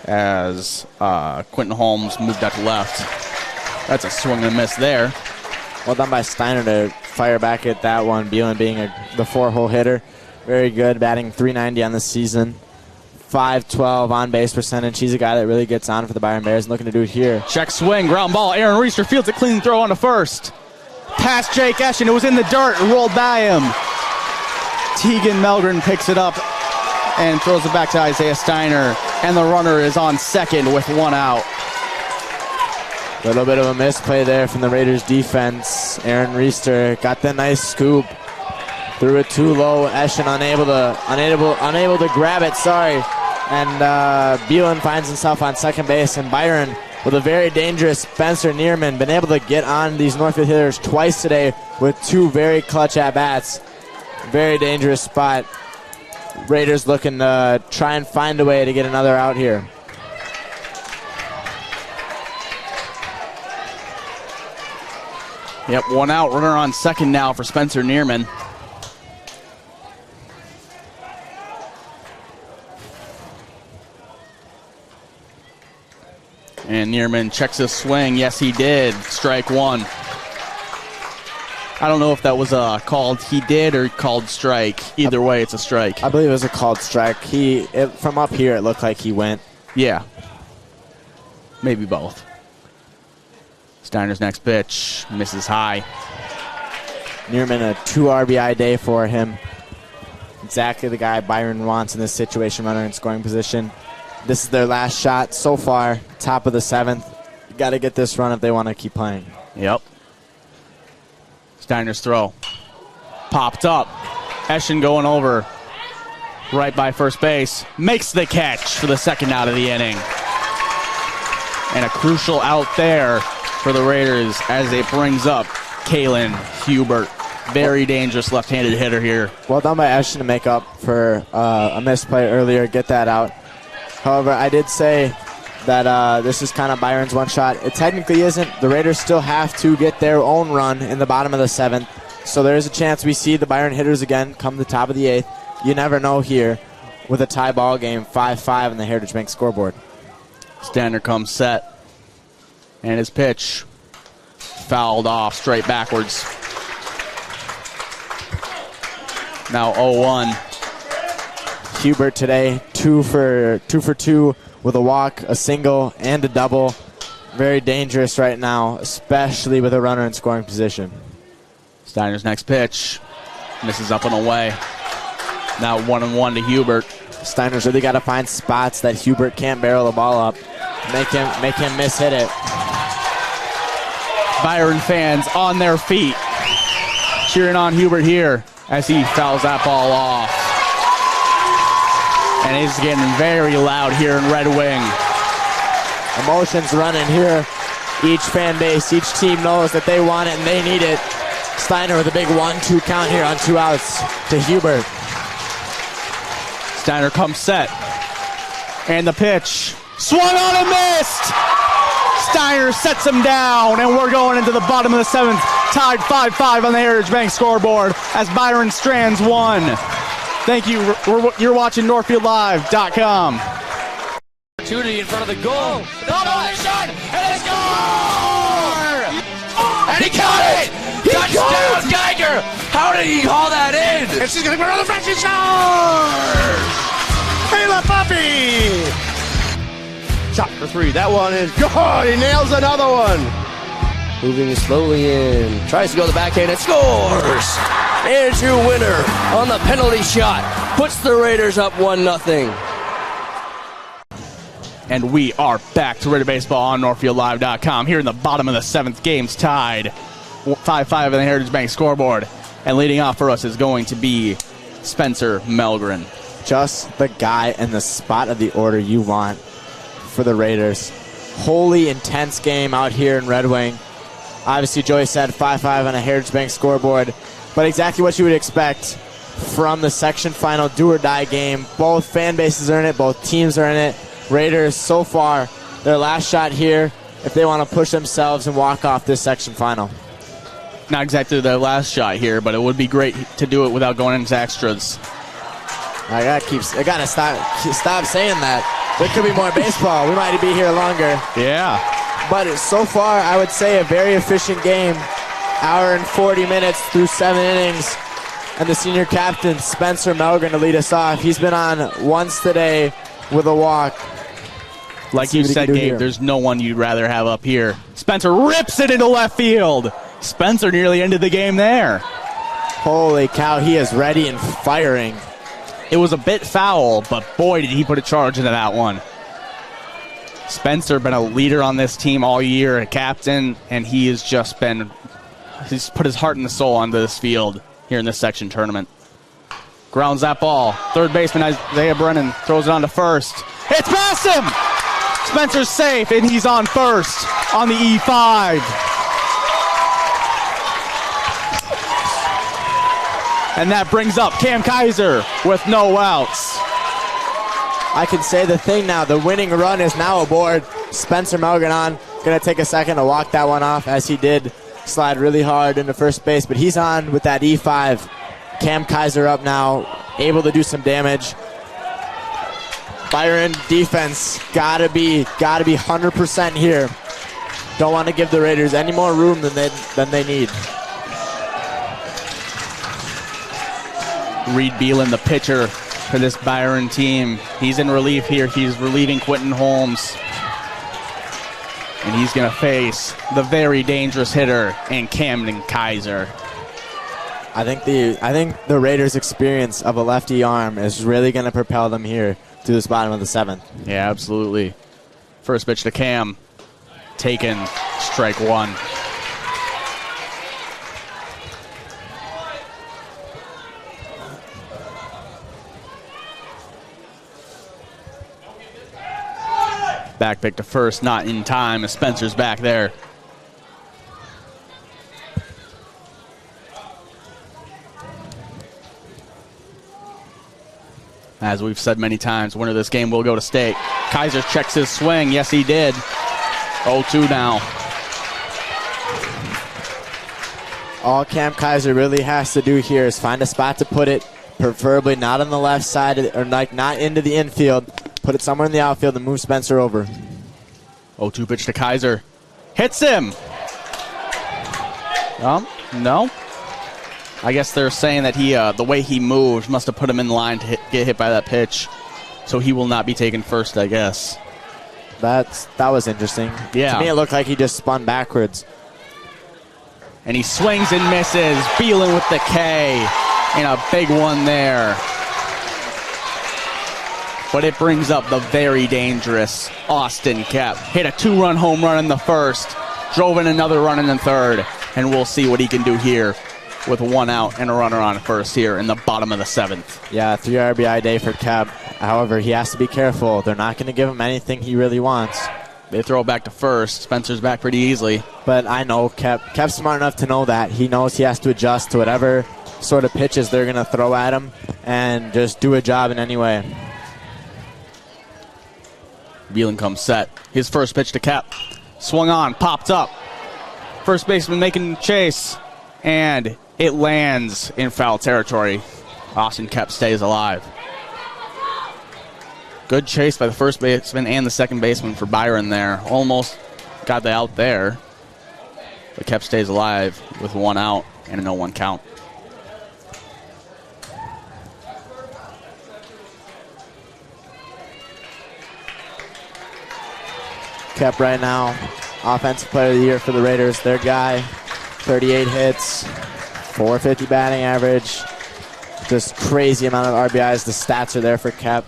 as Quentin Holmes moved out to left. That's a swing and a miss there. Well done by Steiner to fire back at that one. Beelan being the 4-hole hitter. Very good, batting .390 on the season. .512 on base percentage. He's a guy that really gets on for the Byron Bears and looking to do it here. Check swing, ground ball. Aaron Reister fields a clean throw on to first. Past Jake Eschen. It was in the dirt and rolled by him. Tegan Melgren picks it up and throws it back to Isaiah Steiner. And the runner is on second with 1 out. A little bit of a misplay there from the Raiders defense. Aaron Reister got the nice scoop. Threw it too low. Eschen unable to grab it, And Beelan finds himself on second base. And Byron with a very dangerous Spencer Neerman. Been able to get on these Northfield hitters twice today with 2 very clutch at-bats. Very dangerous spot. Raiders looking to try and find a way to get another out here. Yep, 1 out. Runner on second now for Spencer Neerman. And Neerman checks his swing. Yes, he did. Strike 1. I don't know if that was a called he did or called strike. Either way, it's a strike. I believe it was a called strike. From up here, it looked like he went. Yeah. Maybe both. Steiner's next pitch misses high. Neerman, a 2 RBI day for him. Exactly the guy Byron wants in this situation, runner in scoring position. This is their last shot so far, top of the 7th. You got to get this run if they want to keep playing. Yep. Steiner's throw. Popped up. Eschen going over. Right by first base. Makes the catch for the second out of the inning. And a crucial out there for the Raiders as it brings up Kalen Hubert. Very dangerous left-handed hitter here. Well done by Eschen to make up for a misplay earlier, get that out. However, I did say that this is kind of Byron's one shot. It technically isn't. The Raiders still have to get their own run in the bottom of the 7th. So there is a chance we see the Byron hitters again come the top of the 8th. You never know here with a tie ball game, 5-5 on the Heritage Bank scoreboard. Steiner comes set. And his pitch fouled off straight backwards. Now 0-1. Hubert today, 2 for 2 with a walk, a single, and a double. Very dangerous right now, especially with a runner in scoring position. Steiner's next pitch misses up and away. Now 1-1 to Hubert. Steiner's really got to find spots that Hubert can't barrel the ball up. Make him mishit it. Byron fans on their feet, cheering on Hubert here as he fouls that ball off. And it's getting very loud here in Red Wing. Emotions running here. Each fan base, each team knows that they want it and they need it. Steiner with a big 1-2 count here on 2 outs to Hubert. Steiner comes set. And the pitch. Swung on and missed! Steiner sets him down, and we're going into the bottom of the 7th, tied 5-5 on the Heritage Bank scoreboard as Byron strands 1. Thank you. You're watching NorthfieldLive.com. Opportunity in front of the goal. The shot, and they score! And he How did he haul that in? And she's going to go another French shot! Kayla Puppy! Shot for three. That one is good. He nails another one. Moving slowly in. Tries to go to the backhand and scores! Here's your winner on the penalty shot. Puts the Raiders up 1-0. And we are back to Raider Baseball on NorthfieldLive.com. Here in the bottom of the seventh, game's tied. 5-5 in the Heritage Bank scoreboard. And leading off for us is going to be Spencer Melgren. Just the guy and the spot of the order you want for the Raiders. Wholly intense game out here in Red Wing. Obviously, Joey said 5-5 on a Heritage Bank scoreboard. But exactly what you would expect from the section final do-or-die game. Both fan bases are in it. Both teams are in it. Raiders, so far, their last shot here, if they want to push themselves and walk off this section final. Not exactly their last shot here, but it would be great to do it without going into extras. I gotta stop saying that. There could be more baseball. We might be here longer. Yeah. But so far, I would say a very efficient game. Hour and 40 minutes through 7 innings. And the senior captain, Spencer Melgren, to lead us off. He's been on once today with a walk. Like you said, Gabe, there's no one you'd rather have up here. Spencer rips it into left field. Spencer nearly ended the game there. Holy cow, he is ready and firing. It was a bit foul, but boy, did he put a charge into that one. Spencer been a leader on this team all year, a captain, and he's put his heart and soul onto this field here in this section tournament. Grounds that ball. Third baseman Isaiah Brennan throws it on to first. It's past him! Spencer's safe, and he's on first on the E5. And that brings up Cam Kaiser with no outs. I can say the thing now. The winning run is now aboard. Spencer Melgren on. Going to take a second to walk that one off, as he did slide really hard into first base. But he's on with that E5. Cam Kaiser up now, able to do some damage. Byron defense gotta be 100% here. Don't want to give the Raiders any more room than they need. Reed Beelan, the pitcher for this Byron team. He's in relief here. He's relieving Quentin Holmes. And he's going to face the very dangerous hitter in Camden Kaiser. I think the Raiders' experience of a lefty arm is really going to propel them here to this bottom of the seventh. Yeah, absolutely. First pitch to Cam. Taken, strike one. Back pick to first, not in time as Spencer's back there. As we've said many times, winner of this game will go to state. Kaiser checks his swing. Yes, he did. 0-2 now. All Cam Kaiser really has to do here is find a spot to put it, preferably not on the left side or not into the infield. Put it somewhere in the outfield and move Spencer over. 0-2 pitch to Kaiser. Hits him. No. I guess they're saying that the way he moved must have put him in line to get hit by that pitch. So he will not be taken first, I guess. That was interesting. Yeah. To me, it looked like he just spun backwards. And he swings and misses. Beelan with the K. And a big one there. But it brings up the very dangerous Austin Kep. Hit a 2-run home run in the first. Drove in another run in the third. And we'll see what he can do here with 1 out and a runner on first here in the bottom of the seventh. Yeah, 3 RBI day for Kep. However, he has to be careful. They're not going to give him anything he really wants. They throw it back to first. Spencer's back pretty easily. But I know Kep's smart enough to know that. He knows he has to adjust to whatever sort of pitches they're going to throw at him and just do a job in any way. Beelan comes set. His first pitch to Kep. Swung on, popped up. First baseman making the chase. And it lands in foul territory. Austin Kep stays alive. Good chase by the first baseman and the second baseman for Byron there. Almost got the out there. But Kep stays alive with 1 out and a 0-1 count. Kep right now, Offensive Player of the Year for the Raiders. Their guy, 38 hits, 450 batting average. Just crazy amount of RBIs. The stats are there for Kep.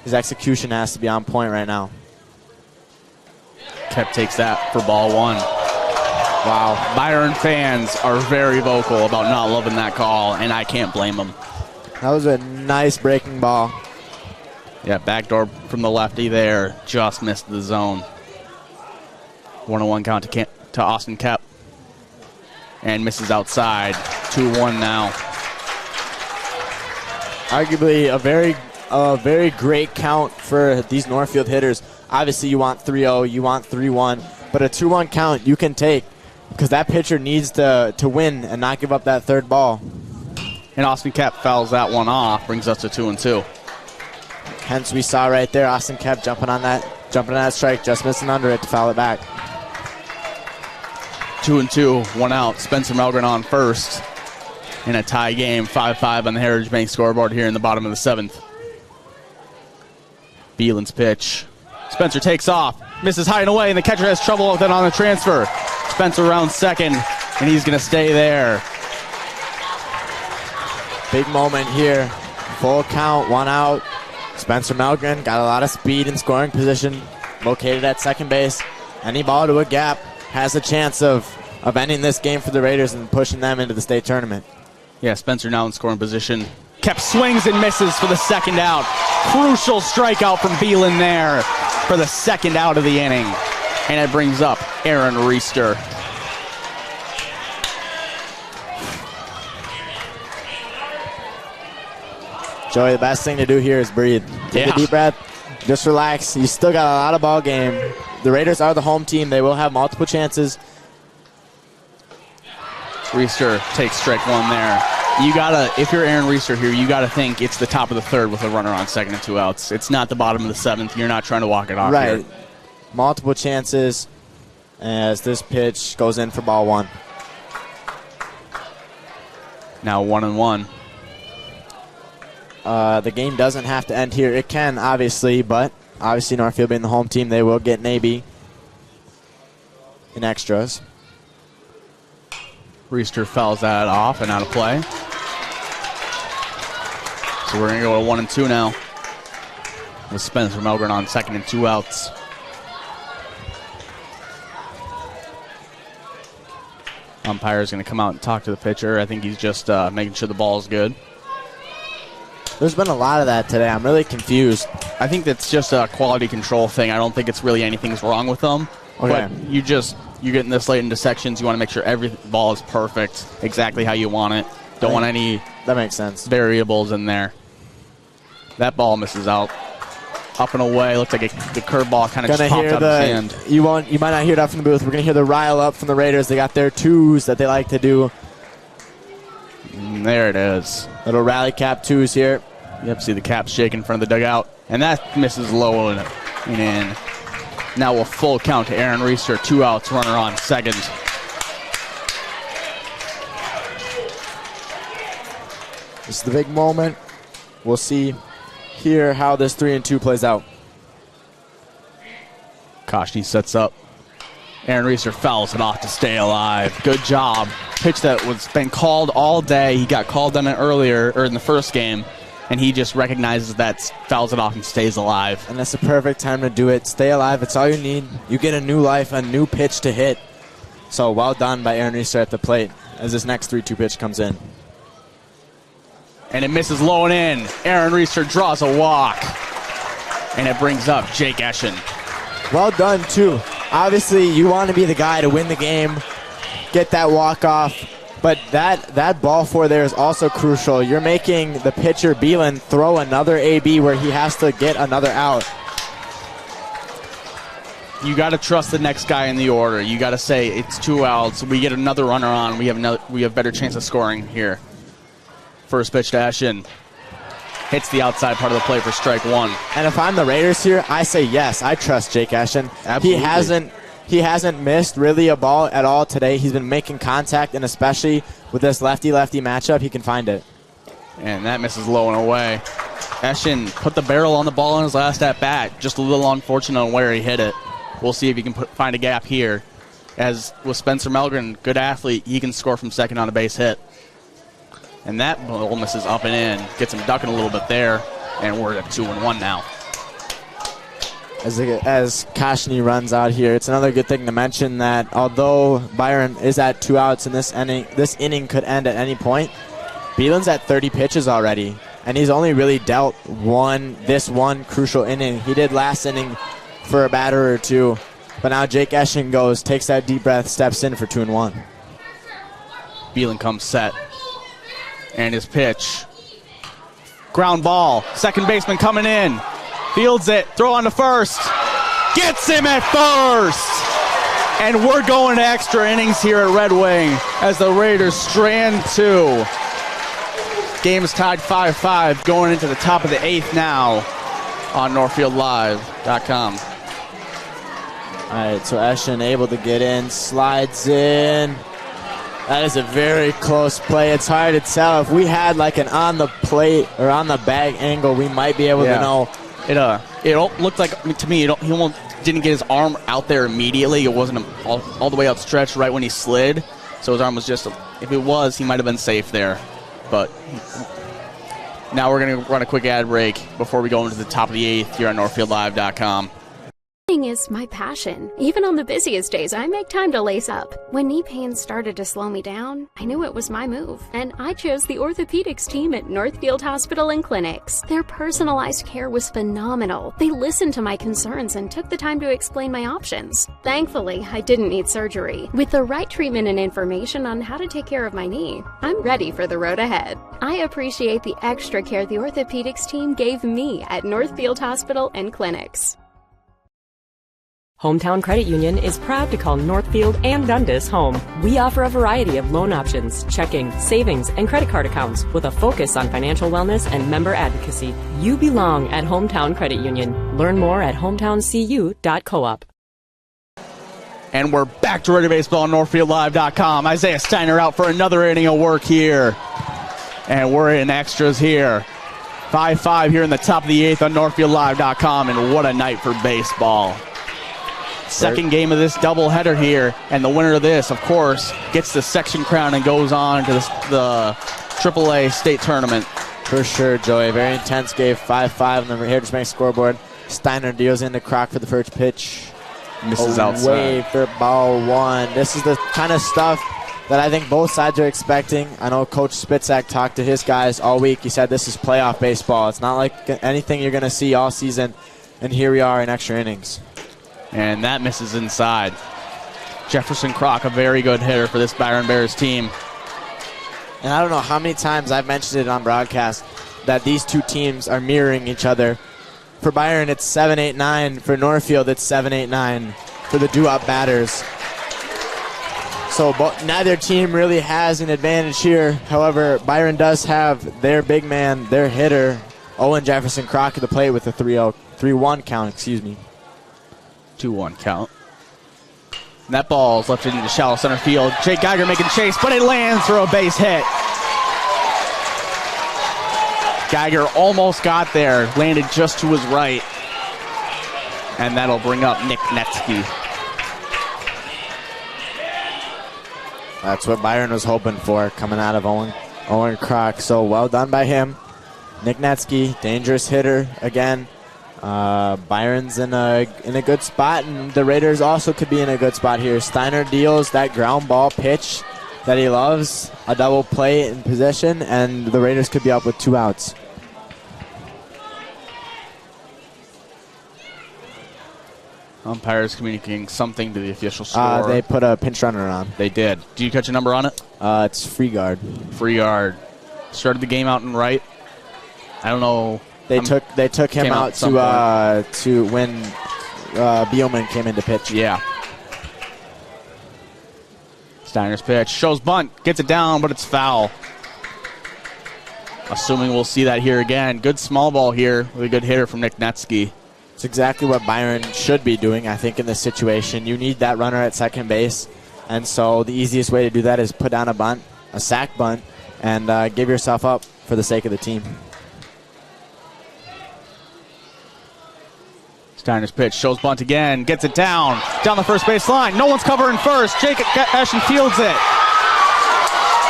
His execution has to be on point right now. Kep takes that for ball 1. Wow. Byron fans are very vocal about not loving that call, and I can't blame them. That was a nice breaking ball. Yeah, backdoor from the lefty there. Just missed the zone. 1-1 count to Austin Kep. And misses outside. 2-1 now. Arguably a very great count for these Northfield hitters. Obviously you want 3-0, you want 3-1, but a 2-1 count you can take because that pitcher needs to win and not give up that third ball. And Austin Kep fouls that one off, brings us to 2-2. Hence we saw right there Austin Kep jumping on that strike, just missing under it to foul it back. 2-2, 1 out. Spencer Melgren on first in a tie game, 5-5 on the Heritage Bank scoreboard here in the bottom of the 7th. Beelan's pitch. Spencer takes off, misses high and away, and the catcher has trouble with it on the transfer. Spencer around second, and he's going to stay there. Big moment here. Full count, 1 out. Spencer Melgren got a lot of speed in scoring position, located at second base. Any ball to a gap has a chance of ending this game for the Raiders and pushing them into the state tournament. Yeah, Spencer now in scoring position. Kep swings and misses for the second out. Crucial strikeout from Beelan there for the second out of the inning. And it brings up Aaron Reister. Joey, the best thing to do here is breathe. Take a deep breath. Just relax. You still got a lot of ball game. The Raiders are the home team. They will have multiple chances. Reister takes strike 1 there. You gotta, if you're Aaron Reister here, you gotta think it's the top of the 3rd with a runner on second and 2 outs. It's not the bottom of the 7th. You're not trying to walk it off right here. Multiple chances as this pitch goes in for ball 1. Now 1-1. The game doesn't have to end here. It can, obviously, but obviously Northfield being the home team, they will get an AB in extras. Reister fouls that off and out of play. So we're going to go to 1-2 now with Spencer Melgren on second and 2 outs. Umpire is going to come out and talk to the pitcher. I think he's just making sure the ball is good. There's been a lot of that today. I'm really confused. I think that's just a quality control thing. I don't think it's really anything's wrong with them. Okay. But you're getting this late into sections. You want to make sure every ball is perfect, exactly how you want it. Don't want any that makes sense variables in there. That ball misses out. Up and away. Looks like the curveball kind of just popped out of his hand. You might not hear that from the booth. We're going to hear the rile up from the Raiders. They got their 2s that they like to do. There it is. Little rally cap 2s here. Yep, see the cap shaking in front of the dugout. And that misses low and in. Now a full count to Aaron Reister. 2 outs, runner on second. This is the big moment. We'll see here how this 3-2 plays out. Koshny sets up. Aaron Reister fouls it off to stay alive. Good job. Pitch that was been called all day. He got called on it earlier, or in the first game, and he just recognizes that, fouls it off, and stays alive. And that's the perfect time to do it. Stay alive. It's all you need. You get a new life, a new pitch to hit. So well done by Aaron Reister at the plate as this next 3-2 pitch comes in. And it misses low and in. Aaron Reister draws a walk. And it brings up Jake Eschen. Well done, too. Obviously, you want to be the guy to win the game, get that walk-off. But that ball 4 there is also crucial. You're making the pitcher, Beelan, throw another AB where he has to get another out. You got to trust the next guy in the order. You got to say it's 2 outs. We get another runner on. We have better chance of scoring here. First pitch to Eschen. Hits the outside part of the plate for strike 1. And if I'm the Raiders here, I say yes. I trust Jake Eschen. Absolutely. He hasn't missed really a ball at all today. He's been making contact, and especially with this lefty-lefty matchup, he can find it. And that misses low and away. Eschen put the barrel on the ball in his last at-bat. Just a little unfortunate on where he hit it. We'll see if he can find a gap here. As with Spencer Melgren, good athlete, he can score from second on a base hit. And that ball misses up and in. Gets him ducking a little bit there. And we're at 2-1 now. As Kashni runs out here, it's another good thing to mention that although Byron is at 2 outs in this inning could end at any point, Beelan's at 30 pitches already, and he's only really dealt this one crucial inning. He did last inning for a batter or two, but now Jake Eschen goes, takes that deep breath, steps in for 2-1. Beelan comes set, and his pitch. Ground ball, second baseman coming in. Fields it, throw on to first. Gets him at first. And we're going to extra innings here at Red Wing as the Raiders strand 2. Game is tied 5-5 going into the top of the 8th now on NorthfieldLive.com. All right, so Eschen able to get in, slides in. That is a very close play. It's hard to tell. If we had like an on the plate or on the bag angle, we might be able to know. It looked like, to me, he didn't get his arm out there immediately. It wasn't all the way outstretched right when he slid. So his arm was just, if it was, he might have been safe there. But now we're going to run a quick ad break before we go into the top of the 8th here on NorthfieldLive.com. Running is my passion. Even on the busiest days, I make time to lace up. When knee pain started to slow me down, I knew it was my move, and I chose the orthopedics team at Northfield Hospital and Clinics. Their personalized care was phenomenal. They listened to my concerns and took the time to explain my options. Thankfully, I didn't need surgery. With the right treatment and information on how to take care of my knee, I'm ready for the road ahead. I appreciate the extra care the orthopedics team gave me at Northfield Hospital and Clinics. Hometown Credit Union is proud to call Northfield and Dundas home. We offer a variety of loan options, checking, savings, and credit card accounts with a focus on financial wellness and member advocacy. You belong at Hometown Credit Union. Learn more at hometowncu.coop. And we're back to Radio Baseball on NorthfieldLive.com. Isaiah Steiner out for another inning of work here. And we're in extras here. 5-5 here in the top of the 8th on NorthfieldLive.com. And what a night for baseball. Second game of this doubleheader here, and the winner of this, of course, gets the section crown and goes on to the AAA state tournament. For sure, Joey. Very intense game, 5-5 on the Heritage Bank scoreboard. Steiner deals into Croc for the first pitch. Misses outside. Away for ball 1. This is the kind of stuff that I think both sides are expecting. I know Coach Spitzak talked to his guys all week. He said this is playoff baseball. It's not like anything you're going to see all season, and here we are in extra innings. And that misses inside. Jefferson Croc, a very good hitter for this Byron Bears team. And I don't know how many times I've mentioned it on broadcast that these two teams are mirroring each other. For Byron, it's 7-8-9. For Northfield, it's 7-8-9 for the doo-wop batters. So neither team really has an advantage here. However, Byron does have their big man, their hitter, Owen Jefferson Croc, at the plate with a 3-1 count, 2-1 count. And that ball is left into shallow center field. Jake Geiger making chase, but it lands for a base hit. Geiger almost got there, landed just to his right. And that'll bring up Nick Netsky. That's what Byron was hoping for coming out of Owen Croc. So well done by him. Nick Netsky, dangerous hitter again. Byron's in a good spot, and the Raiders also could be in a good spot here. Steiner deals that ground ball pitch that he loves, a double play in possession, and the Raiders could be up with 2 outs. Umpires communicating something to the official score. They put a pinch runner on. They did. Do you catch a number on it? It's free guard. Free guard. Started the game out in right. I don't know. They took him out to when Beelman came into pitch. Yeah. Steiner's pitch shows bunt, gets it down, but it's foul. Assuming we'll see that here again. Good small ball here with a good hitter from Nick Netsky. It's exactly what Byron should be doing, I think, in this situation. You need that runner at second base, and so the easiest way to do that is put down a bunt, a sac bunt, and give yourself up for the sake of the team. Steiner's pitch shows bunt again, gets it down the first base line. No one's covering first. Jake Eschen fields it.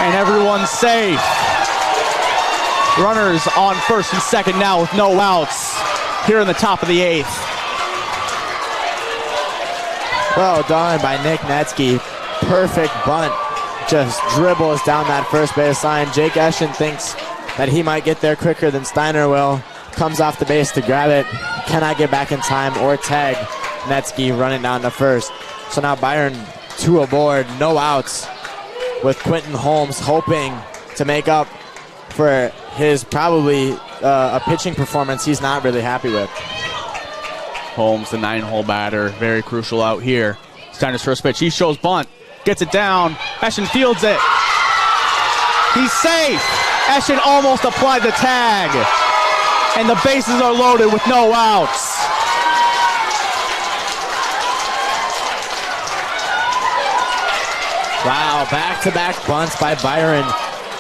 And everyone's safe. Runners on first and second now with no outs here in the top of the 8th. Well done by Nick Netsky. Perfect bunt. Just dribbles down that first base line. Jake Eschen thinks that he might get there quicker than Steiner will. Comes off the base to grab it. Cannot get back in time or tag Netsky running down to first. So now Byron 2 aboard, no outs, with Quentin Holmes hoping to make up for his probably a pitching performance he's not really happy with. Holmes, the 9-hole batter, very crucial out here. Steiner's first pitch, he shows bunt, gets it down, Eschen fields it. He's safe. Eschen almost applied the tag. And the bases are loaded with no outs. Wow, back-to-back bunts by Byron.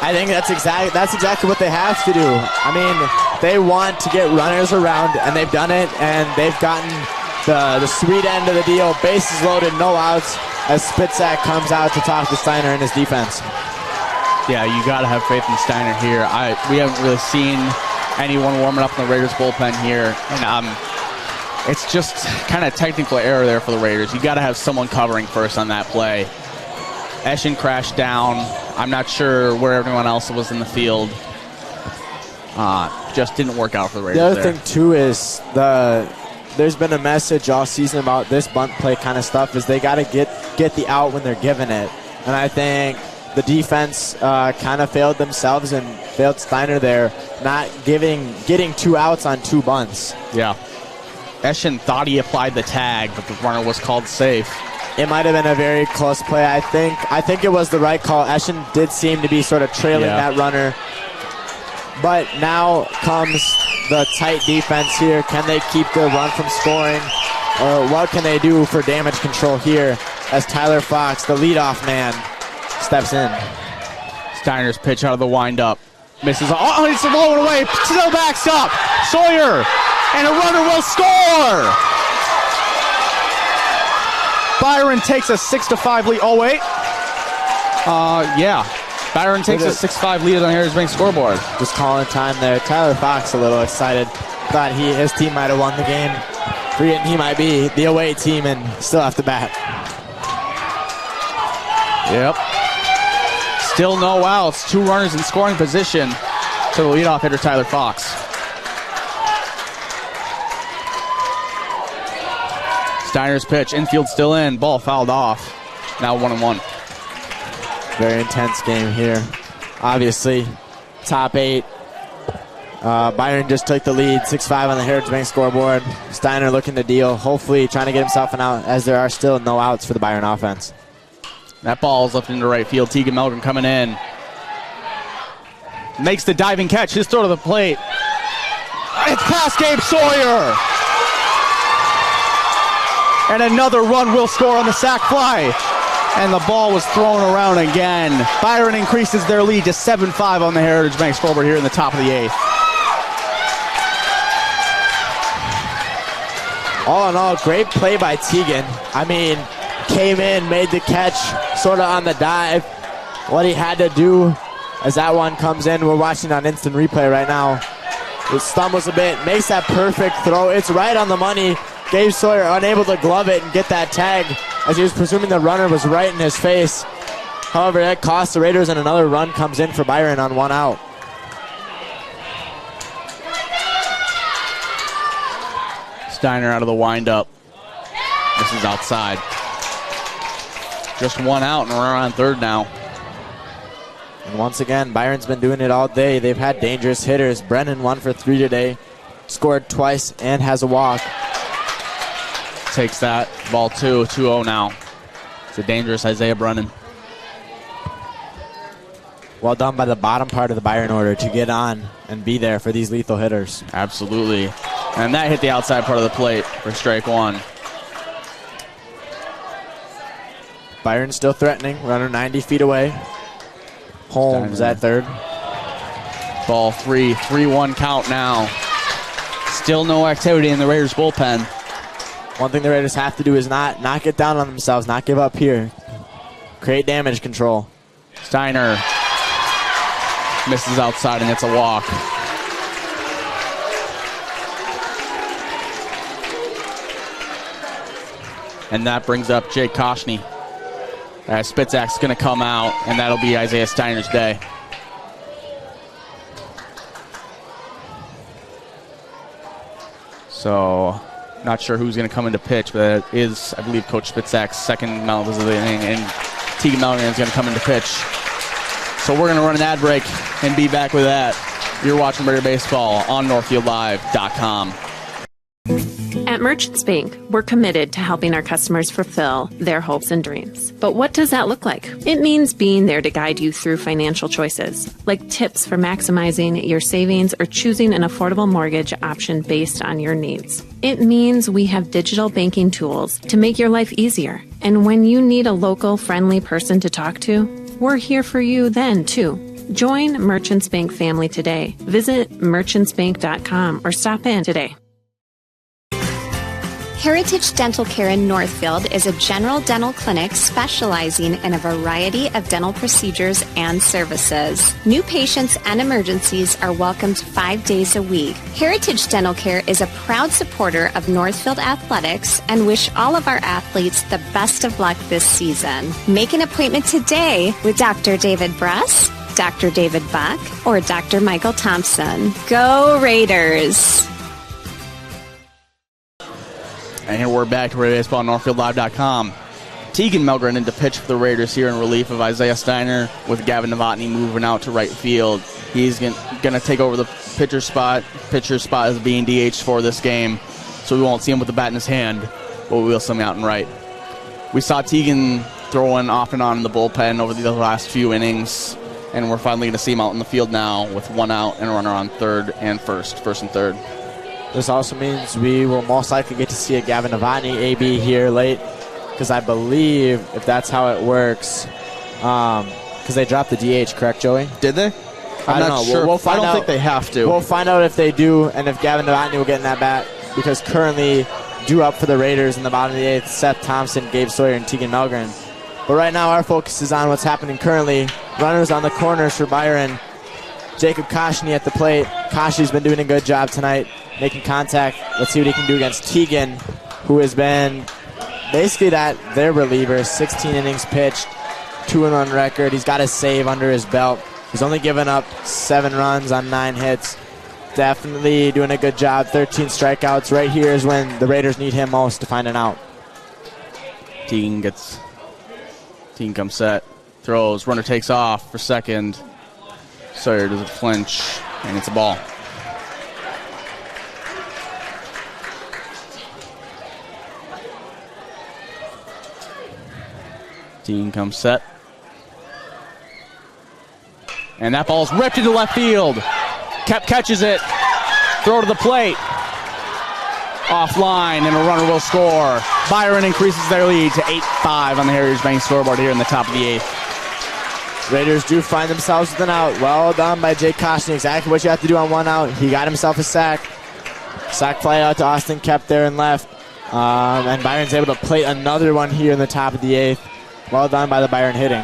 I think that's exactly what they have to do. I mean, they want to get runners around, and they've done it, and they've gotten the sweet end of the deal. Bases loaded, no outs, as Spitzak comes out to talk to Steiner and his defense. Yeah, you got to have faith in Steiner here. We haven't really seen anyone warming up in the Raiders bullpen here, and it's just kind of technical error there for the Raiders. You got to have someone covering first on that play. Eschen crashed down. I'm not sure where everyone else was in the field. Just didn't work out for the Raiders. The other thing too is there's been a message all season about this bunt play kind of stuff is they got to get the out when they're given it, and I think the defense kind of failed themselves and failed Steiner there, not getting 2 outs on 2 bunts. Yeah. Eschen thought he applied the tag, but the runner was called safe. It might have been a very close play. I think it was the right call. Eschen did seem to be sort of trailing that runner. But now comes the tight defense here. Can they keep the run from scoring? Or what can they do for damage control here as Tyler Fox, the leadoff man, steps in? Steiner's pitch out of the windup. Misses. Oh, it's blowing away. Still backs up. Sawyer. And a runner will score. Byron takes a 6-5 lead. Oh, wait. Yeah. Byron takes a 6-5 lead on the Heritage Bank scoreboard. Just calling time there. Tyler Fox a little excited. Thought his team might have won the game. Forgetting he might be the away team and still have to bat. Yep. Still no outs. 2 runners in scoring position to the leadoff hitter, Tyler Fox. Steiner's pitch, infield still in, ball fouled off. Now 1-1. Very intense game here. Obviously, top 8. Byron just took the lead, 6-5 on the Heritage Bank scoreboard. Steiner looking to deal, hopefully trying to get himself an out, as there are still no outs for the Byron offense. That ball is left into right field. Tegan Melgren coming in. Makes the diving catch. His throw to the plate. It's past Gabe Sawyer. And another run will score on the sac fly. And the ball was thrown around again. Byron increases their lead to 7-5 on the Heritage Bank scoreboard here in the top of the 8th. All in all, great play by Tegan. I mean, came in, made the catch sort of on the dive. What he had to do as that one comes in. We're watching on instant replay right now. He stumbles a bit, makes that perfect throw. It's right on the money. Gabe Sawyer unable to glove it and get that tag as he was presuming the runner was right in his face. However, that costs the Raiders, and another run comes in for Byron on 1 out. Steiner out of the windup. This is outside. Just 1 out, and we're on 3rd now. And once again, Byron's been doing it all day. They've had dangerous hitters. Brennan 1 for 3 today. Scored twice and has a walk. Takes that. Ball 2-0 now. It's a dangerous Isaiah Brennan. Well done by the bottom part of the Byron order to get on and be there for these lethal hitters. Absolutely. And that hit the outside part of the plate for strike 1. Byron still threatening. Runner 90 feet away. Holmes at 3rd. Ball 3. 3-1 count now. Still no activity in the Raiders bullpen. One thing the Raiders have to do is not get down on themselves, not give up here. Create damage control. Steiner misses outside, and it's a walk. And that brings up Jake Koshny. Spitzak's going to come out, and that'll be Isaiah Steiner's day. So, not sure who's going to come into pitch, but it is, I believe, Coach Spitzak's second mound of the inning, and Tegan Melgren is going to come into pitch. So we're going to run an ad break and be back with that. You're watching Raider Baseball on NorthfieldLive.com. At Merchants Bank, we're committed to helping our customers fulfill their hopes and dreams. But what does that look like? It means being there to guide you through financial choices, like tips for maximizing your savings or choosing an affordable mortgage option based on your needs. It means we have digital banking tools to make your life easier. And when you need a local, friendly person to talk to, we're here for you then, too. Join Merchants Bank family today. Visit merchantsbank.com or stop in today. Heritage Dental Care in Northfield is a general dental clinic specializing in a variety of dental procedures and services. New patients and emergencies are welcomed 5 days a week. Heritage Dental Care is a proud supporter of Northfield Athletics and wish all of our athletes the best of luck this season. Make an appointment today with Dr. David Bruss, Dr. David Buck, or Dr. Michael Thompson. Go Raiders! And here we're back to Raider Baseball on NorthfieldLive.com. Tegan Melgren into pitch for the Raiders here in relief of Isaiah Steiner with Gavin Novotny moving out to right field. He's going to take over the pitcher spot. Pitcher spot is being DH for this game, so we won't see him with the bat in his hand, but we will see him out and right. We saw Tegan throwing off and on in the bullpen over the last few innings, and we're finally going to see him out in the field now with one out and a runner on third and first and third. This also means we will most likely get to see a Gavin Novotny AB here late, because I believe if that's how it works, because they dropped the DH, correct, Joey? Did they? I'm not sure. We'll find I don't out. think they have to. We'll find out if they do, and if Gavin Novotny will get in that bat, because currently due up for the Raiders in the bottom of the eighth, Seth Thompson, Gabe Sawyer, and Tegan Melgren. But right now our focus is on what's happening currently. Runners on the corners for Byron. Jacob Koshny at the plate. Koshny's been doing a good job tonight, making contact. Let's see what he can do against Tegan, who has been basically their reliever. 16 innings pitched, 2-1 record. He's got a save under his belt. He's only given up 7 runs on 9 hits. Definitely doing a good job. 13 strikeouts. Right here is when the Raiders need him most to find an out. Tegan comes set, throws, runner takes off for second. Sawyer does a flinch, and it's a ball. Team comes set. And that ball's ripped into left field. Kep catches it. Throw to the plate. Offline, and a runner will score. Byron increases their lead to 8-5 on the Heritage Bank scoreboard here in the top of the 8th. Raiders do find themselves with an out. Well done by Jake Koshny. Exactly what you have to do on one out. He got himself a sack. Sack fly out to Austin Kep there and left. And Byron's able to plate another one here in the top of the 8th. Well done by the Byron hitting.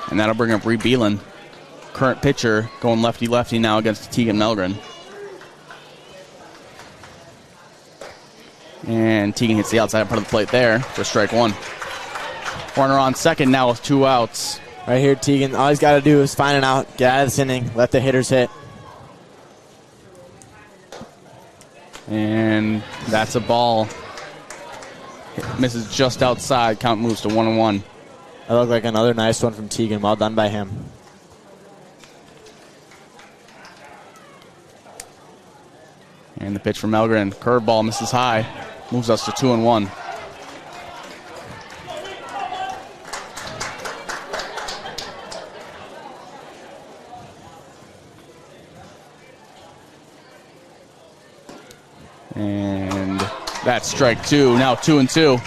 And that'll bring up Reed Beelan, current pitcher, going lefty-lefty now against Tegan Melgren. And Tegan hits the outside part of the plate there for strike one. Runner on second now with 2 outs. Right here, Tegan, all he's got to do is find an out, get out of this inning, let the hitters hit. And that's a ball. It misses just outside. Count moves to 1-1. That looked like another nice one from Tegan. Well done by him. And the pitch from Melgren. Curveball misses high. Moves us to 2-1. And that's strike 2. Now 2-2.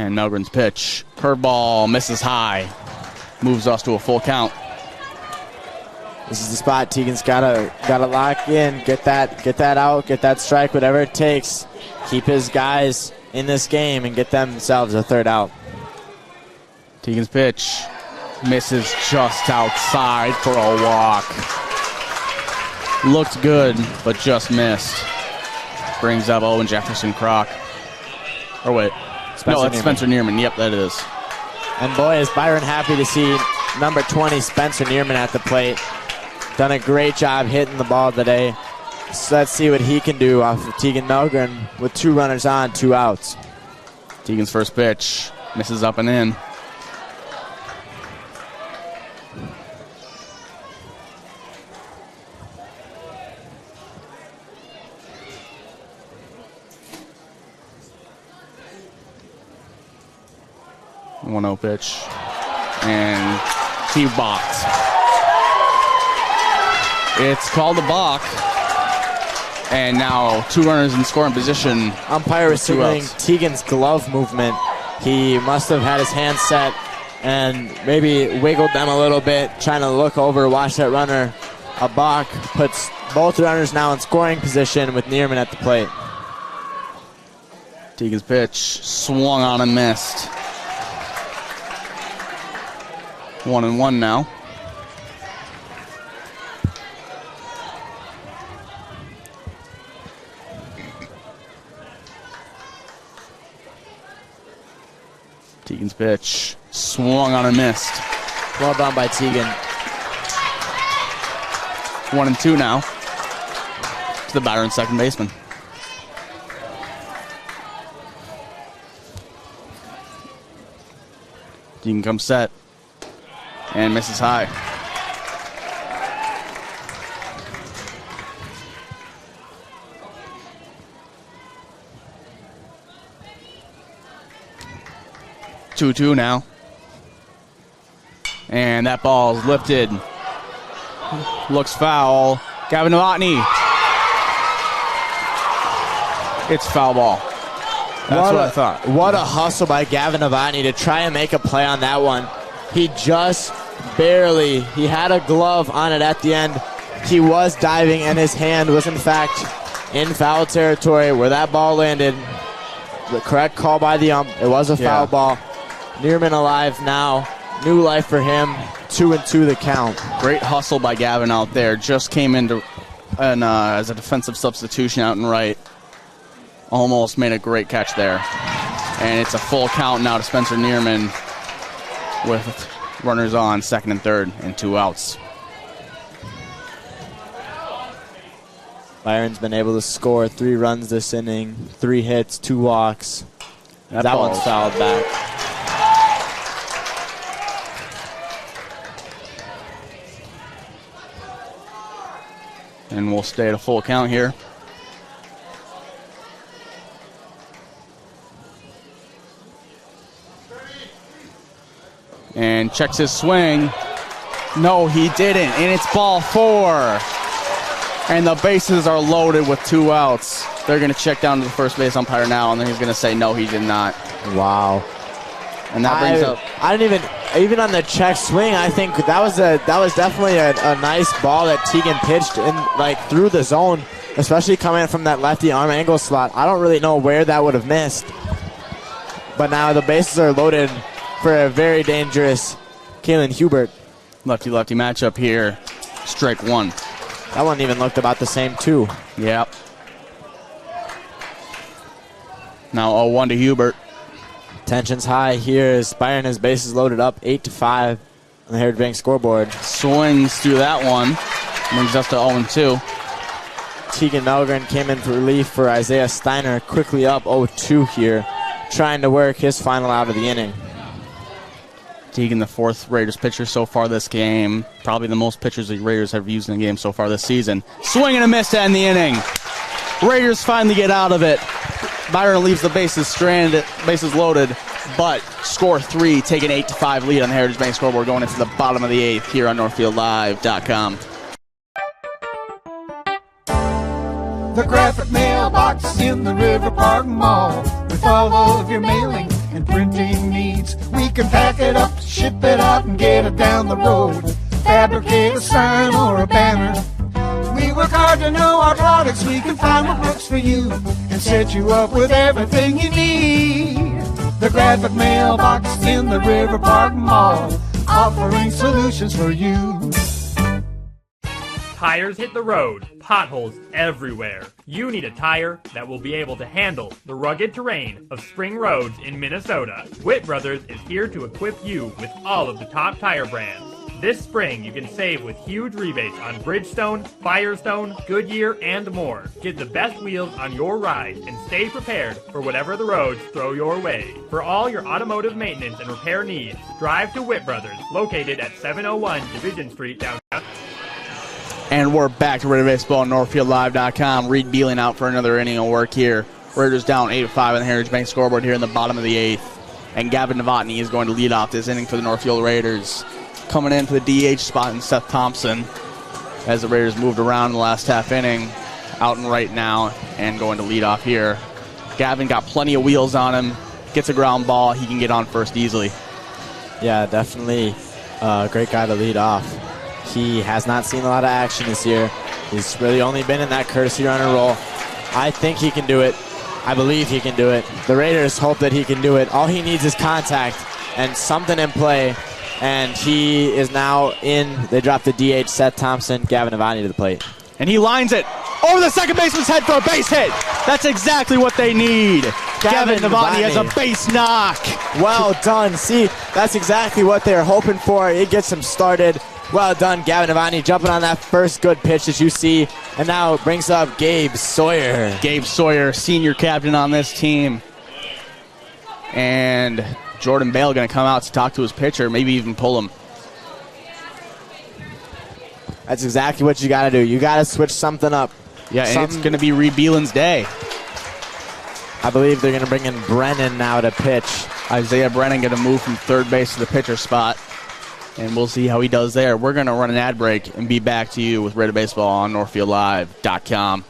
And Melgren's pitch. Curveball misses high. Moves us to a full count. This is the spot. Teagan's gotta lock in, get that out, get that strike, whatever it takes. Keep his guys in this game and get themselves a third out. Teagan's pitch misses just outside for a walk. Looked good, but just missed. Brings up Owen Jefferson Croc. Or wait. No, that's Spencer Neerman. Yep, that is. And boy, is Byron happy to see number 20, Spencer Neerman, at the plate. Done a great job hitting the ball today. So let's see what he can do off of Teagan Melgren with 2 runners on, 2 outs. Teagan's first pitch misses up and in. One 1-0 pitch, and he balked. It's called a balk, and now 2 runners in scoring position. Umpire was signaling Teagan's glove movement. He must have had his hands set and maybe wiggled them a little bit, trying to look over, watch that runner. A balk puts both runners now in scoring position with Neerman at the plate. Teagan's pitch swung on and missed. 1-1 now. Teagan's pitch swung on and missed. Well done by Teagan. 1-2 now to the Byron second baseman. Teagan comes set and misses high. Two now. And that ball is lifted. Looks foul. Gavin Novotny. It's foul ball. That's what I thought. What a hustle by Gavin Novotny to try and make a play on that one. He just barely, he had a glove on it at the end. He was diving and his hand was in fact in foul territory where that ball landed. The correct call by the ump. It was a foul ball. Neerman alive now. New life for him. 2-2 the count. Great hustle by Gavin out there. Just came into as a defensive substitution out and right. Almost made a great catch there. And it's a full count now to Spencer Neerman with runners on second and third and 2 outs. Byron's been able to score 3 runs this inning, 3 hits, 2 walks. That one's fouled back. And we'll stay at a full count here. And checks his swing. No, he didn't. And it's ball 4. And the bases are loaded with 2 outs. They're going to check down to the first base umpire now, and then he's going to say, no, he did not. Wow. And that brings up. I didn't even on the check swing, I think that was definitely a nice ball that Teagan pitched in, like, through the zone, especially coming from that lefty arm angle slot. I don't really know where that would have missed. But now the bases are loaded for a very dangerous Kalen Hubert. Lefty-lefty matchup here. Strike 1. That one even looked about the same, too. Yep. Now 0-1 to Hubert. Tension's high here as Byron has bases loaded up 8-5 on the Heritage Bank scoreboard. Swings through that one. Brings us to 0-2. Teagan Melgren came in for relief for Isaiah Steiner. Quickly up 0-2 here, trying to work his final out of the inning. Teagan, the 4th Raiders pitcher so far this game. Probably the most pitchers the Raiders have used in the game so far this season. Swing and a miss to end the inning. Raiders finally get out of it. Byron leaves the bases stranded, bases loaded, but score 3, take an 8-5 lead on the Heritage Bank scoreboard going into the bottom of the 8th here on NorthfieldLive.com. The graphic mailbox in the River Park Mall with all of your mailing and printing needs. We can pack it up, ship it out, and get it down the road. Fabricate a sign or a banner. We work hard to know our products. We can find what works for you and set you up with everything you need. The graphic mailbox in the River Park Mall, offering solutions for you. Tires hit the road, potholes everywhere. You need a tire that will be able to handle the rugged terrain of spring roads in Minnesota. Witt Brothers is here to equip you with all of the top tire brands. This spring, you can save with huge rebates on Bridgestone, Firestone, Goodyear, and more. Get the best wheels on your ride and stay prepared for whatever the roads throw your way. For all your automotive maintenance and repair needs, drive to Witt Brothers, located at 701 Division Street downtown. And we're back to Raider Baseball, NorthfieldLive.com. Reed Beeling out for another inning of work here. Raiders down 8-5 on the Heritage Bank scoreboard here in the bottom of the 8th. And Gavin Novotny is going to lead off this inning for the Northfield Raiders. Coming in for the DH spot in Seth Thompson as the Raiders moved around in the last half inning. Out and right now and going to lead off here. Gavin got plenty of wheels on him. Gets a ground ball. He can get on first easily. Yeah, definitely a great guy to lead off. He has not seen a lot of action this year. He's really only been in that courtesy runner role. I think he can do it. I believe he can do it. The Raiders hope that he can do it. All he needs is contact and something in play. And he is now in. They dropped the DH, Seth Thompson, Gavin Novotny to the plate. And he lines it over the second baseman's head for a base hit. That's exactly what they need. Gavin Novotny has a base knock. Well done. See, that's exactly what they're hoping for. It gets them started. Well done, Gavin Novotny, jumping on that first good pitch that you see. And now it brings up Gabe Sawyer. Gabe Sawyer, senior captain on this team. And Jordan Bale going to come out to talk to his pitcher, maybe even pull him. That's exactly what you got to do. You got to switch something up. Yeah, and it's going to be Reed Beelin's day. I believe they're going to bring in Brennan now to pitch. Isaiah Brennan going to move from third base to the pitcher spot. And we'll see how he does there. We're going to run an ad break and be back to you with Raider Baseball on NorthfieldLive.com.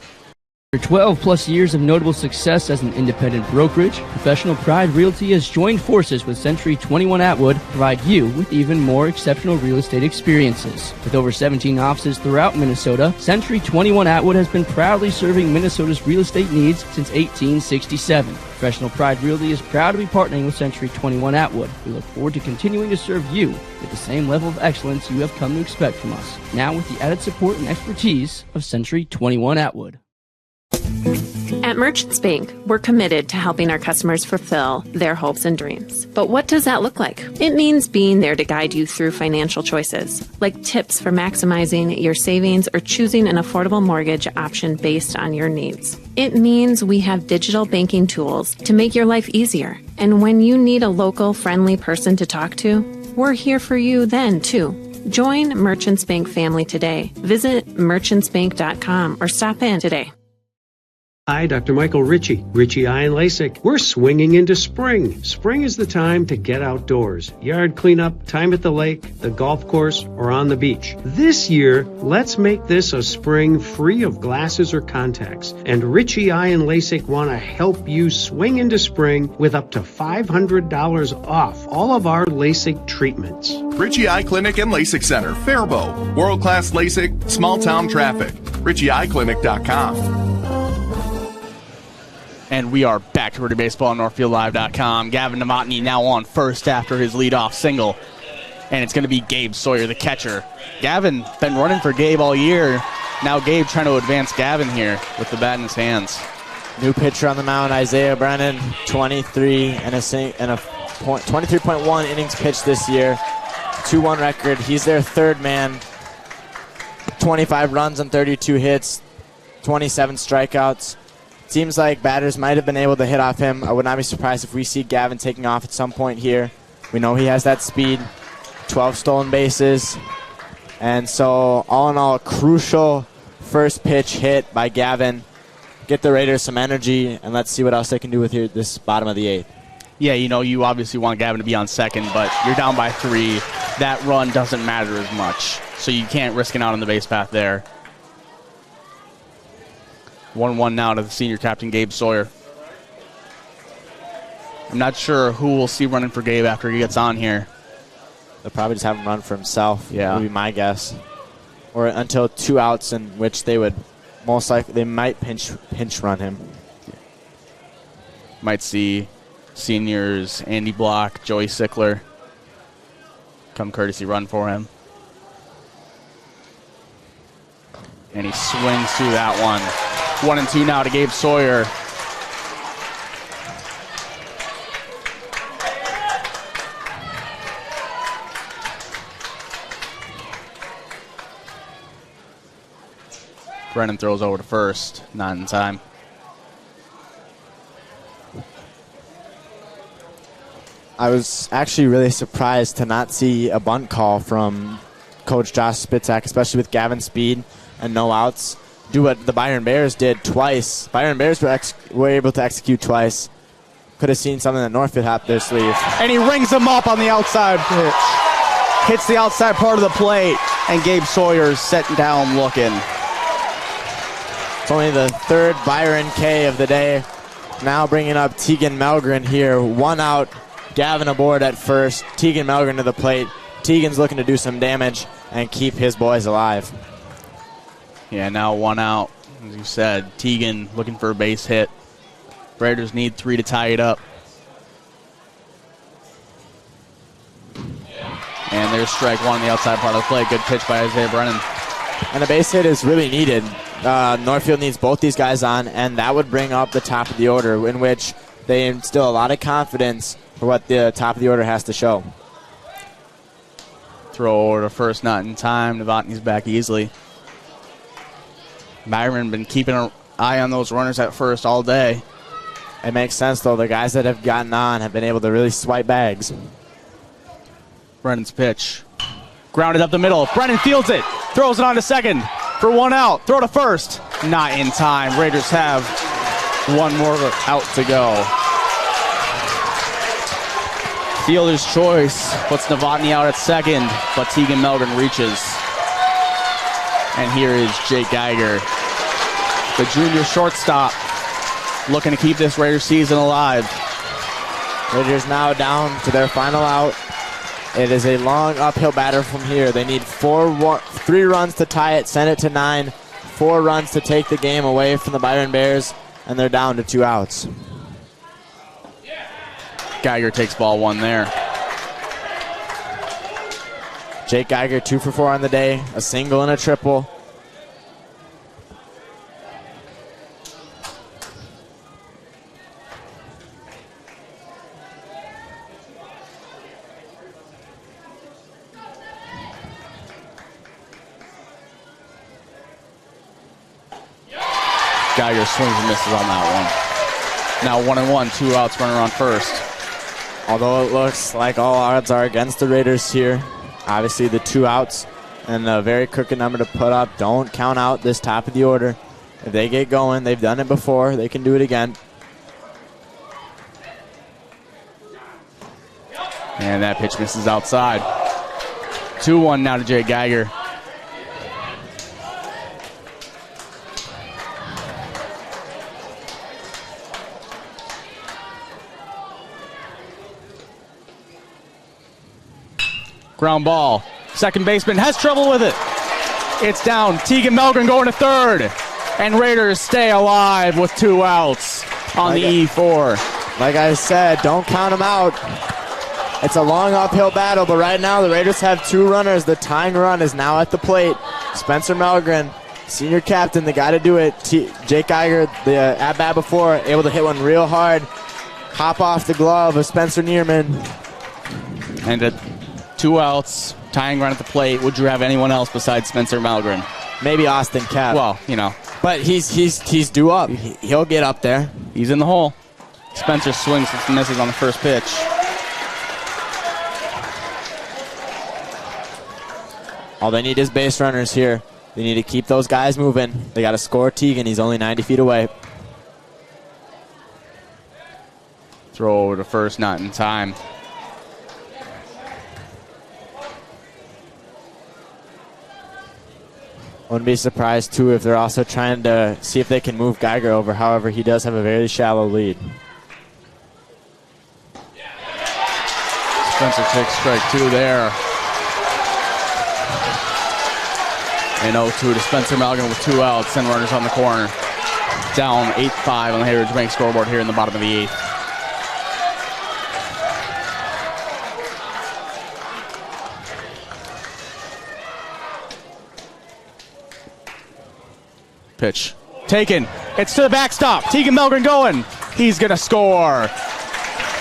After 12-plus years of notable success as an independent brokerage, Professional Pride Realty has joined forces with Century 21 Atwood to provide you with even more exceptional real estate experiences. With over 17 offices throughout Minnesota, Century 21 Atwood has been proudly serving Minnesota's real estate needs since 1867. Professional Pride Realty is proud to be partnering with Century 21 Atwood. We look forward to continuing to serve you with the same level of excellence you have come to expect from us, now with the added support and expertise of Century 21 Atwood. At Merchants Bank, we're committed to helping our customers fulfill their hopes and dreams. But what does that look like? It means being there to guide you through financial choices, like tips for maximizing your savings or choosing an affordable mortgage option based on your needs. It means we have digital banking tools to make your life easier. And when you need a local, friendly person to talk to, we're here for you then, too. Join Merchants Bank family today. Visit merchantsbank.com or stop in today. Hi, Dr. Michael Ritchie, Ritchie Eye and LASIK. We're swinging into spring. Spring is the time to get outdoors. Yard cleanup, time at the lake, the golf course, or on the beach. This year, let's make this a spring free of glasses or contacts. And Ritchie Eye and LASIK want to help you swing into spring with up to $500 off all of our LASIK treatments. Ritchie Eye Clinic and LASIK Center, Faribault. World-class LASIK, small-town traffic. RitchieEyeClinic.com. And we are back to Raider Baseball on NorthfieldLive.com. Gavin Novotny now on first after his leadoff single. And it's going to be Gabe Sawyer, the catcher. Gavin been running for Gabe all year. Now Gabe trying to advance Gavin here with the bat in his hands. New pitcher on the mound, Isaiah Brennan, 23.1 innings pitched this year. 2-1 record. He's their third man. 25 runs on 32 hits, 27 strikeouts. Seems like batters might have been able to hit off him. I would not be surprised if we see Gavin taking off at some point here. We know he has that speed, 12 stolen bases. And so, all in all, a crucial first pitch hit by Gavin. Get the Raiders some energy, and let's see what else they can do with here this bottom of the 8th. Yeah, you know, you obviously want Gavin to be on second, but you're down by 3. That run doesn't matter as much, so you can't risk it out on the base path there. 1-1 now to the senior captain, Gabe Sawyer. I'm not sure who we'll see running for Gabe after he gets on here. They'll probably just have him run for himself. Yeah. Would be my guess. Or until 2 outs, in which they would most likely, they might pinch run him. Might see seniors Andy Block, Joey Sickler come courtesy run for him. And he swings through that one. 1-2 now to Gabe Sawyer. Brennan throws over to first, not in time. I was actually really surprised to not see a bunt call from Coach Josh Spitzak, especially with Gavin Speed and no outs. Do what the Byron Bears did twice. Byron Bears were able to execute twice. Could have seen something that Northfield had up their sleeve. And he rings him up on the outside pitch. Hits the outside part of the plate, and Gabe Sawyer's sitting down looking. It's only the third Byron K of the day. Now bringing up Tegan Melgren here. 1 out. Gavin aboard at first. Tegan Melgren to the plate. Tegan's looking to do some damage and keep his boys alive. Yeah, now 1 out. As you said, Tegan looking for a base hit. Raiders need 3 to tie it up. And there's strike 1 on the outside part of the plate. Good pitch by Isaiah Brennan. And a base hit is really needed. Northfield needs both these guys on, and that would bring up the top of the order, in which they instill a lot of confidence for what the top of the order has to show. Throw over to first, not in time. Novotny's back easily. Byron been keeping an eye on those runners at first all day. It makes sense, though. The guys that have gotten on have been able to really swipe bags. Brennan's pitch. Grounded up the middle. Brennan fields it. Throws it on to second for 1 out. Throw to first. Not in time. Raiders have 1 more out to go. Fielder's choice puts Novotny out at second, but Tegan Melgren reaches. And here is Jake Geiger, the junior shortstop, looking to keep this Raiders season alive. Raiders now down to their final out. It is a long uphill batter from here. They need 3 runs to tie it, send it to 9, 4 runs to take the game away from the Byron Bears, and they're down to 2 outs. Geiger takes ball 1 there. Jake Geiger 2 for 4 on the day, a single and a triple. Geiger swings and misses on that one. Now 1-1, 2 outs, runner on first. Although it looks like all odds are against the Raiders here, obviously the 2 outs and a very crooked number to put up. Don't count out this top of the order. If they get going, they've done it before, they can do it again. And that pitch misses outside. 2-1 now to Jake Geiger. Ground ball. Second baseman has trouble with it. It's down. Tegan Melgren going to third. And Raiders stay alive with 2 outs on the E4. Like I said, don't count them out. It's a long uphill battle, but right now the Raiders have 2 runners. The tying run is now at the plate. Spencer Melgren, senior captain, the guy to do it. Jake Geiger, the at-bat before, able to hit one real hard. Hop off the glove of Spencer Neerman. And at 2 outs, tying run at the plate. Would you have anyone else besides Spencer Melgren? Maybe Austin Kemp. Well, you know. But he's due up. He'll get up there. He's in the hole. Spencer swings and misses on the first pitch. All they need is base runners here. They need to keep those guys moving. They got to score Tegan. He's only 90 feet away. Throw over to first, not in time. Wouldn't be surprised, too, if they're also trying to see if they can move Geiger over. However, he does have a very shallow lead. Spencer takes strike 2 there. And 0-2 to Spencer Malgren with 2 outs and runners on the corner. Down 8-5 on the Heritage Bank scoreboard here in the bottom of the 8th. Pitch taken. It's to the backstop. Tegan Melgren going. He's going to score.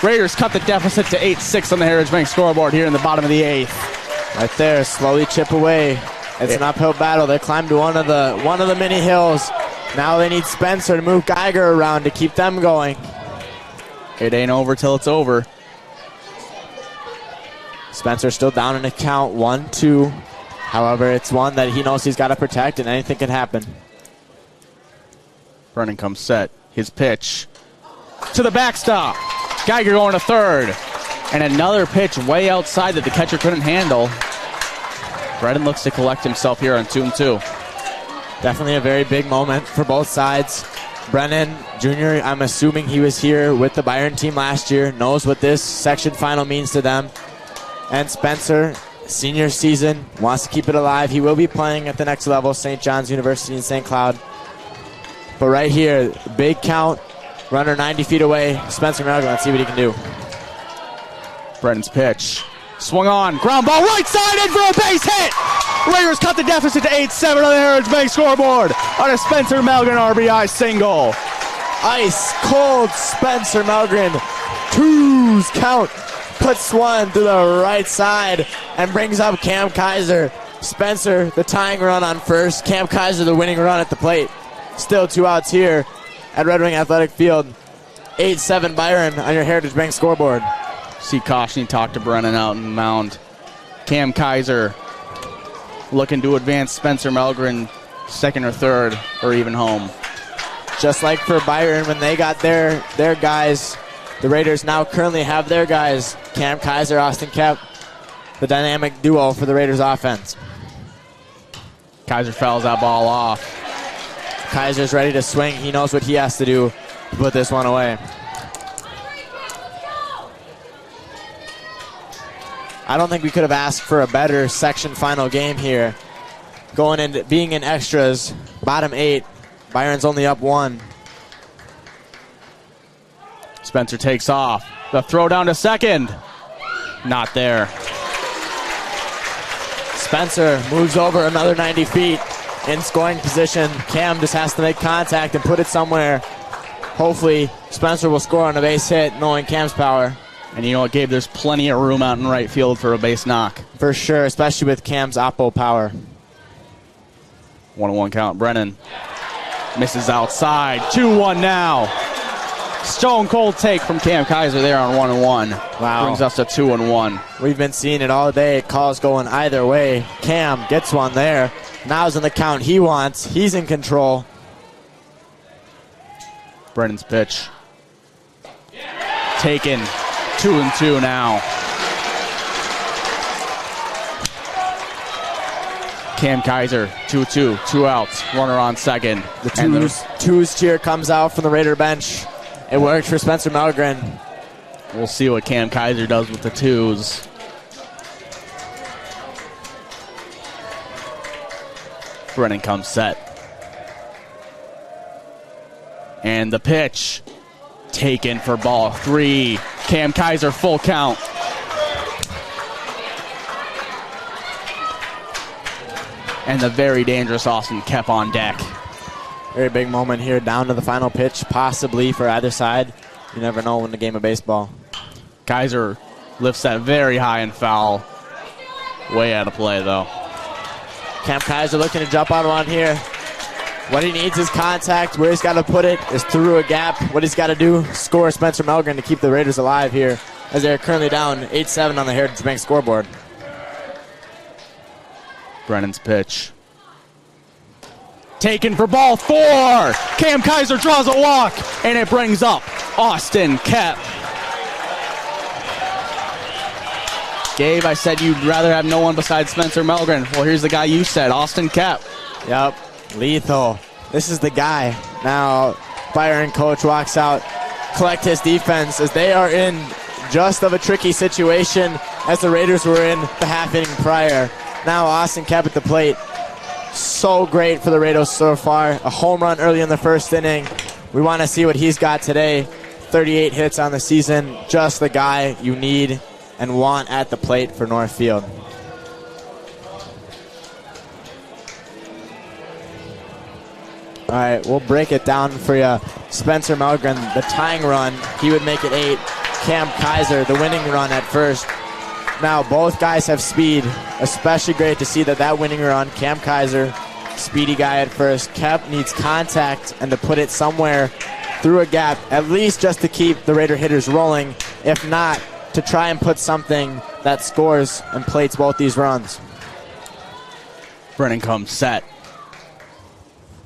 Raiders cut the deficit to 8-6 on the Heritage Bank scoreboard here in the bottom of the 8th. Right there, slowly chip away. It's an uphill battle. They climbed one of the mini hills. Now they need Spencer to move Geiger around to keep them going. It ain't over till it's over. Spencer still down in a count, 1-2. However, it's one that he knows he's got to protect, and anything can happen. Brennan comes set. His pitch to the backstop. Geiger going to third. And another pitch way outside that the catcher couldn't handle. Brennan looks to collect himself here on 2-2. Definitely a very big moment for both sides. Brennan Jr., I'm assuming he was here with the Byron team last year, knows what this section final means to them. And Spencer, senior season, wants to keep it alive. He will be playing at the next level, St. John's University in St. Cloud. But right here, big count, runner 90 feet away. Spencer Malgren, let's see what he can do. Brennan's pitch. Swung on, ground ball, right side in for a base hit! Raiders cut the deficit to 8-7 on the Heritage Bank scoreboard on a Spencer Malgren RBI single. Ice cold Spencer Malgren, 2s count, puts one to the right side and brings up Cam Kaiser. Spencer, the tying run on first, Cam Kaiser, the winning run at the plate. Still 2 outs here at Red Wing Athletic Field. 8-7 Byron on your Heritage Bank scoreboard. See Koshny talk to Brennan out in the mound. Cam Kaiser looking to advance Spencer Malgren second or third or even home. Just like for Byron when they got their guys, the Raiders now currently have their guys. Cam Kaiser, Austin Kep, the dynamic duo for the Raiders offense. Kaiser fouls that ball off. Kaiser's ready to swing. He knows what he has to do to put this one away. I don't think we could have asked for a better section final game here. Going into being in extras, bottom 8. Byron's only up 1. Spencer takes off. The throw down to second. Not there. Spencer moves over another 90 feet in scoring position. Cam just has to make contact and put it somewhere. Hopefully, Spencer will score on a base hit, knowing Cam's power. And you know what, Gabe? There's plenty of room out in right field for a base knock. For sure, especially with Cam's oppo power. 1-1 count. Brennan misses outside. 2-1 now. Stone cold take from Cam Kaiser there on 1-1. Wow. Brings us to 2-1. We've been seeing it all day. Calls going either way. Cam gets one there. Now's in the count he wants. He's in control. Brennan's pitch. Taken. 2-2 now. Cam Kaiser, 2-2, 2 outs, runner on second. The twos cheer comes out from the Raider bench. It worked for Spencer Malgren. We'll see what Cam Kaiser does with the 2s. Brennan comes set. And the pitch taken for ball 3. Cam Kaiser full count. And the very dangerous Austin Kep on deck. Very big moment here, down to the final pitch, possibly for either side. You never know in the game of baseball. Kaiser lifts that very high and foul. Way out of play, though. Cam Kaiser looking to jump out on here. What he needs is contact. Where he's got to put it is through a gap. What he's got to do, score Spencer Malgren to keep the Raiders alive here, as they're currently down 8-7 on the Heritage Bank scoreboard. Brennan's pitch. Taken for ball 4. Cam Kaiser draws a walk, and it brings up Austin Kep. Gabe, I said you'd rather have no one besides Spencer Malgren. Well, here's the guy you said, Austin Kep. Yep, lethal. This is the guy. Now, Byron coach walks out, collect his defense as they are in just of a tricky situation. as the Raiders were in the half inning prior. Now Austin Kep at the plate. So great for the Raiders so far. A home run early in the first inning. We want to see what he's got today. 38 hits on the season. Just the guy you need and want at the plate for Northfield. All right, we'll break it down for you. Spencer Malgren, the tying run, he would make it 8. Cam Kaiser, the winning run at first. Now, both guys have speed. Especially great to see that winning run, Cam Kaiser, speedy guy at first. Kep needs contact and to put it somewhere through a gap, at least just to keep the Raider hitters rolling. If not, to try and put something that scores and plates both these runs. Brennan comes set.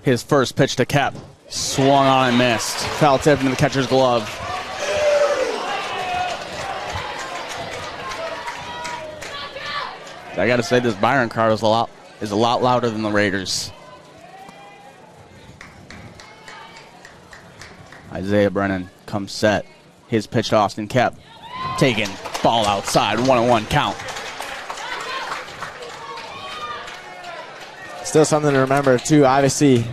His first pitch to Kep. Swung on and missed. Foul tip into the catcher's glove. I got to say, this Byron crowd is a lot louder than the Raiders. Isaiah Brennan comes set. His pitch to Austin Kep. Taken. Ball outside. 1-1 count. Still something to remember, too. Obviously,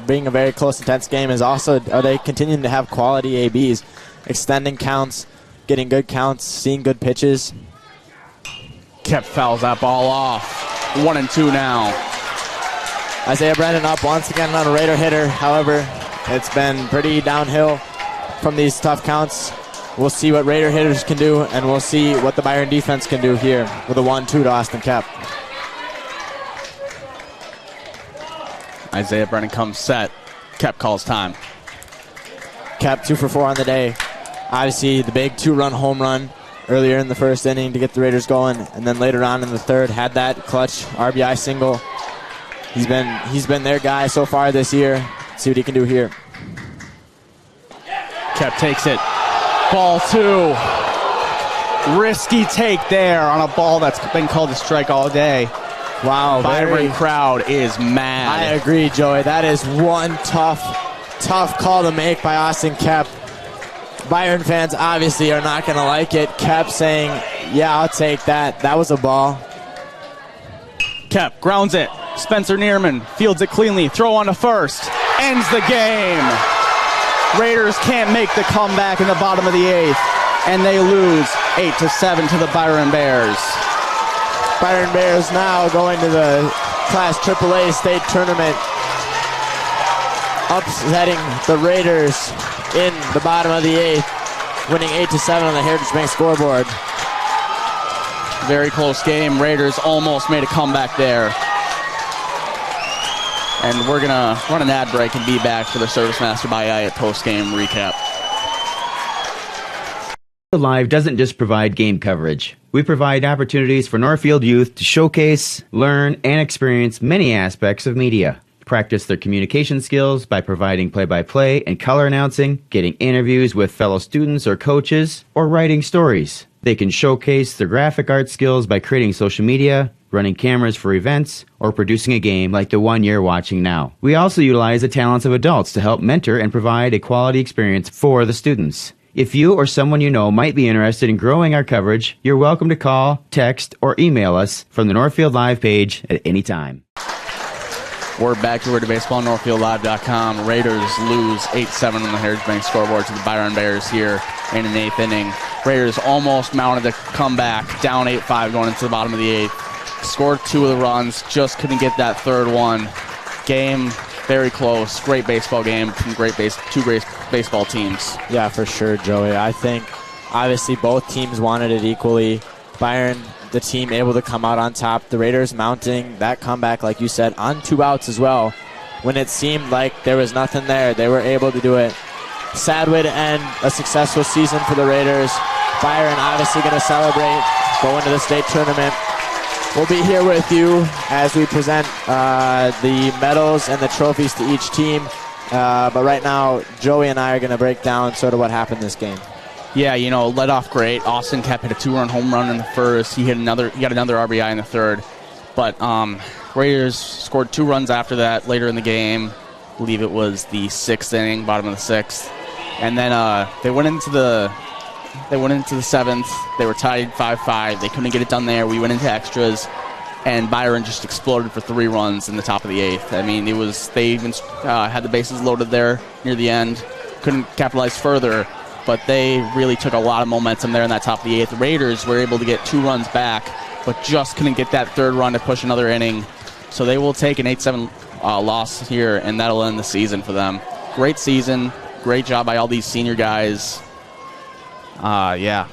being a very close, intense game is also, are they continuing to have quality ABs, extending counts, getting good counts, seeing good pitches. Kep fouls that ball off. 1-2 now. Isaiah Brennan up once again on a Raider hitter. However, it's been pretty downhill from these tough counts. We'll see what Raider hitters can do, and we'll see what the Byron defense can do here with a 1-2 to Austin Kep. Isaiah Brennan comes set. Kep calls time. Kep 2 for 4 on the day. Obviously, the big 2-run home run earlier in the first inning to get the Raiders going, and then later on in the third had that clutch RBI single. He's been their guy so far this year. Let's see what he can do here. Kep takes it. Ball 2. Risky take there on a ball that's been called a strike all day. Wow, Byron crowd is mad. I agree, Joey. That is one tough call to make by Austin Kep. Byron fans obviously are not going to like it. Kep saying, yeah, I'll take that. That was a ball. Kep grounds it. Spencer Neerman fields it cleanly. Throw on to first. Ends the game. Raiders can't make the comeback in the bottom of the 8th, and they lose 8-7 to the Byron Bears. Byron Bears now going to the Class AAA state tournament, upsetting the Raiders in the bottom of the 8th, winning 8-7 on the Heritage Bank scoreboard. Very close game. Raiders almost made a comeback there. And we're going to run an ad break and be back for the Service Master by Hyatt post-game recap. Live doesn't just provide game coverage. We provide opportunities for Northfield youth to showcase, learn, and experience many aspects of media. Practice their communication skills by providing play-by-play and color announcing, getting interviews with fellow students or coaches, or writing stories. They can showcase their graphic art skills by creating social media, running cameras for events, or producing a game like the one you're watching now. We also utilize the talents of adults to help mentor and provide a quality experience for the students. If you or someone you know might be interested in growing our coverage, you're welcome to call, text, or email us from the Northfield Live page at any time. We're back to Raider Baseball, NorthfieldLive.com. Raiders lose 8-7 on the Heritage Bank scoreboard to the Byron Bears here in an 8th inning. Raiders almost mounted the comeback, down 8-5 going into the bottom of the 8th. Scored 2 of the runs, just couldn't get that third one. Game very close. Great baseball game from two great baseball teams. Yeah, for sure, Joey. I think obviously both teams wanted it equally. Byron, the team, able to come out on top. The Raiders mounting that comeback, like you said, on 2 outs as well. When it seemed like there was nothing there, they were able to do it. Sad way to end a successful season for the Raiders. Byron obviously going to celebrate, go into the state tournament. We'll be here with you as we present the medals and the trophies to each team. But right now, Joey and I are going to break down sort of what happened this game. Yeah, led off great. Austin Kep hit a 2-run home run in the first. He got another RBI in the third. But Raiders scored 2 runs after that later in the game. I believe it was the 6th inning, bottom of the 6th. And then they went into the They went into the 7th. They were tied 5-5. They couldn't get it done there. We went into extras, and Byron just exploded for 3 runs in the top of the 8th. I mean, they even had the bases loaded there near the end. Couldn't capitalize further, but they really took a lot of momentum there in that top of the 8th. The Raiders were able to get 2 runs back, but just couldn't get that 3rd run to push another inning. So they will take an 8-7 loss here, and that'll end the season for them. Great season. Great job by all these senior guys. Yeah,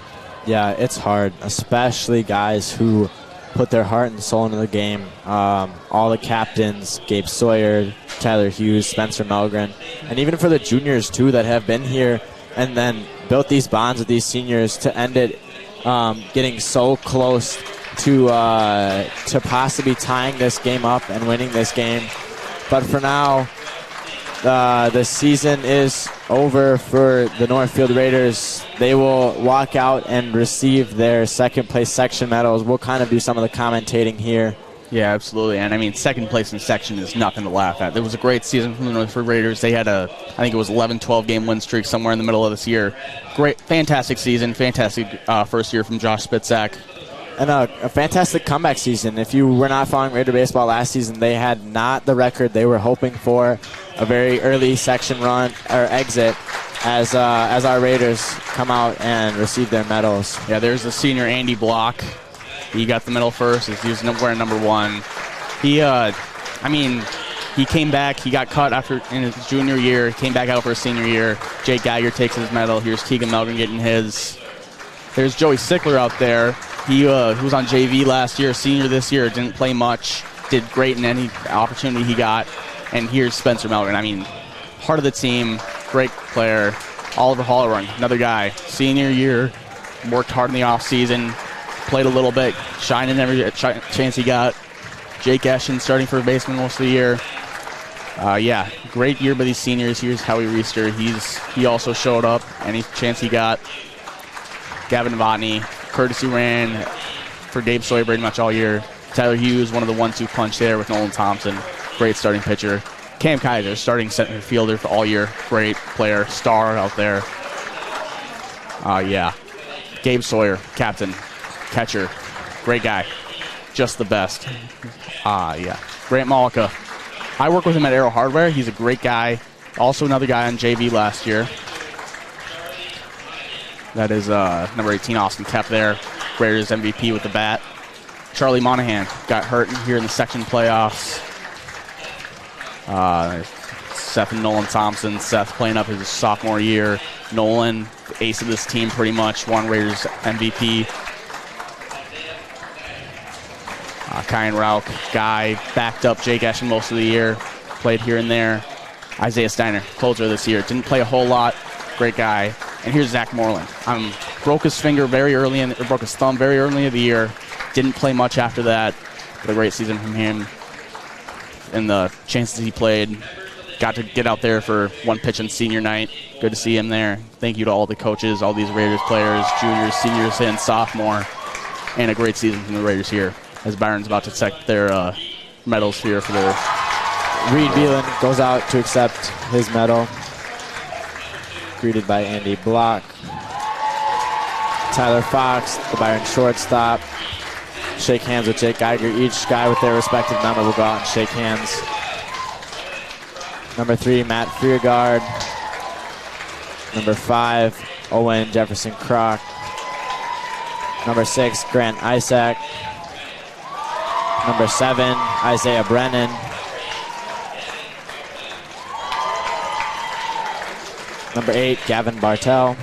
it's hard, especially guys who put their heart and soul into the game. All the captains, Gabe Sawyer, Tyler Hughes, Spencer Melgren, and even for the juniors, too, that have been here and then built these bonds with these seniors to end it getting so close to possibly tying this game up and winning this game. But for now, the season is over for the Northfield Raiders. They will walk out and receive their second place section medals. We'll kind of do some of the commentating here. Yeah, absolutely. And I mean, second place in section is nothing to laugh at. It was a great season from the Northfield Raiders. They had I think it was 11-12 game win streak somewhere in the middle of this year. Great, fantastic season, fantastic first year from Josh Spitzak. And a fantastic comeback season. If you were not following Raider baseball last season, they had not the record they were hoping for. A very early section run or exit as our Raiders come out and receive their medals. Yeah, there's the senior Andy Block. He got the medal first. He was wearing number 1. He came back. He got cut in his junior year. Came back out for his senior year. Jake Geiger takes his medal. Here's Keegan Melgren getting his. There's Joey Sickler out there. He was on JV last year, senior this year, didn't play much, did great in any opportunity he got. And here's Spencer Melgren. I mean, heart of the team, great player. Oliver Halloran, another guy, senior year, worked hard in the offseason, played a little bit, shining every chance he got. Jake Eshin starting for baseman most of the year. Great year by these seniors. Here's Howie Reister. He also showed up any chance he got. Gavin Novotny, courtesy ran for Gabe Sawyer pretty much all year. Tyler Hughes, one of the 1-2 punch there with Nolan Thompson. Great starting pitcher. Cam Kaiser, starting center fielder for all year. Great player, star out there. Gabe Sawyer, captain, catcher. Great guy. Just the best. Grant Malika. I work with him at Aero Hardware. He's a great guy. Also another guy on JV last year. That is number 18, Austin Kep there. Raiders MVP with the bat. Charlie Monahan got hurt here in the section playoffs. Seth and Nolan Thompson. Seth playing up his sophomore year. Nolan, the ace of this team pretty much, won Raiders MVP. Kyan Rauch, guy, backed up Jake Eshin most of the year. Played here and there. Isaiah Steiner, closer this year. Didn't play a whole lot. Great guy. And here's Zach Moreland. Broke his thumb very early in the year. Didn't play much after that. But a great season from him. And the chances he played, got to get out there for one pitch on senior night. Good to see him there. Thank you to all the coaches, all these Raiders players, juniors, seniors, and sophomore. And a great season from the Raiders here, as Byron's about to accept their medals here for their... Reed Beelan goes out to accept his medal. Greeted by Andy Block. Tyler Fox, the Byron shortstop. Shake hands with Jake Geiger. Each guy with their respective number will go out and shake hands. Number 3, Matt Freergaard. Number 5, Owen Jefferson Kroc. Number 6, Grant Isaac. Number 7, Isaiah Brennan. Number 8, Gavin Bartell.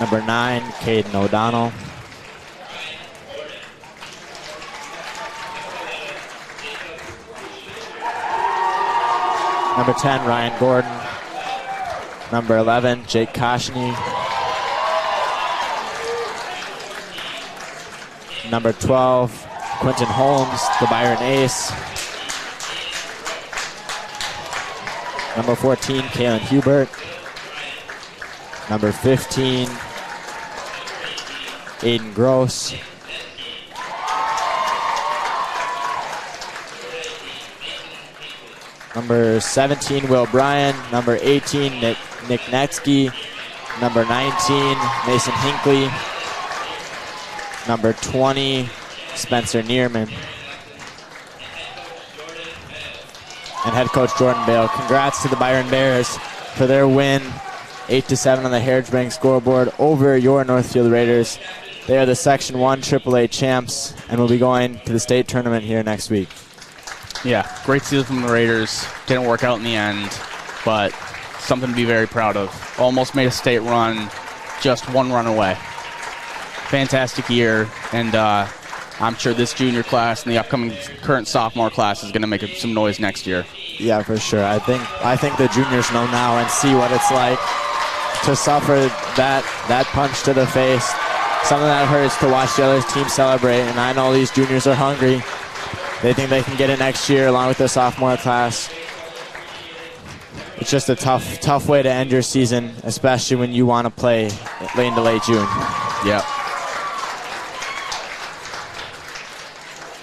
Number 9, Caden O'Donnell. Number 10, Ryan Gordon. Number 11, Jake Koshny. Number 12, Quentin Holmes, the Byron ace. Number 14, Kalen Hubert. Number 15, Aiden Gross. Number 17, Will Bryan. Number 18, Nick Netsky. Number 19, Mason Hinckley. Number 20, Spencer Neerman. And head coach Jordan Bale. Congrats to the Byron Bears for their win, 8-7 on the Heritage Bank scoreboard over your Northfield Raiders. They are the Section 1 AAA champs and will be going to the state tournament here next week. Yeah, great season from the Raiders. Didn't work out in the end, but something to be very proud of. Almost made a state run, just one run away. Fantastic year, and I'm sure this junior class and the upcoming current sophomore class is going to make some noise next year. Yeah, for sure. I think the juniors know now and see what it's like to suffer that punch to the face. Something that hurts to watch the other team celebrate, and I know these juniors are hungry. They think they can get it next year along with their sophomore class. It's just a tough way to end your season, especially when you want to play late into late June. Yep.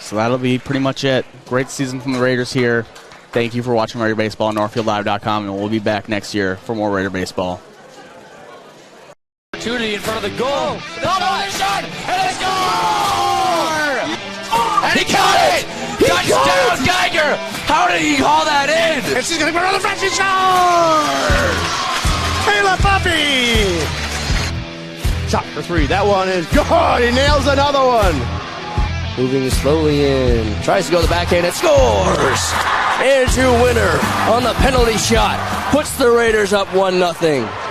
So that'll be pretty much it. Great season from the Raiders here. Thank you for watching Raider Baseball on NorthfieldLive.com, and we'll be back next year for more Raider Baseball. Opportunity in front of the goal. The shot, and they score! And he caught it! Touchdown, Geiger! How did he haul that in? And she's going to go around the front. She scores! Kayla Puppy! Shot for 3. That one is good. He nails another one. Moving slowly in. Tries to go to the backhand and scores! Andrew Winter on the penalty shot. Puts the Raiders up 1-0.